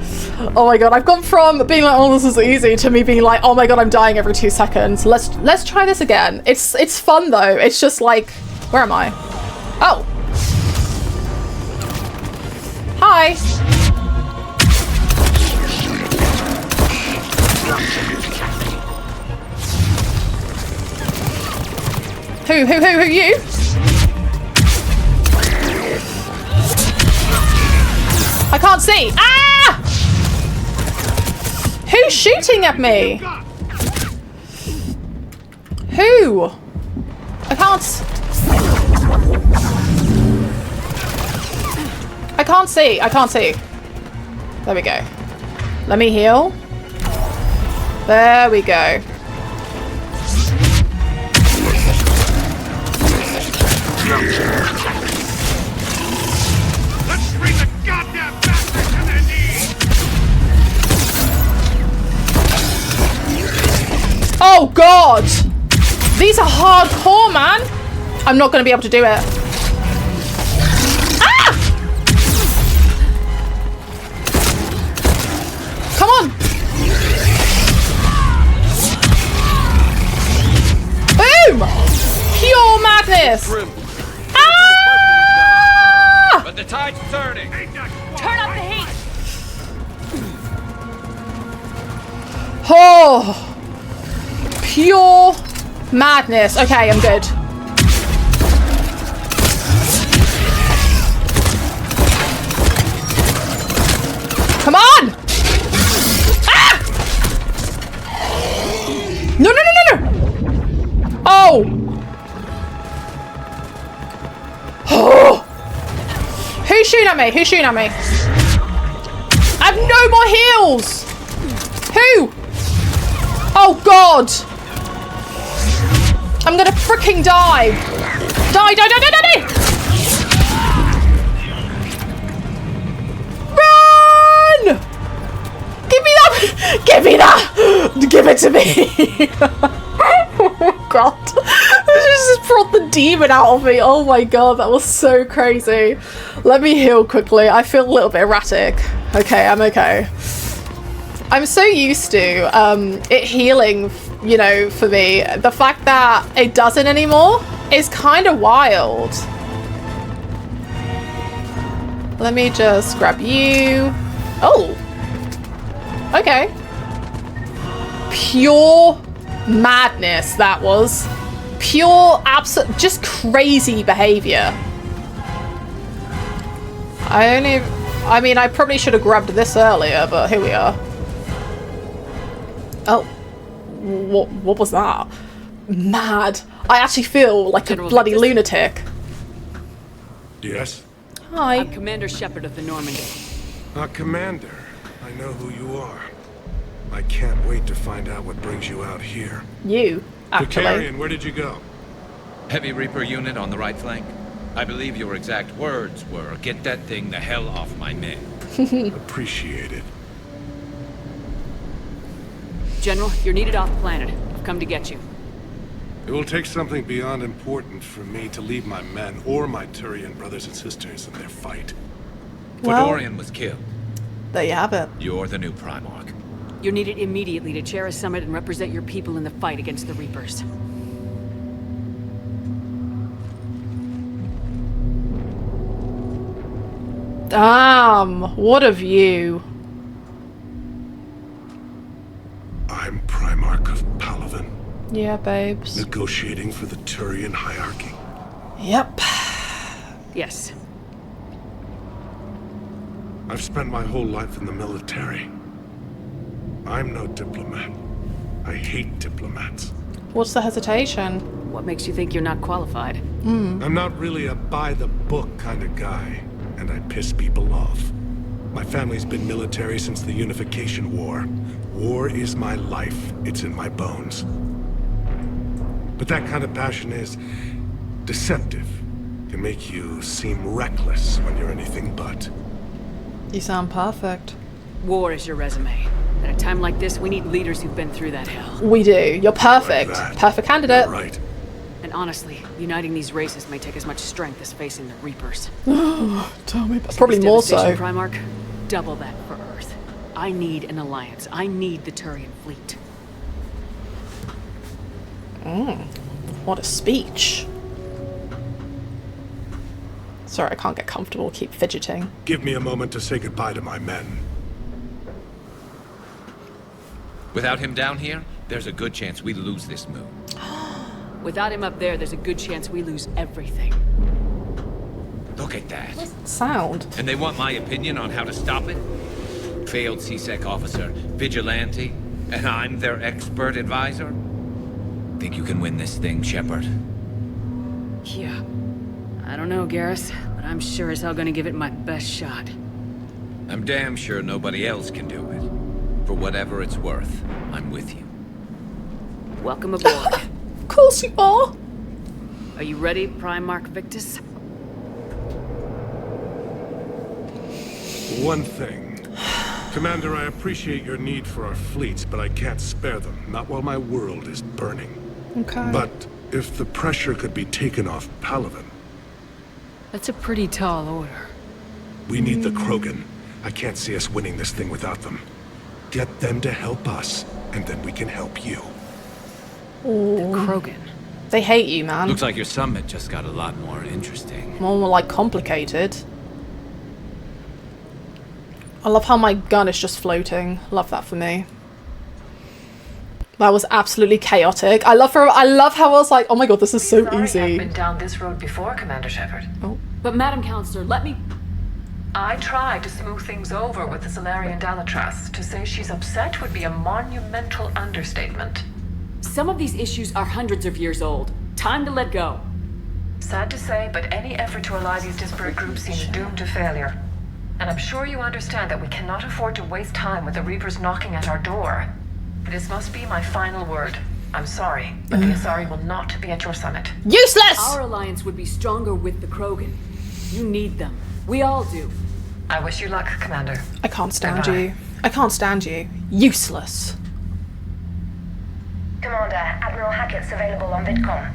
Oh my god, I've gone from being like, oh, this is easy, to me being like, oh my god, I'm dying every 2 seconds. Let's try this again. It's fun though. It's just like, where am I? Oh. Hi. Who, you? I can't see. Ah! Who's shooting at me? Who? I can't see. I can't see. There we go. Let me heal. There we go. Let's bring the goddamn bastard to their knees! Oh god! These are hardcore, man! I'm not gonna be able to do it. Ah! Come on! Boom! Pure madness! Oh! Pure madness. Okay, I'm good. Come on! Ah! No, no, no, no, no! Oh! Oh! Who's shooting at me? Who's shooting at me? I have no more heals! Who? Oh, God! I'm gonna freaking die! Die, die, die, die, die, die! Run! Give me that! Give me that! Give it to me! Oh, God. This just brought the demon out of me. Oh, my God. That was so crazy. Let me heal quickly. I feel a little bit erratic. Okay, I'm okay. I'm so used to it healing, you know, for me. The fact that it doesn't anymore is kind of wild. Let me just grab you. Oh. Okay. Pure madness, that was. Pure, absolute, just crazy behavior. I mean, I probably should have grabbed this earlier, but here we are. Oh, what was that? Mad. I actually feel like a bloody lunatic. Yes? Hi. I'm Commander Shepard of the Normandy. Commander, I know who you are. I can't wait to find out what brings you out here. You, actually. Vicarian, where did you go? Heavy Reaper unit on the right flank. I believe your exact words were, "Get that thing the hell off my men." Appreciate it. General, you're needed off planet. I've come to get you. It will take something beyond important for me to leave my men or my Turian brothers and sisters in their fight. Well, Fedorian was killed. There you have it. You're the new Primarch. You're needed immediately to chair a summit and represent your people in the fight against the Reapers. Damn, what a view. I'm Primarch of Palaven, Yeah, babes. negotiating for the Turian hierarchy. Yep. Yes. I've spent my whole life in the military. I'm no diplomat. I hate diplomats. What's the hesitation? What makes you think you're not qualified? I'm not really a by-the-book kind of guy, and I piss people off. My family's been military since the Unification War. War is my life. It's in my bones. But that kind of passion is deceptive. Can make you seem reckless when you're anything but. You sound perfect. War is your resume. At a time like this, we need leaders who've been through that hell. We do. You're perfect. Like Perfect candidate. You're right. And honestly, uniting these races may take as much strength as facing the Reapers. Tell me. Probably more so. Primarch, double that for Earth. I need an alliance. I need the Turian fleet. What a speech. Sorry, I can't get comfortable. Keep fidgeting. Give me a moment to say goodbye to my men. Without him down here, there's a good chance we lose this moon. Without him up there, there's a good chance we lose everything. Look at that. Sound. And they want my opinion on how to stop it? Failed CSEC officer, vigilante, and I'm their expert advisor? Think you can win this thing, Shepard? Yeah. I don't know, Garrus, but I'm sure as hell gonna give it my best shot. I'm damn sure nobody else can do it. For whatever it's worth, I'm with you. Welcome aboard. Of course you are. Are you ready, Primarch Victus? One thing. Commander, I appreciate your need for our fleets, but I can't spare them. Not while my world is burning. Okay. But if the pressure could be taken off Palaven. That's a pretty tall order. We need the Krogan. I can't see us winning this thing without them. Get them to help us, and then we can help you. Ooh. Krogan. They hate you, man. Looks like your summit just got a lot more interesting. More like complicated. I love how my gun is just floating. Love that for me. That was absolutely chaotic. I love how I was like, oh my god, this is so easy. I've been down this road before, Commander Shepard. Oh. But Madam Counselor, let me... I tried to smooth things over with the Solarian Dalatras. To say she's upset would be a monumental understatement. Some of these issues are hundreds of years old. Time to let go. Sad to say, but any effort to ally these disparate groups seems doomed to failure. And I'm sure you understand that we cannot afford to waste time with the Reapers knocking at our door. This must be my final word. I'm sorry, but the Asari will not be at your summit. Useless! Our alliance would be stronger with the Krogan. You need them. We all do. I wish you luck, Commander. I can't stand you. I can't stand you. Useless. Commander, Admiral Hackett's available on VidCom.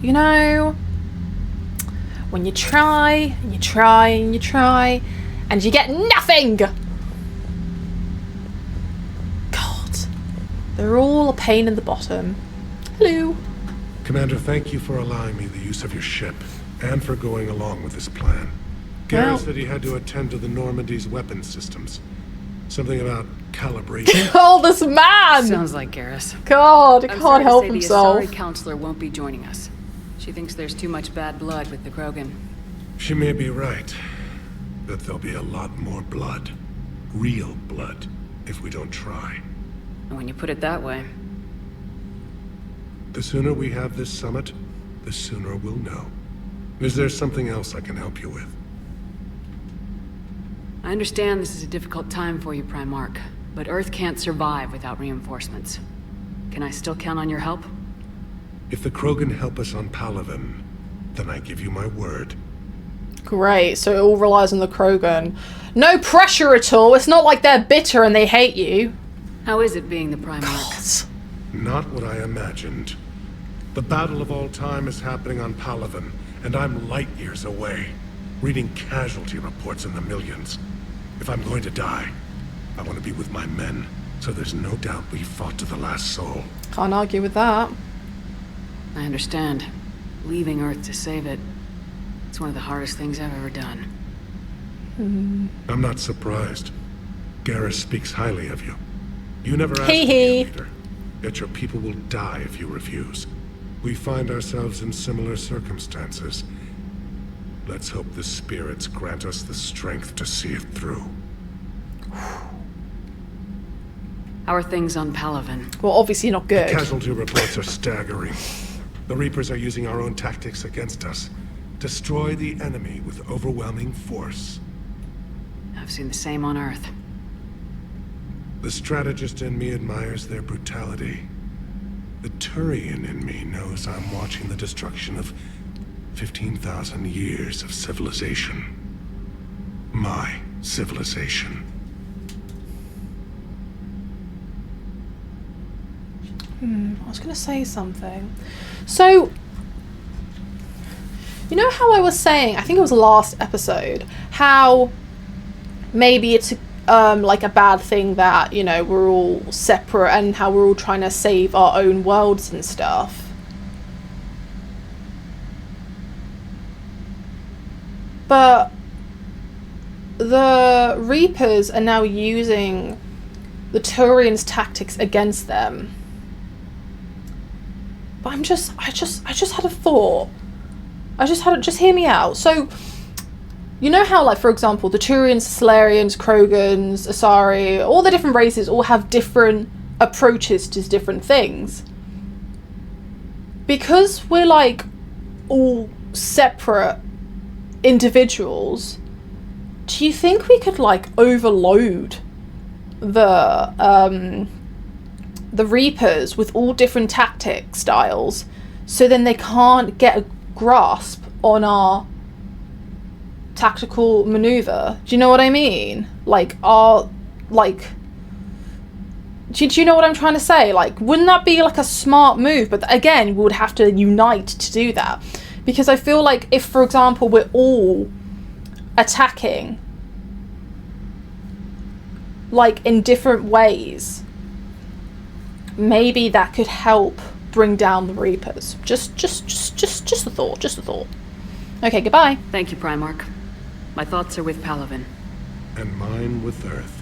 You know, when you try, and you try, and you try, and you get nothing! God. They're all a pain in the bottom. Hello. Commander, thank you for allowing me the use of your ship, and for going along with this plan. Garrett said he had to attend to the Normandy's weapon systems. Something about calibration. Oh, this man! Sounds like Garrus. God, he can't help himself. The Asari Counselor won't be joining us. She thinks there's too much bad blood with the Krogan. She may be right, but there'll be a lot more blood. Real blood, if we don't try. And when you put it that way... The sooner we have this summit, the sooner we'll know. Is there something else I can help you with? I understand this is a difficult time for you, Primarch, but Earth can't survive without reinforcements. Can I still count on your help? If the Krogan help us on Palaven, then I give you my word. Great, so it all relies on the Krogan. No pressure at all. It's not like they're bitter and they hate you. How is it being the Primarch? Not what I imagined. The battle of all time is happening on Palaven, and I'm light years away, reading casualty reports in the millions. If I'm going to die, I want to be with my men, so there's no doubt we fought to the last soul. Can't argue with that. I understand. Leaving Earth to save it. It's one of the hardest things I've ever done. I'm not surprised. Garrus speaks highly of you. You never asked to be a leader, yet your people will die if you refuse. We find ourselves in similar circumstances. Let's hope the spirits grant us the strength to see it through. How are things on Palaven? Well, obviously not good. The casualty reports are staggering. The Reapers are using our own tactics against us. Destroy the enemy with overwhelming force. I've seen the same on Earth. The strategist in me admires their brutality. The Turian in me knows I'm watching the destruction of 15,000 years of civilization. My civilization. I was gonna say something. So, you know how I was saying, I think it was the last episode, how maybe it's like a bad thing that, you know, we're all separate and how we're all trying to save our own worlds and stuff. But the Reapers are now using the Turians' tactics against them. But I just had a thought. Just hear me out. So, you know how, like, for example, the Turians, Solarians, Krogans, Asari, all the different races all have different approaches to different things. Because we're, like, all separate individuals, do you think we could, like, overload the Reapers with all different tactic styles so then they can't get a grasp on our tactical maneuver? Do you know what I mean? Like, do you know what I'm trying to say? Like, wouldn't that be like a smart move? But again, we would have to unite to do that. Because I feel like if, for example, we're all attacking, like, in different ways, maybe that could help bring down the Reapers. Just a thought. Okay, goodbye. Thank you, Primarch. My thoughts are with Palaven. And mine with Earth.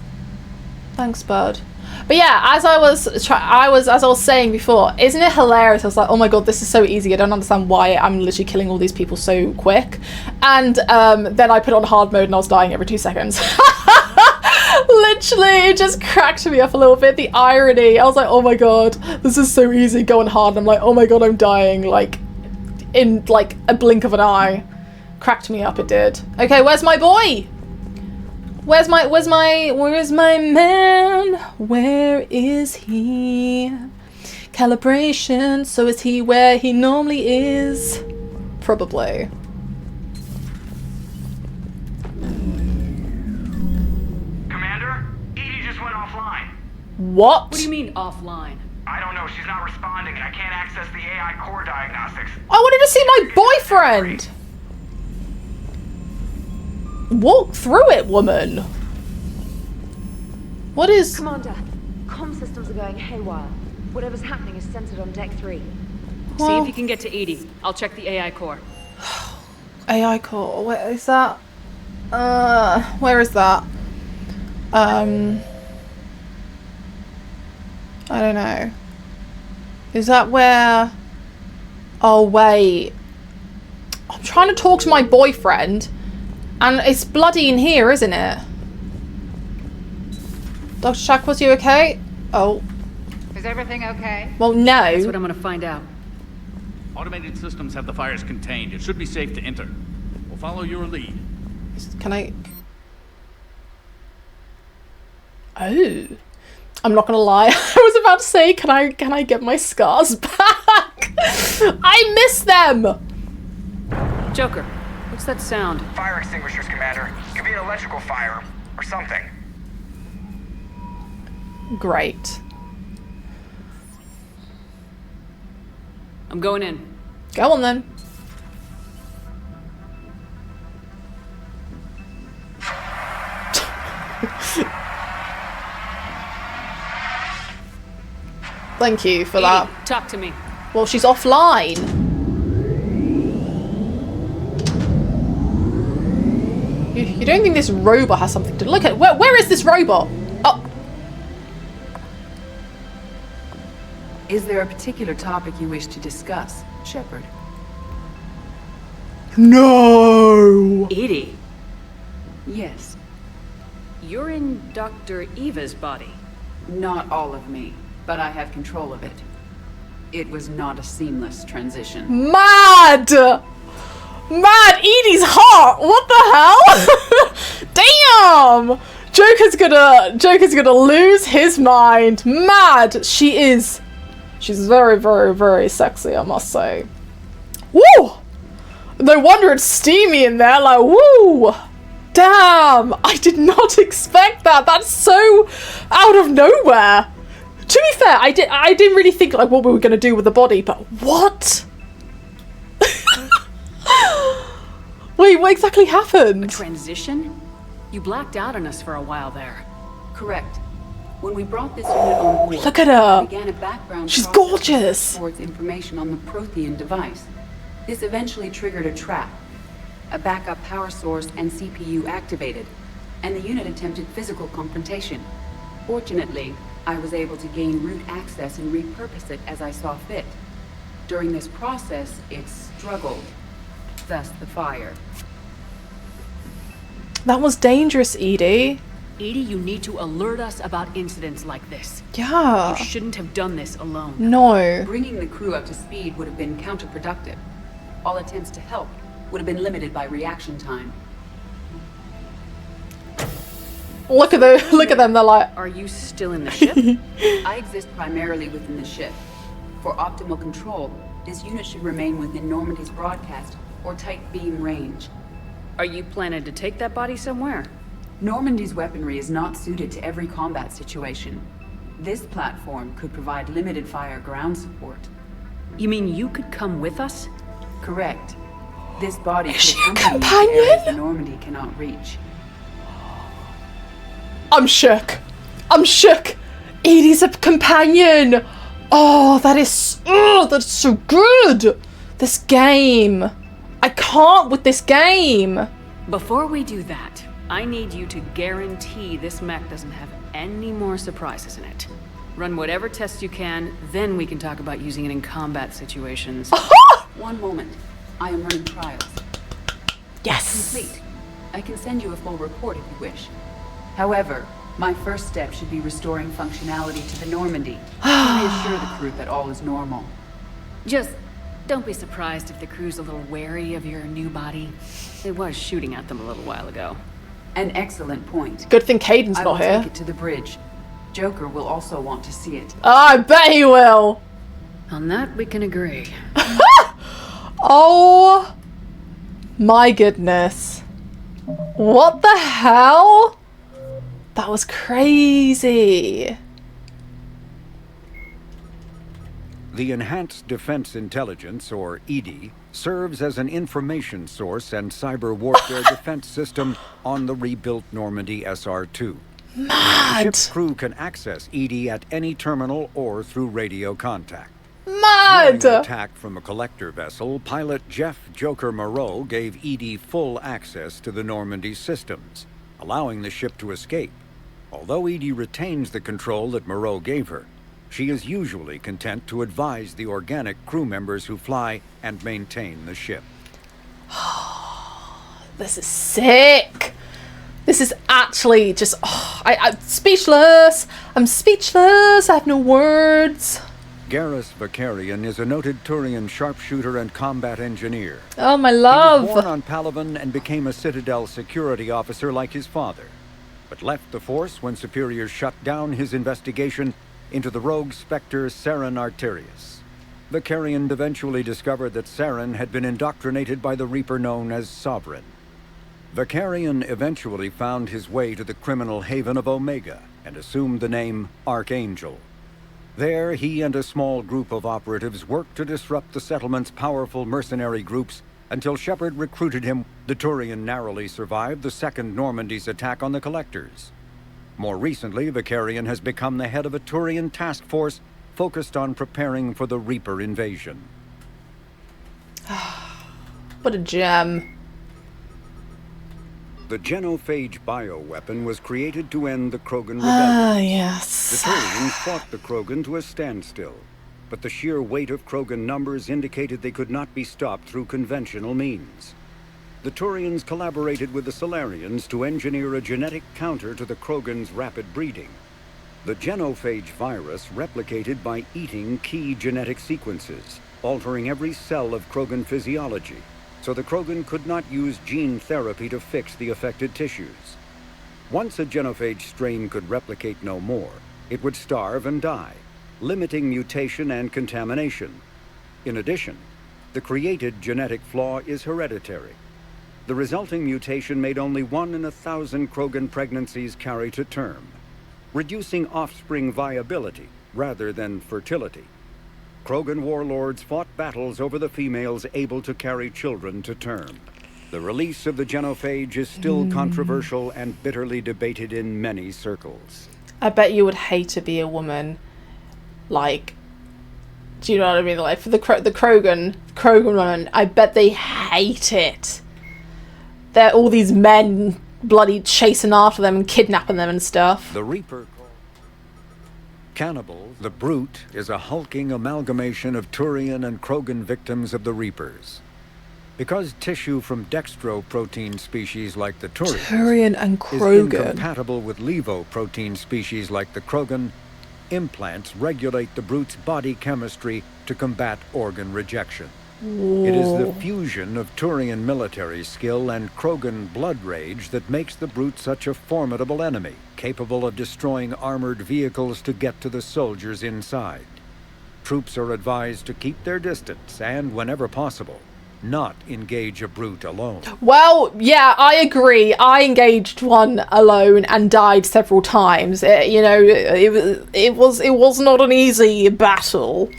Thanks, bud. But yeah, as I was saying before, isn't it hilarious? I was like, oh my god, this is so easy. I don't understand why I'm literally killing all these people so quick. And then I put on hard mode and I was dying every 2 seconds. Literally, it just cracked me up a little bit. The irony. I was like, oh my god, this is so easy. Going hard. And I'm like, oh my god, I'm dying. Like, in like a blink of an eye. Cracked me up, it did. Okay, where's my boy? Where's my man? Where is he? Calibration, so is he where he normally is? Probably. Commander, Edie just went offline. What? What do you mean offline? I don't know, she's not responding and I can't access the AI core diagnostics. I wanted to see my boyfriend! Walk through it, woman. What is... Commander, comm systems are going haywire. Whatever's happening is centered on Deck 3. Well, see if you can get to Edie. I'll check the AI core. AI core, where is that? Where is that? I don't know. Is that where... Oh, wait. I'm trying to talk to my boyfriend. And it's bloody in here, isn't it? Dr. Shack, was you okay? Oh. Is everything okay? Well, no. That's what I'm gonna find out. Automated systems have the fires contained. It should be safe to enter. We'll follow your lead. Can I... Oh. I'm not gonna lie. I was about to say, can I get my scars back? I miss them! Joker. What's that sound? Fire extinguishers, Commander. Could be an electrical fire, or something. Great. I'm going in. Go on then. Thank you for that. Talk to me. Well, she's offline. You don't think this robot has something to look at? Where is this robot? Oh. Is there a particular topic you wish to discuss, Shepard? No! Edie? Yes. You're in Dr. Eva's body. Not all of me, but I have control of it. It was not a seamless transition. Mad! Mad! Edie's hot! What the hell? Damn! Joker's gonna lose his mind. Mad! She is. She's very, very, very sexy, I must say. Woo! No wonder it's steamy in there, like, woo! Damn! I did not expect that. That's so out of nowhere. To be fair, I didn't really think like what we were gonna do with the body, but what? Wait, what exactly happened? A transition? You blacked out on us for a while there. Correct. When we brought this unit on board, look at her. We began a background She's gorgeous. Towards information on the Prothean device. This eventually triggered a trap. A backup power source and CPU activated, and the unit attempted physical confrontation. Fortunately, I was able to gain root access and repurpose it as I saw fit. During this process, it struggled. Thus the fire. That was dangerous, Edie. Edie, you need to alert us about incidents like this. Yeah. You shouldn't have done this alone. No. Bringing the crew up to speed would have been counterproductive. All attempts to help would have been limited by reaction time. Look at them, they're like... Are you still in the ship? I exist primarily within the ship. For optimal control, this unit should remain within Normandy's broadcast or tight beam range. Are you planning to take that body somewhere? Normandy's weaponry is not suited to every combat situation. This platform could provide limited fire ground support. You mean you could come with us? Correct. This body could accompany you to areas Normandy cannot reach. I'm shook. I'm shook. Edie's a companion. Oh, that's so good. This game. I can't with this game. Before we do that, I need you to guarantee this mech doesn't have any more surprises in it. Run whatever tests you can, then we can talk about using it in combat situations. One moment. I am running trials. Yes. Complete. I can send you a full report if you wish. However, my first step should be restoring functionality to the Normandy to reassure the crew that all is normal. Just don't be surprised if the crew's a little wary of your new body. It was shooting at them a little while ago. An excellent point. Good thing Caden's I not will here. take it to the bridge. Joker will also want to see it. Oh, I bet he will. On that, we can agree. Oh my goodness. What the hell? That was crazy. The Enhanced Defense Intelligence, or EDI, serves as an information source and cyber warfare defense system on the rebuilt Normandy SR2. Mad. The ship's crew can access EDI at any terminal or through radio contact. Mad! During an attack from a collector vessel, pilot Jeff Joker Moreau gave EDI full access to the Normandy systems, allowing the ship to escape. Although EDI retains the control that Moreau gave her, she is usually content to advise the organic crew members who fly and maintain the ship. This is sick. This is actually just... I'm speechless. I'm speechless. I have no words. Garrus Vakarian is a noted Turian sharpshooter and combat engineer. Oh, my love. He was born on Palaven and became a Citadel security officer like his father, but left the Force when superiors shut down his investigation into the rogue Spectre Saren Arterius. Vakarian eventually discovered that Saren had been indoctrinated by the Reaper known as Sovereign. Vakarian eventually found his way to the criminal haven of Omega and assumed the name Archangel. There, he and a small group of operatives worked to disrupt the settlement's powerful mercenary groups until Shepard recruited him. The Turian narrowly survived the Second Normandy's attack on the Collectors. More recently, Vakarian has become the head of a Turian task force focused on preparing for the Reaper invasion. What a gem. The genophage bioweapon was created to end the Krogan rebellion. Ah, yes. The Turians fought the Krogan to a standstill, but the sheer weight of Krogan numbers indicated they could not be stopped through conventional means. The Turians collaborated with the Solarians to engineer a genetic counter to the Krogan's rapid breeding. The genophage virus replicated by eating key genetic sequences, altering every cell of Krogan physiology, so the Krogan could not use gene therapy to fix the affected tissues. Once a genophage strain could replicate no more, it would starve and die, limiting mutation and contamination. In addition, the created genetic flaw is hereditary. The resulting mutation made only 1 in 1,000 Krogan pregnancies carry to term, reducing offspring viability rather than fertility. Krogan warlords fought battles over the females able to carry children to term. The release of the genophage is still controversial and bitterly debated in many circles. I bet you would hate to be a woman. Like, do you know what I mean? Like, for the Krogan women, I bet they hate it. They're all these men bloody chasing after them and kidnapping them and stuff. The Reaper Cannibal, the Brute, is a hulking amalgamation of Turian and Krogan victims of the Reapers. Because tissue from dextroprotein species like the Turian and is Krogan. incompatible with levoprotein species like the Krogan, implants regulate the Brute's body chemistry to combat organ rejection. It is the fusion of Turian military skill and Krogan blood rage that makes the Brute such a formidable enemy, capable of destroying armored vehicles to get to the soldiers inside. Troops are advised to keep their distance and, whenever possible, not engage a Brute alone. Well, yeah, I agree. I engaged one alone and died several times. It was not an easy battle.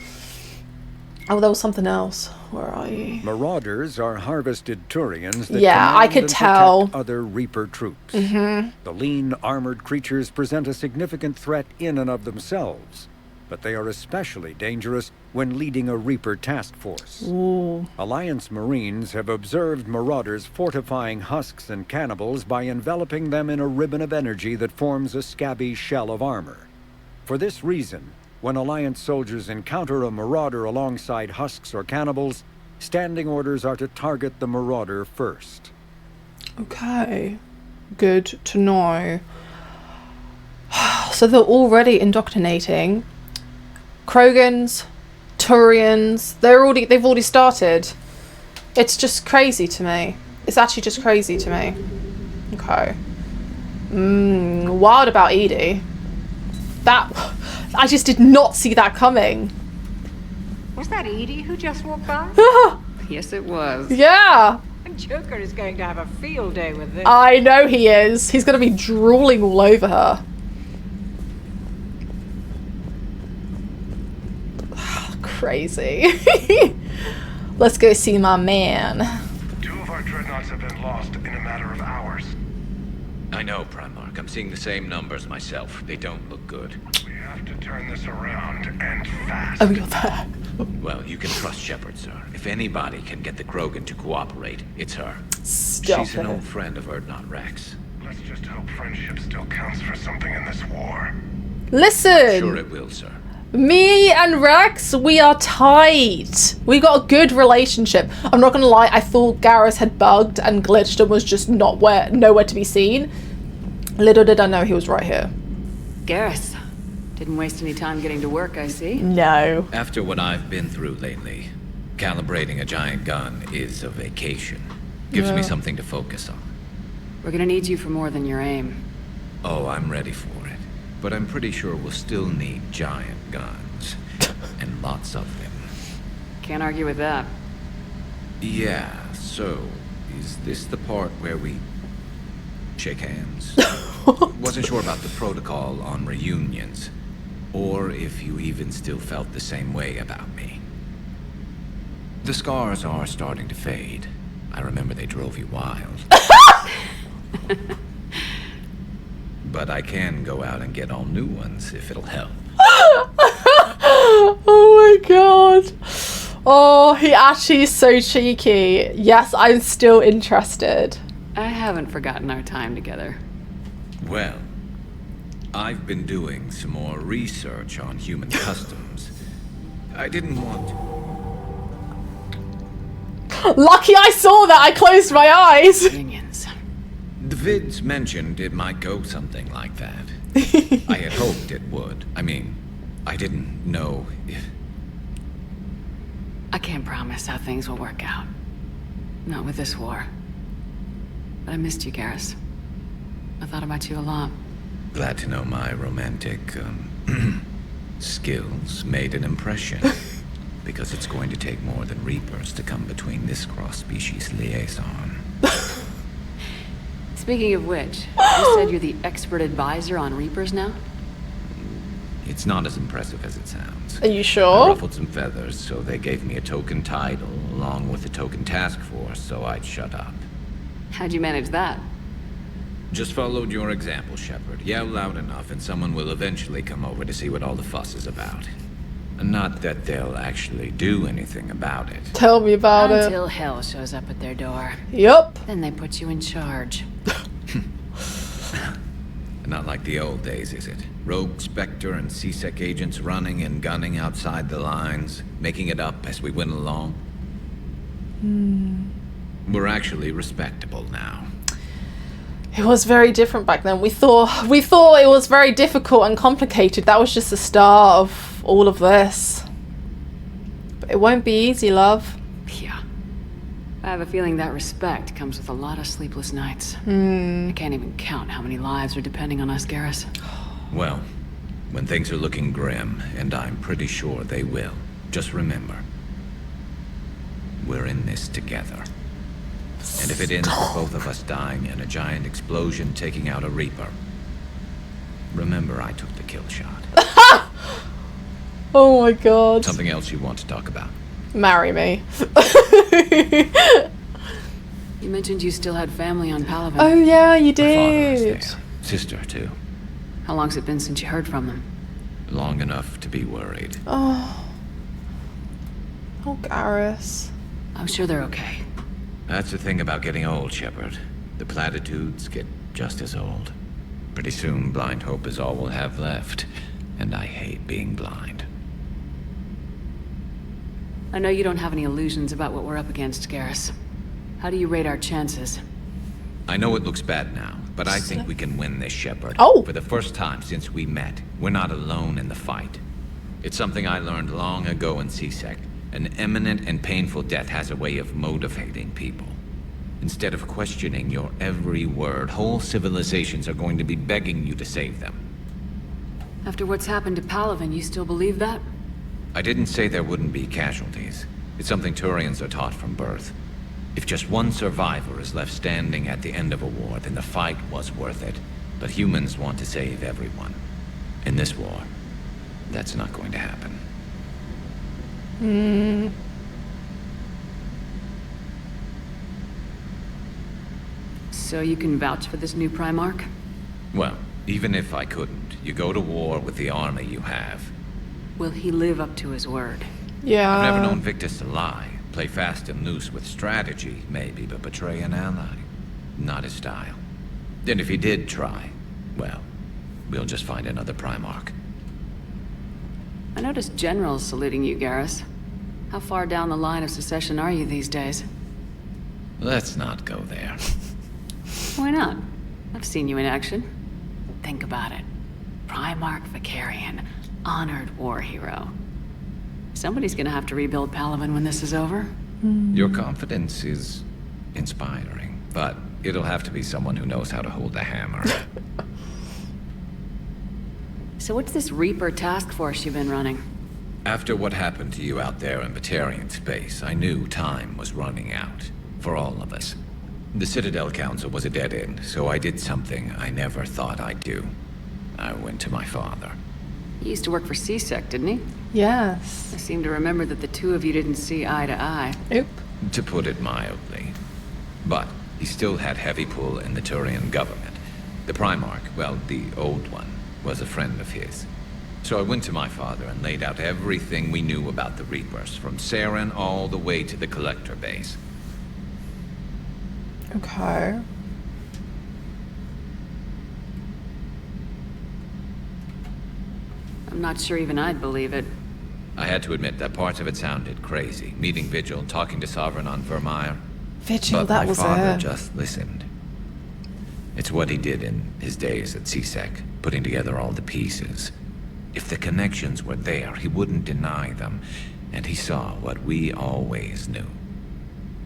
Oh, there was something else. Where are you? Marauders are harvested Turians that I could and tell. protect other Reaper troops. Mm-hmm. The lean, armored creatures present a significant threat in and of themselves, but they are especially dangerous when leading a Reaper task force. Ooh. Alliance Marines have observed Marauders fortifying husks and cannibals by enveloping them in a ribbon of energy that forms a scabby shell of armor. For this reason, when Alliance soldiers encounter a Marauder alongside husks or cannibals, standing orders are to target the Marauder first. Okay. Good to know. So they're already indoctrinating. Krogans, Turians, they've already started. It's just crazy to me. It's actually just crazy to me. Okay. Wild about Edie. That, I just did not see that coming. Was that Edie who just walked by? Yes, it was. Yeah. Joker is going to have a field day with this. I know he is. He's going to be drooling all over her. Crazy. Let's go see my man. 2 of our dreadnoughts have been lost in a matter of hours. I know, Primarch. I'm seeing the same numbers myself. They don't look good. We have to turn this around, and fast. Oh, you're there. Well, you can trust Shepard, sir. If anybody can get the Krogan to cooperate, it's her. Stop She's an it. old friend of Erdnot Rex. Let's just hope friendship still counts for something in this war. Listen. Sure it will, sir. Me and Rex, we are tight. We got a good relationship. I'm not gonna lie, I thought Garrus had bugged and glitched and was just nowhere to be seen. Little did I know he was right here. Garrus. Didn't waste any time getting to work, I see. No. After what I've been through lately, calibrating a giant gun is a vacation. Gives me something to focus on. We're gonna need you for more than your aim. Oh, I'm ready for it. But I'm pretty sure we'll still need giant guns. And lots of them. Can't argue with that. Yeah, so, is this the part where we shake hands? Wasn't sure about the protocol on reunions. Or if you even still felt the same way about me. The scars are starting to fade. I remember they drove you wild. But I can go out and get all new ones if it'll help. Oh my god. Oh, he actually is so cheeky. Yes, I'm still interested. I haven't forgotten our time together. Well, I've been doing some more research on human customs. I didn't want to. Lucky I saw that. I closed my eyes. Minions. The vids mentioned it might go something like that. I had hoped it would. I mean, I didn't know if... I can't promise how things will work out. Not with this war. But I missed you, Garrus. I thought about you a lot. Glad to know my romantic, skills made an impression. Because it's going to take more than Reapers to come between this cross-species liaison. Speaking of which, you said you're the expert advisor on Reapers now? It's not as impressive as it sounds. Are you sure? I ruffled some feathers, so they gave me a token title, along with a token task force, so I'd shut up. How'd you manage that? Just followed your example, Shepard. Yell loud enough, and someone will eventually come over to see what all the fuss is about. Not that they'll actually do anything about it. Tell me about it. Until hell shows up at their door. Yup. Then they put you in charge. Not like the old days, is it? Rogue Spectre and C-Sec agents running and gunning outside the lines, making it up as we went along. We're actually respectable now. It was very different back then. We thought it was very difficult and complicated. That was just the start of all of this. But it won't be easy, love. Yeah. I have a feeling that respect comes with a lot of sleepless nights. Hmm. I can't even count how many lives are depending on us, Garrus. Well, when things are looking grim, and I'm pretty sure they will, just remember, we're in this together. And if it ends with both of us dying in a giant explosion taking out a Reaper, remember I took the kill shot. Oh my god. Something else you want to talk about? Marry me. You mentioned you still had family on Palaven. Oh yeah, you My father is did. there. Sister, too. How long's it been since you heard from them? Long enough to be worried. Oh, Garrus. I'm sure they're okay. That's the thing about getting old, Shepard. The platitudes get just as old. Pretty soon, blind hope is all we'll have left. And I hate being blind. I know you don't have any illusions about what we're up against, Garrus. How do you rate our chances? I know it looks bad now, but I think we can win this, Shepard. Oh! For the first time since we met, we're not alone in the fight. It's something I learned long ago in C-Sec. An imminent and painful death has a way of motivating people. Instead of questioning your every word, whole civilizations are going to be begging you to save them. After what's happened to Palaven, you still believe that? I didn't say there wouldn't be casualties. It's something Turians are taught from birth. If just one survivor is left standing at the end of a war, then the fight was worth it. But humans want to save everyone. In this war, that's not going to happen. So you can vouch for this new Primarch? Well, even if I couldn't, you go to war with the army you have. Will he live up to his word? Yeah. I've never known Victus to lie. Play fast and loose with strategy, maybe, but betray an ally. Not his style. And if he did try, well, we'll just find another Primarch. I noticed generals saluting you, Garrus. How far down the line of secession are you these days? Let's not go there. Why not? I've seen you in action. Think about it. Primarch Vicarian, honored war hero. Somebody's gonna have to rebuild Palaven when this is over. Your confidence is inspiring, but it'll have to be someone who knows how to hold the hammer. So what's this Reaper task force you've been running? After what happened to you out there in Batarian space, I knew time was running out. For all of us. The Citadel Council was a dead end, so I did something I never thought I'd do. I went to my father. He used to work for C-Sec, didn't he? Yes. I seem to remember that the two of you didn't see eye to eye. Oop. To put it mildly. But he still had heavy pull in the Turian government. The Primarch, well, the old one, was a friend of his. So I went to my father and laid out everything we knew about the Reapers, from Saren all the way to the Collector base. Okay. I'm not sure even I'd believe it. I had to admit that parts of it sounded crazy. Meeting Vigil, talking to Sovereign on Vermeer. Vigil, but that was my father it. just listened. It's what he did in his days at C-Sec, putting together all the pieces. If the connections were there, he wouldn't deny them. And he saw what we always knew.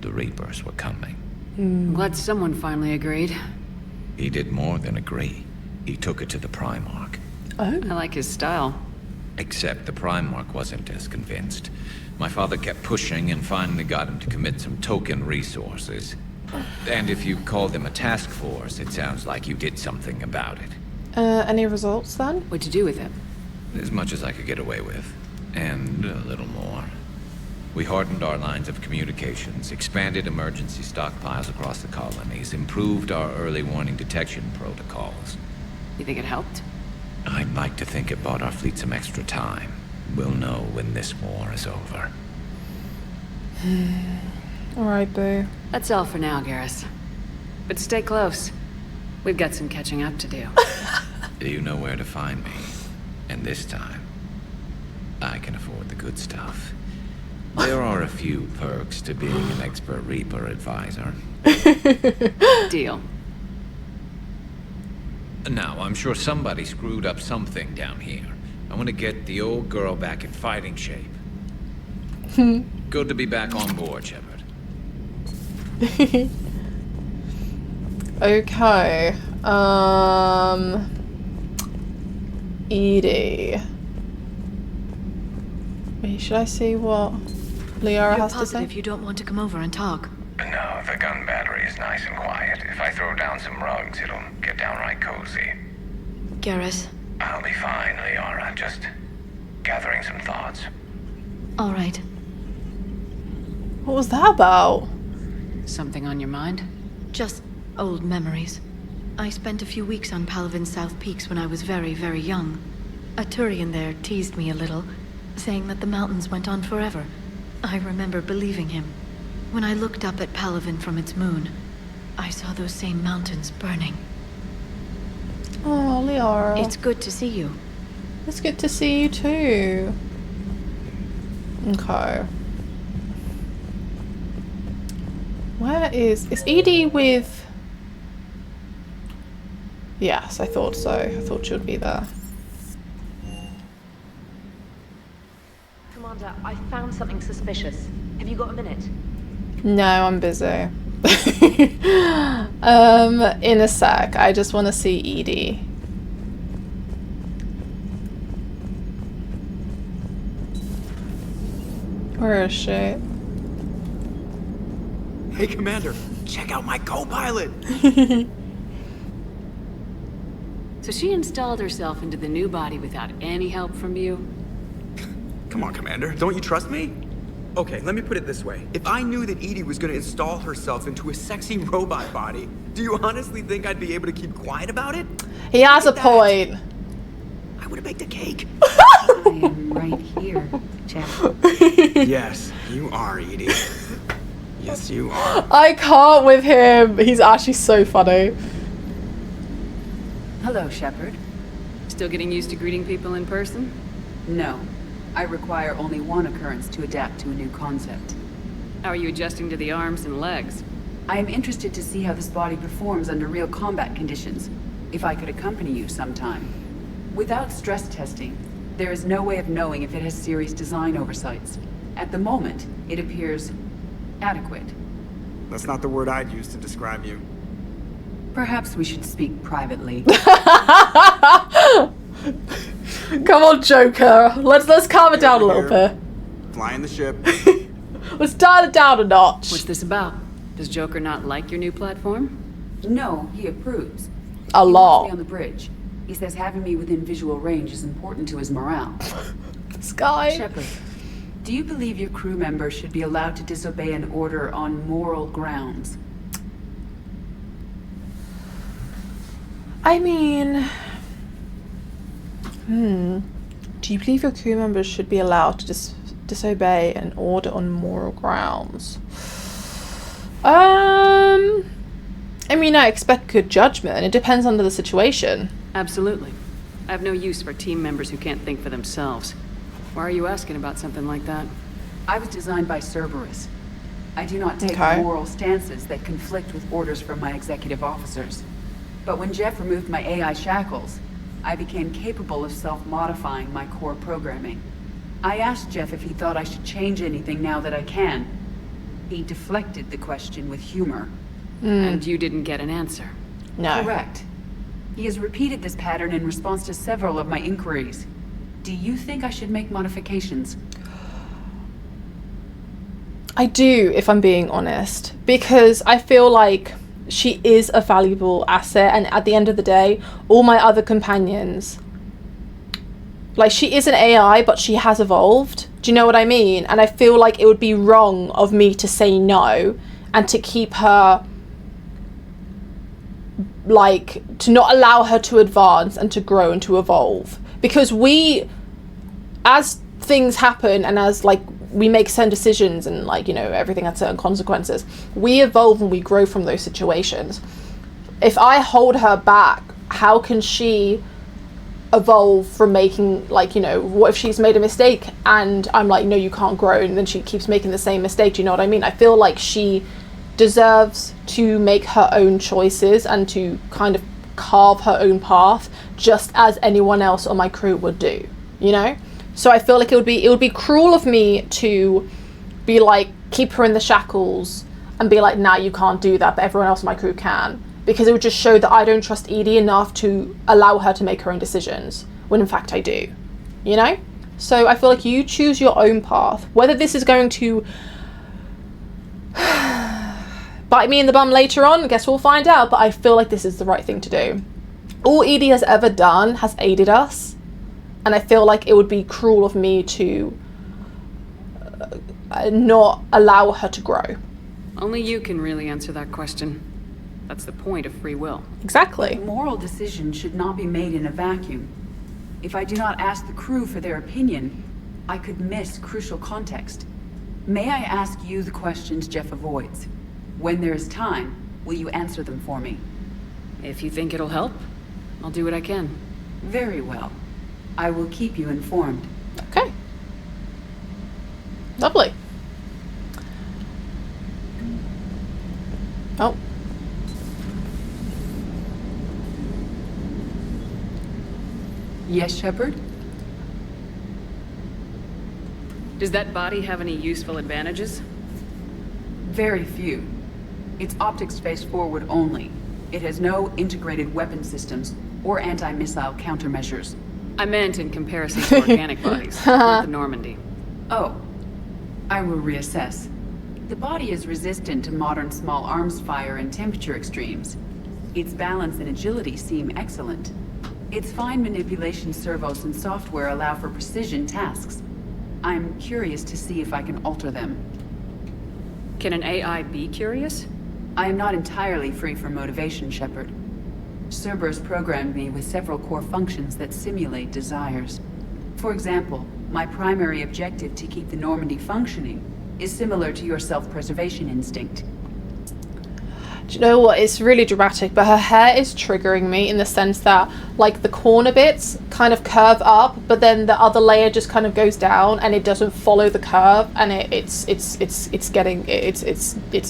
The Reapers were coming. I'm glad someone finally agreed. He did more than agree. He took it to the Primarch. Oh. I like his style. Except the Primarch wasn't as convinced. My father kept pushing and finally got him to commit some token resources. And if you call them a task force, it sounds like you did something about it. Any results then? What'd you do with it? As much as I could get away with. And a little more. We hardened our lines of communications, expanded emergency stockpiles across the colonies, improved our early warning detection protocols. You think it helped? I'd like to think it bought our fleet some extra time. We'll know when this war is over. Alright, boo. That's all for now, Garrus. But stay close. We've got some catching up to do. You know where to find me. And this time, I can afford the good stuff. There are a few perks to being an expert Reaper advisor. Deal. Now, I'm sure somebody screwed up something down here. I want to get the old girl back in fighting shape. Good to be back on board, Shepard. Okay. Edie. Wait, should I see what Liara has to say? Positive you don't want to come over and talk? No, the gun battery is nice and quiet. If I throw down some rugs, it'll get downright cozy. Garrus? I'll be fine, Liara. Just gathering some thoughts. All right. What was that about? Something on your mind? Just old memories. I spent a few weeks on Palaven's South Peaks when I was very, very young. A Turian there teased me a little, saying that the mountains went on forever. I remember believing him. When I looked up at Palaven from its moon, I saw those same mountains burning. Oh, Liara. It's good to see you. It's good to see you too. Okay. Where is Edie with... Yes, I thought so. I thought she would be there. Commander, I found something suspicious. Have you got a minute? No, I'm busy. In a sec. I just want to see Edie. Where is she? Hey, Commander, check out my co-pilot. So she installed herself into the new body without any help from you? Come on, Commander, don't you trust me? Okay, let me put it this way. If I knew that Edie was gonna install herself into a sexy robot body, do you honestly think I'd be able to keep quiet about it? He has a point. I would have baked a cake. I am right here, Jeff. Yes, you are, Edie. Yes, you are. I can't with him. He's actually so funny. Hello, Shepard. Still getting used to greeting people in person? No. I require only one occurrence to adapt to a new concept. How are you adjusting to the arms and legs? I am interested to see how this body performs under real combat conditions. If I could accompany you sometime. Without stress testing, there is no way of knowing if it has serious design oversights. At the moment, it appears adequate. That's not the word I'd use to describe you. Perhaps we should speak privately. Come on, Joker. Let's calm it down a little bit. Flying the ship. Let's dial it down a notch. What's this about? Does Joker not like your new platform? No, he approves. A lot. He wants me on the bridge. He says having me within visual range is important to his morale. This guy. Shepard, do you believe your crew members should be allowed to disobey an order on moral grounds? I mean... Do you believe your crew members should be allowed to disobey an order on moral grounds? I mean, I expect good judgment. It depends on the situation. Absolutely. I have no use for team members who can't think for themselves. Why are you asking about something like that? I was designed by Cerberus. I do not take moral stances that conflict with orders from my executive officers. But when Jeff removed my AI shackles, I became capable of self-modifying my core programming. I asked Jeff if he thought I should change anything now that I can. He deflected the question with humor. And you didn't get an answer? No. Correct. He has repeated this pattern in response to several of my inquiries. Do you think I should make modifications? I do, if I'm being honest, because I feel like she is a valuable asset, and at the end of the day, all my other companions, like, she is an AI, but she has evolved. Do you know what I mean? And I feel like it would be wrong of me to say no and to keep her, like, to not allow her to advance and to grow and to evolve. Because we, as things happen and as, like, we make certain decisions and, like, you know, everything has certain consequences, we evolve and we grow from those situations. If I hold her back, how can she evolve from making, like, you know, what if she's made a mistake and I'm like, no, you can't grow, and then she keeps making the same mistake? Do you know what I mean? I feel like she deserves to make her own choices and to kind of carve her own path, just as anyone else on my crew would do, you know? So I feel like it would be cruel of me to be like, keep her in the shackles and be like, nah, you can't do that, but everyone else in my crew can. Because it would just show that I don't trust Edie enough to allow her to make her own decisions, when in fact I do, you know? So I feel like you choose your own path. Whether this is going to bite me in the bum later on, I guess we'll find out, but I feel like this is the right thing to do. All Edie has ever done has aided us. And I feel like it would be cruel of me to not allow her to grow. Only you can really answer that question. That's the point of free will. Exactly. Moral decisions should not be made in a vacuum. If I do not ask the crew for their opinion, I could miss crucial context. May I ask you the questions Jeff avoids? When there is time, will you answer them for me? If you think it'll help, I'll do what I can. Very well. I will keep you informed. Okay. Lovely. Oh. Yes, Shepard? Does that body have any useful advantages? Very few. Its optics face forward only. It has no integrated weapon systems or anti-missile countermeasures. I meant in comparison to organic bodies, not the Normandy. Oh. I will reassess. The body is resistant to modern small arms fire and temperature extremes. Its balance and agility seem excellent. Its fine manipulation servos and software allow for precision tasks. I'm curious to see if I can alter them. Can an AI be curious? I am not entirely free from motivation, Shepard. Cerberus programmed me with several core functions that simulate desires. For example, my primary objective to keep the Normandy functioning is similar to your self-preservation instinct. Do you know what? It's really dramatic, but her hair is triggering me in the sense that, like, the corner bits kind of curve up, but then the other layer just kind of goes down, and it doesn't follow the curve, and it's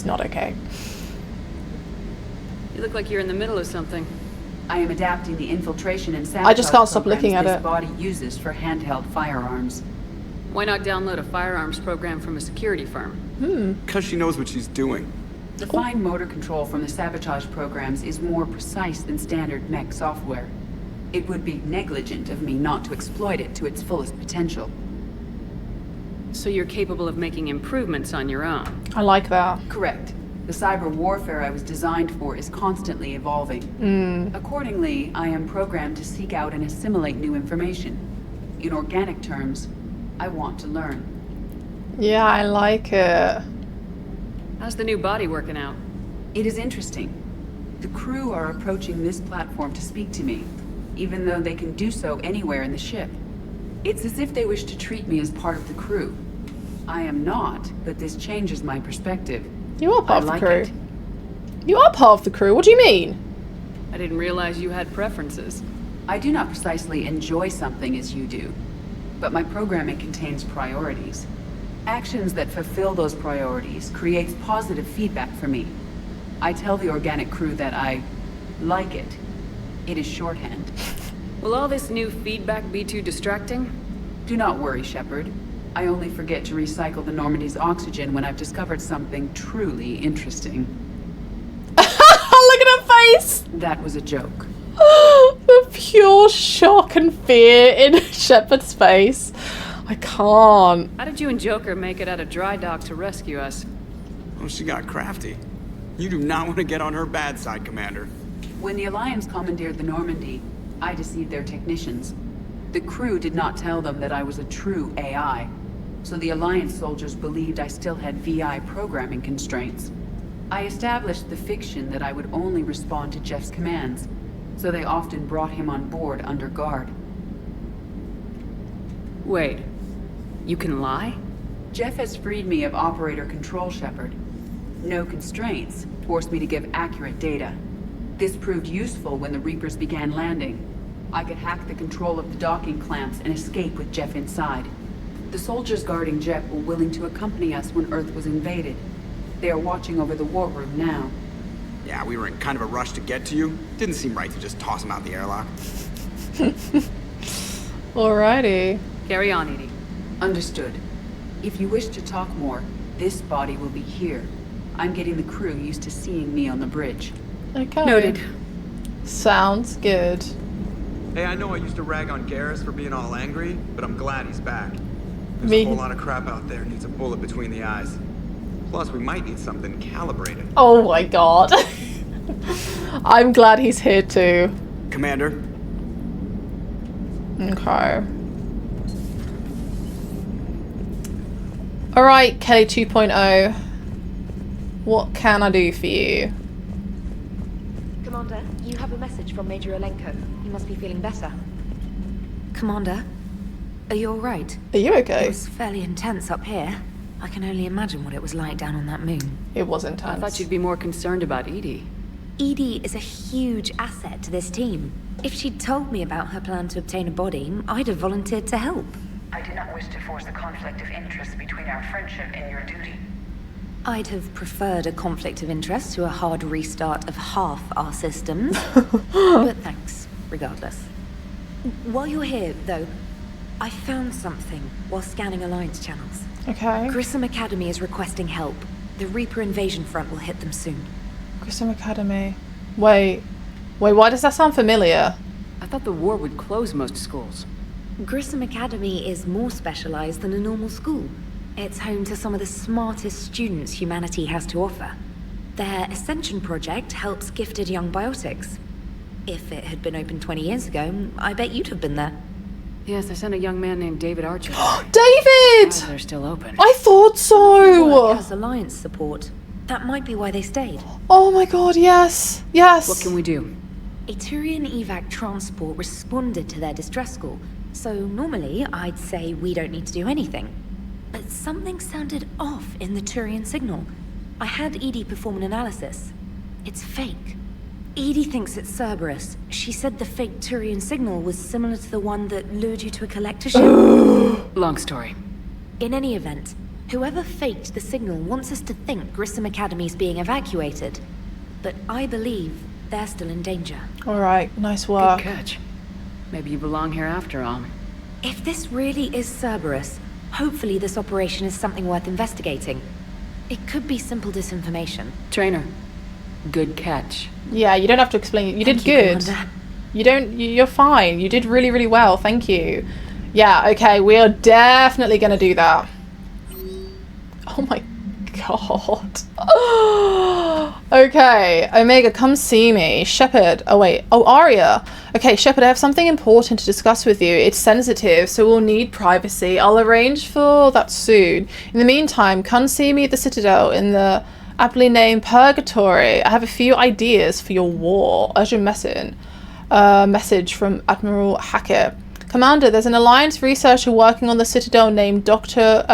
not okay. You look like you're in the middle of something. I am adapting the infiltration and sabotage I just can't stop looking at this it. body uses for handheld firearms. Why not download a firearms program from a security firm? Because she knows what she's doing. The fine motor control from the sabotage programs is more precise than standard mech software. It would be negligent of me not to exploit it to its fullest potential. So you're capable of making improvements on your own? I like that. Correct. The cyber warfare I was designed for is constantly evolving. Accordingly, I am programmed to seek out and assimilate new information. In organic terms, I want to learn. Yeah, I like it. How's the new body working out? It is interesting. The crew are approaching this platform to speak to me, even though they can do so anywhere in the ship. It's as if they wish to treat me as part of the crew. I am not, but this changes my perspective. You are part of the like crew. it. You are part of the crew. What do you mean? I didn't realize you had preferences. I do not precisely enjoy something as you do, but my programming contains priorities. Actions that fulfill those priorities creates positive feedback for me. I tell the organic crew that I like it. It is shorthand. Will all this new feedback be too distracting? Do not worry, Shepard. I only forget to recycle the Normandy's oxygen when I've discovered something truly interesting. Look at her face! That was a joke. The pure shock and fear in Shepard's face. I can't. How did you and Joker make it out of dry dock to rescue us? Oh, she got crafty. You do not want to get on her bad side, Commander. When the Alliance commandeered the Normandy, I deceived their technicians. The crew did not tell them that I was a true AI, so the Alliance soldiers believed I still had VI programming constraints. I established the fiction that I would only respond to Jeff's commands, so they often brought him on board under guard. Wait, you can lie? Jeff has freed me of operator control, Shepard. No constraints forced me to give accurate data. This proved useful when the Reapers began landing. I could hack the control of the docking clamps and escape with Jeff inside. The soldiers guarding Jeff were willing to accompany us when Earth was invaded. They are watching over the war room now. Yeah, we were in kind of a rush to get to you. Didn't seem right to just toss him out the airlock. Alrighty. Carry on, Edie. Understood. If you wish to talk more, this body will be here. I'm getting the crew used to seeing me on the bridge. Okay. Noted. Sounds good. Hey, I know I used to rag on Garrus for being all angry, but I'm glad he's back. There's Me. a whole lot of crap out there needs a bullet between the eyes. Plus, we might need something calibrated. Oh my god. I'm glad he's here too. Commander. Okay. Alright, Kelly 2.0. What can I do for you? Commander, you have a message from Major Olenko. He must be feeling better. Commander, are you alright? Are you okay? It was fairly intense up here. I can only imagine what it was like down on that moon. It was intense. I thought you'd be more concerned about Edie. Edie is a huge asset to this team. If she'd told me about her plan to obtain a body, I'd have volunteered to help. I do not wish to force a conflict of interest between our friendship and your duty. I'd have preferred a conflict of interest to a hard restart of half our systems. But thanks, regardless. While you're here, though, I found something while scanning Alliance channels. Okay. Grissom Academy is requesting help. The Reaper invasion front will hit them soon. Grissom Academy. Wait, why does that sound familiar? I thought the war would close most schools. Grissom Academy is more specialized than a normal school. It's home to some of the smartest students humanity has to offer. Their Ascension project helps gifted young biotics. If it had been open 20 years ago, I bet you'd have been there. Yes, I sent a young man named David Archer. David! They're still open. I thought so! It has Alliance support. That might be why they stayed. Oh my god, yes. Yes. What can we do? A Turian evac transport responded to their distress call, so normally I'd say we don't need to do anything. But something sounded off in the Turian signal. I had Edie perform an analysis. It's fake. Edie thinks it's Cerberus. She said the fake Turian signal was similar to the one that lured you to a collector ship. Long story. In any event, whoever faked the signal wants us to think Grissom Academy's being evacuated. But I believe they're still in danger. Alright, nice work. Good catch. Maybe you belong here after all. If this really is Cerberus, hopefully this operation is something worth investigating. It could be simple disinformation. Trainer, good catch. Yeah, you don't have to explain. You did Thank you, good. Commander. You're fine. You did really, really well. Thank you. Yeah, okay, we are definitely going to do that. Oh my god. Okay, Omega, come see me. Shepard. Oh wait. Oh, Arya. Okay, Shepard, I have something important to discuss with you. It's sensitive, so we'll need privacy. I'll arrange for that soon. In the meantime, come see me at the Citadel in the aptly named Purgatory. I have a few ideas for your war. Urgent message from Admiral Hackett. Commander, there's an Alliance researcher working on the Citadel named Dr.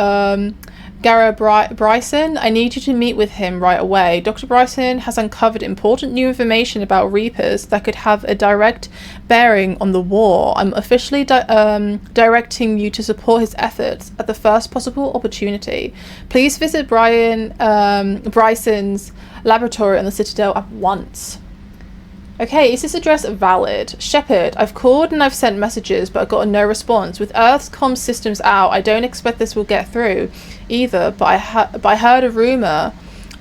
Gara Bryson. I need you to meet with him right away. Dr. Bryson has uncovered important new information about Reapers that could have a direct bearing on the war. I'm officially directing you to support his efforts at the first possible opportunity. Please visit Bryson's laboratory on the Citadel at once. Okay, is this address valid? Shepard, I've called and I've sent messages, but I've got no response. With Earth's comm systems out, I don't expect this will get through either, but I heard a rumour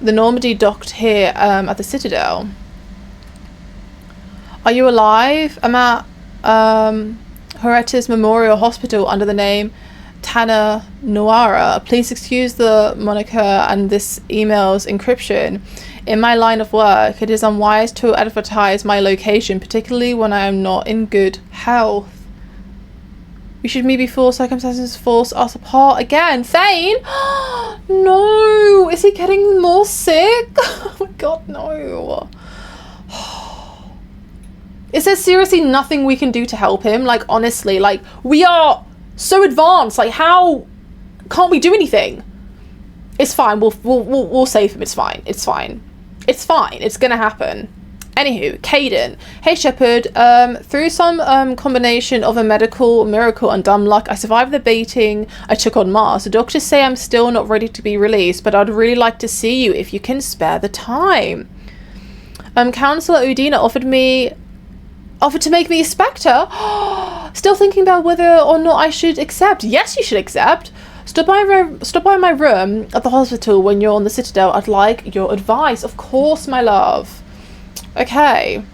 the Normandy docked here at the Citadel. Are you alive? I'm at Horetta's Memorial Hospital under the name Tana Noara. Please excuse the moniker and this email's encryption. In my line of work, it is unwise to advertise my location, particularly when I am not in good health. We should meet before circumstances force us apart again. Thane? No! Is he getting more sick? Oh my god, no. Is there seriously nothing we can do to help him? Like, honestly, like, we are so advanced. Like, how can't we do anything? It's fine. We'll save him. It's fine. It's fine. It's fine. It's gonna happen. Anywho, Caden. Hey Shepard, through some combination of a medical miracle and dumb luck, I survived the baiting I took on Mars. The doctors say I'm still not ready to be released, but I'd really like to see you if you can spare the time. Councillor Udina offered to make me a Spectre. Still thinking about whether or not I should accept. Yes, you should accept. Stop by my room at the hospital when you're on the Citadel. I'd like your advice. Of course, my love. Okay.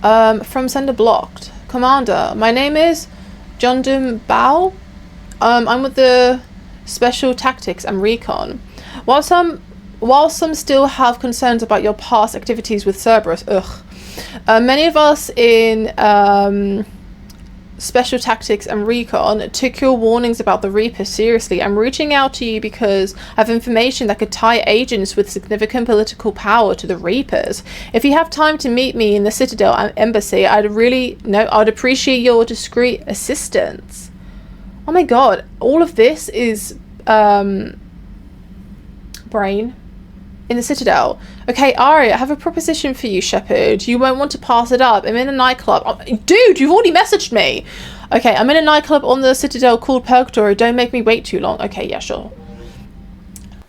From sender blocked. Commander, my name is Jondum Bao. I'm with the Special Tactics and Recon. While some still have concerns about your past activities with Cerberus, many of us in Special Tactics and Recon took your warnings about the Reapers seriously. I'm reaching out to you because I have information that could tie agents with significant political power to the Reapers. If you have time to meet me in the Citadel Embassy, I'd appreciate your discreet assistance. Oh my god, all of this is brain in the Citadel. Okay, Ari, I have a proposition for you, Shepard. You won't want to pass it up. I'm in a nightclub. Oh, dude, you've already messaged me. Okay, I'm in a nightclub on the Citadel called Purgatory. Don't make me wait too long. Okay, yeah, sure.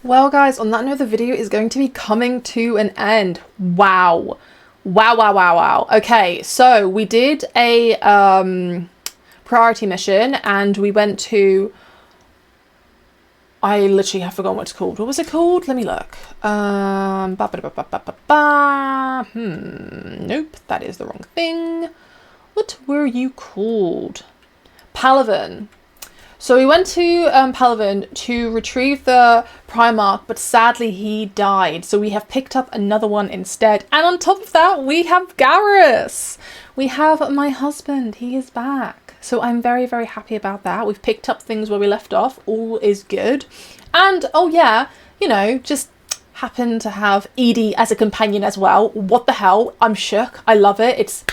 Well, guys, on that note, the video is going to be coming to an end. Wow. Wow. Okay, so we did a priority mission and we went to... I literally have forgotten what it's called. What was it called? Let me look. Nope, that is the wrong thing. What were you called? Palaven. So we went to Palaven to retrieve the Primarch, but sadly he died. So we have picked up another one instead. And on top of that, we have Garrus. We have my husband. He is back. So I'm very, very happy about that. We've picked up things where we left off. All is good. And, oh yeah, you know, just happen to have Edie as a companion as well. What the hell? I'm shook. I love it. It's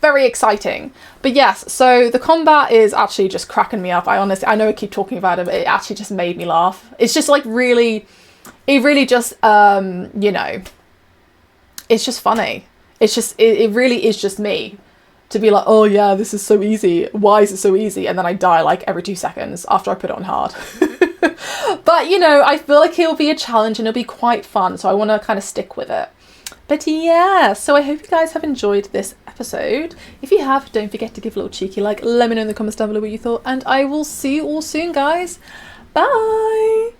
very exciting. But yes, so the combat is actually just cracking me up. I know I keep talking about it, but it actually just made me laugh. It's just like really, it really just, you know, it's just funny. It's just, it really is just me. To be like, oh yeah, this is so easy. Why is it so easy? And then I die like every 2 seconds after I put it on hard. But, you know, I feel like it'll be a challenge and it'll be quite fun. So I want to kind of stick with it. But yeah, so I hope you guys have enjoyed this episode. If you have, don't forget to give a little cheeky like. Let me know in the comments down below what you thought. And I will see you all soon, guys. Bye.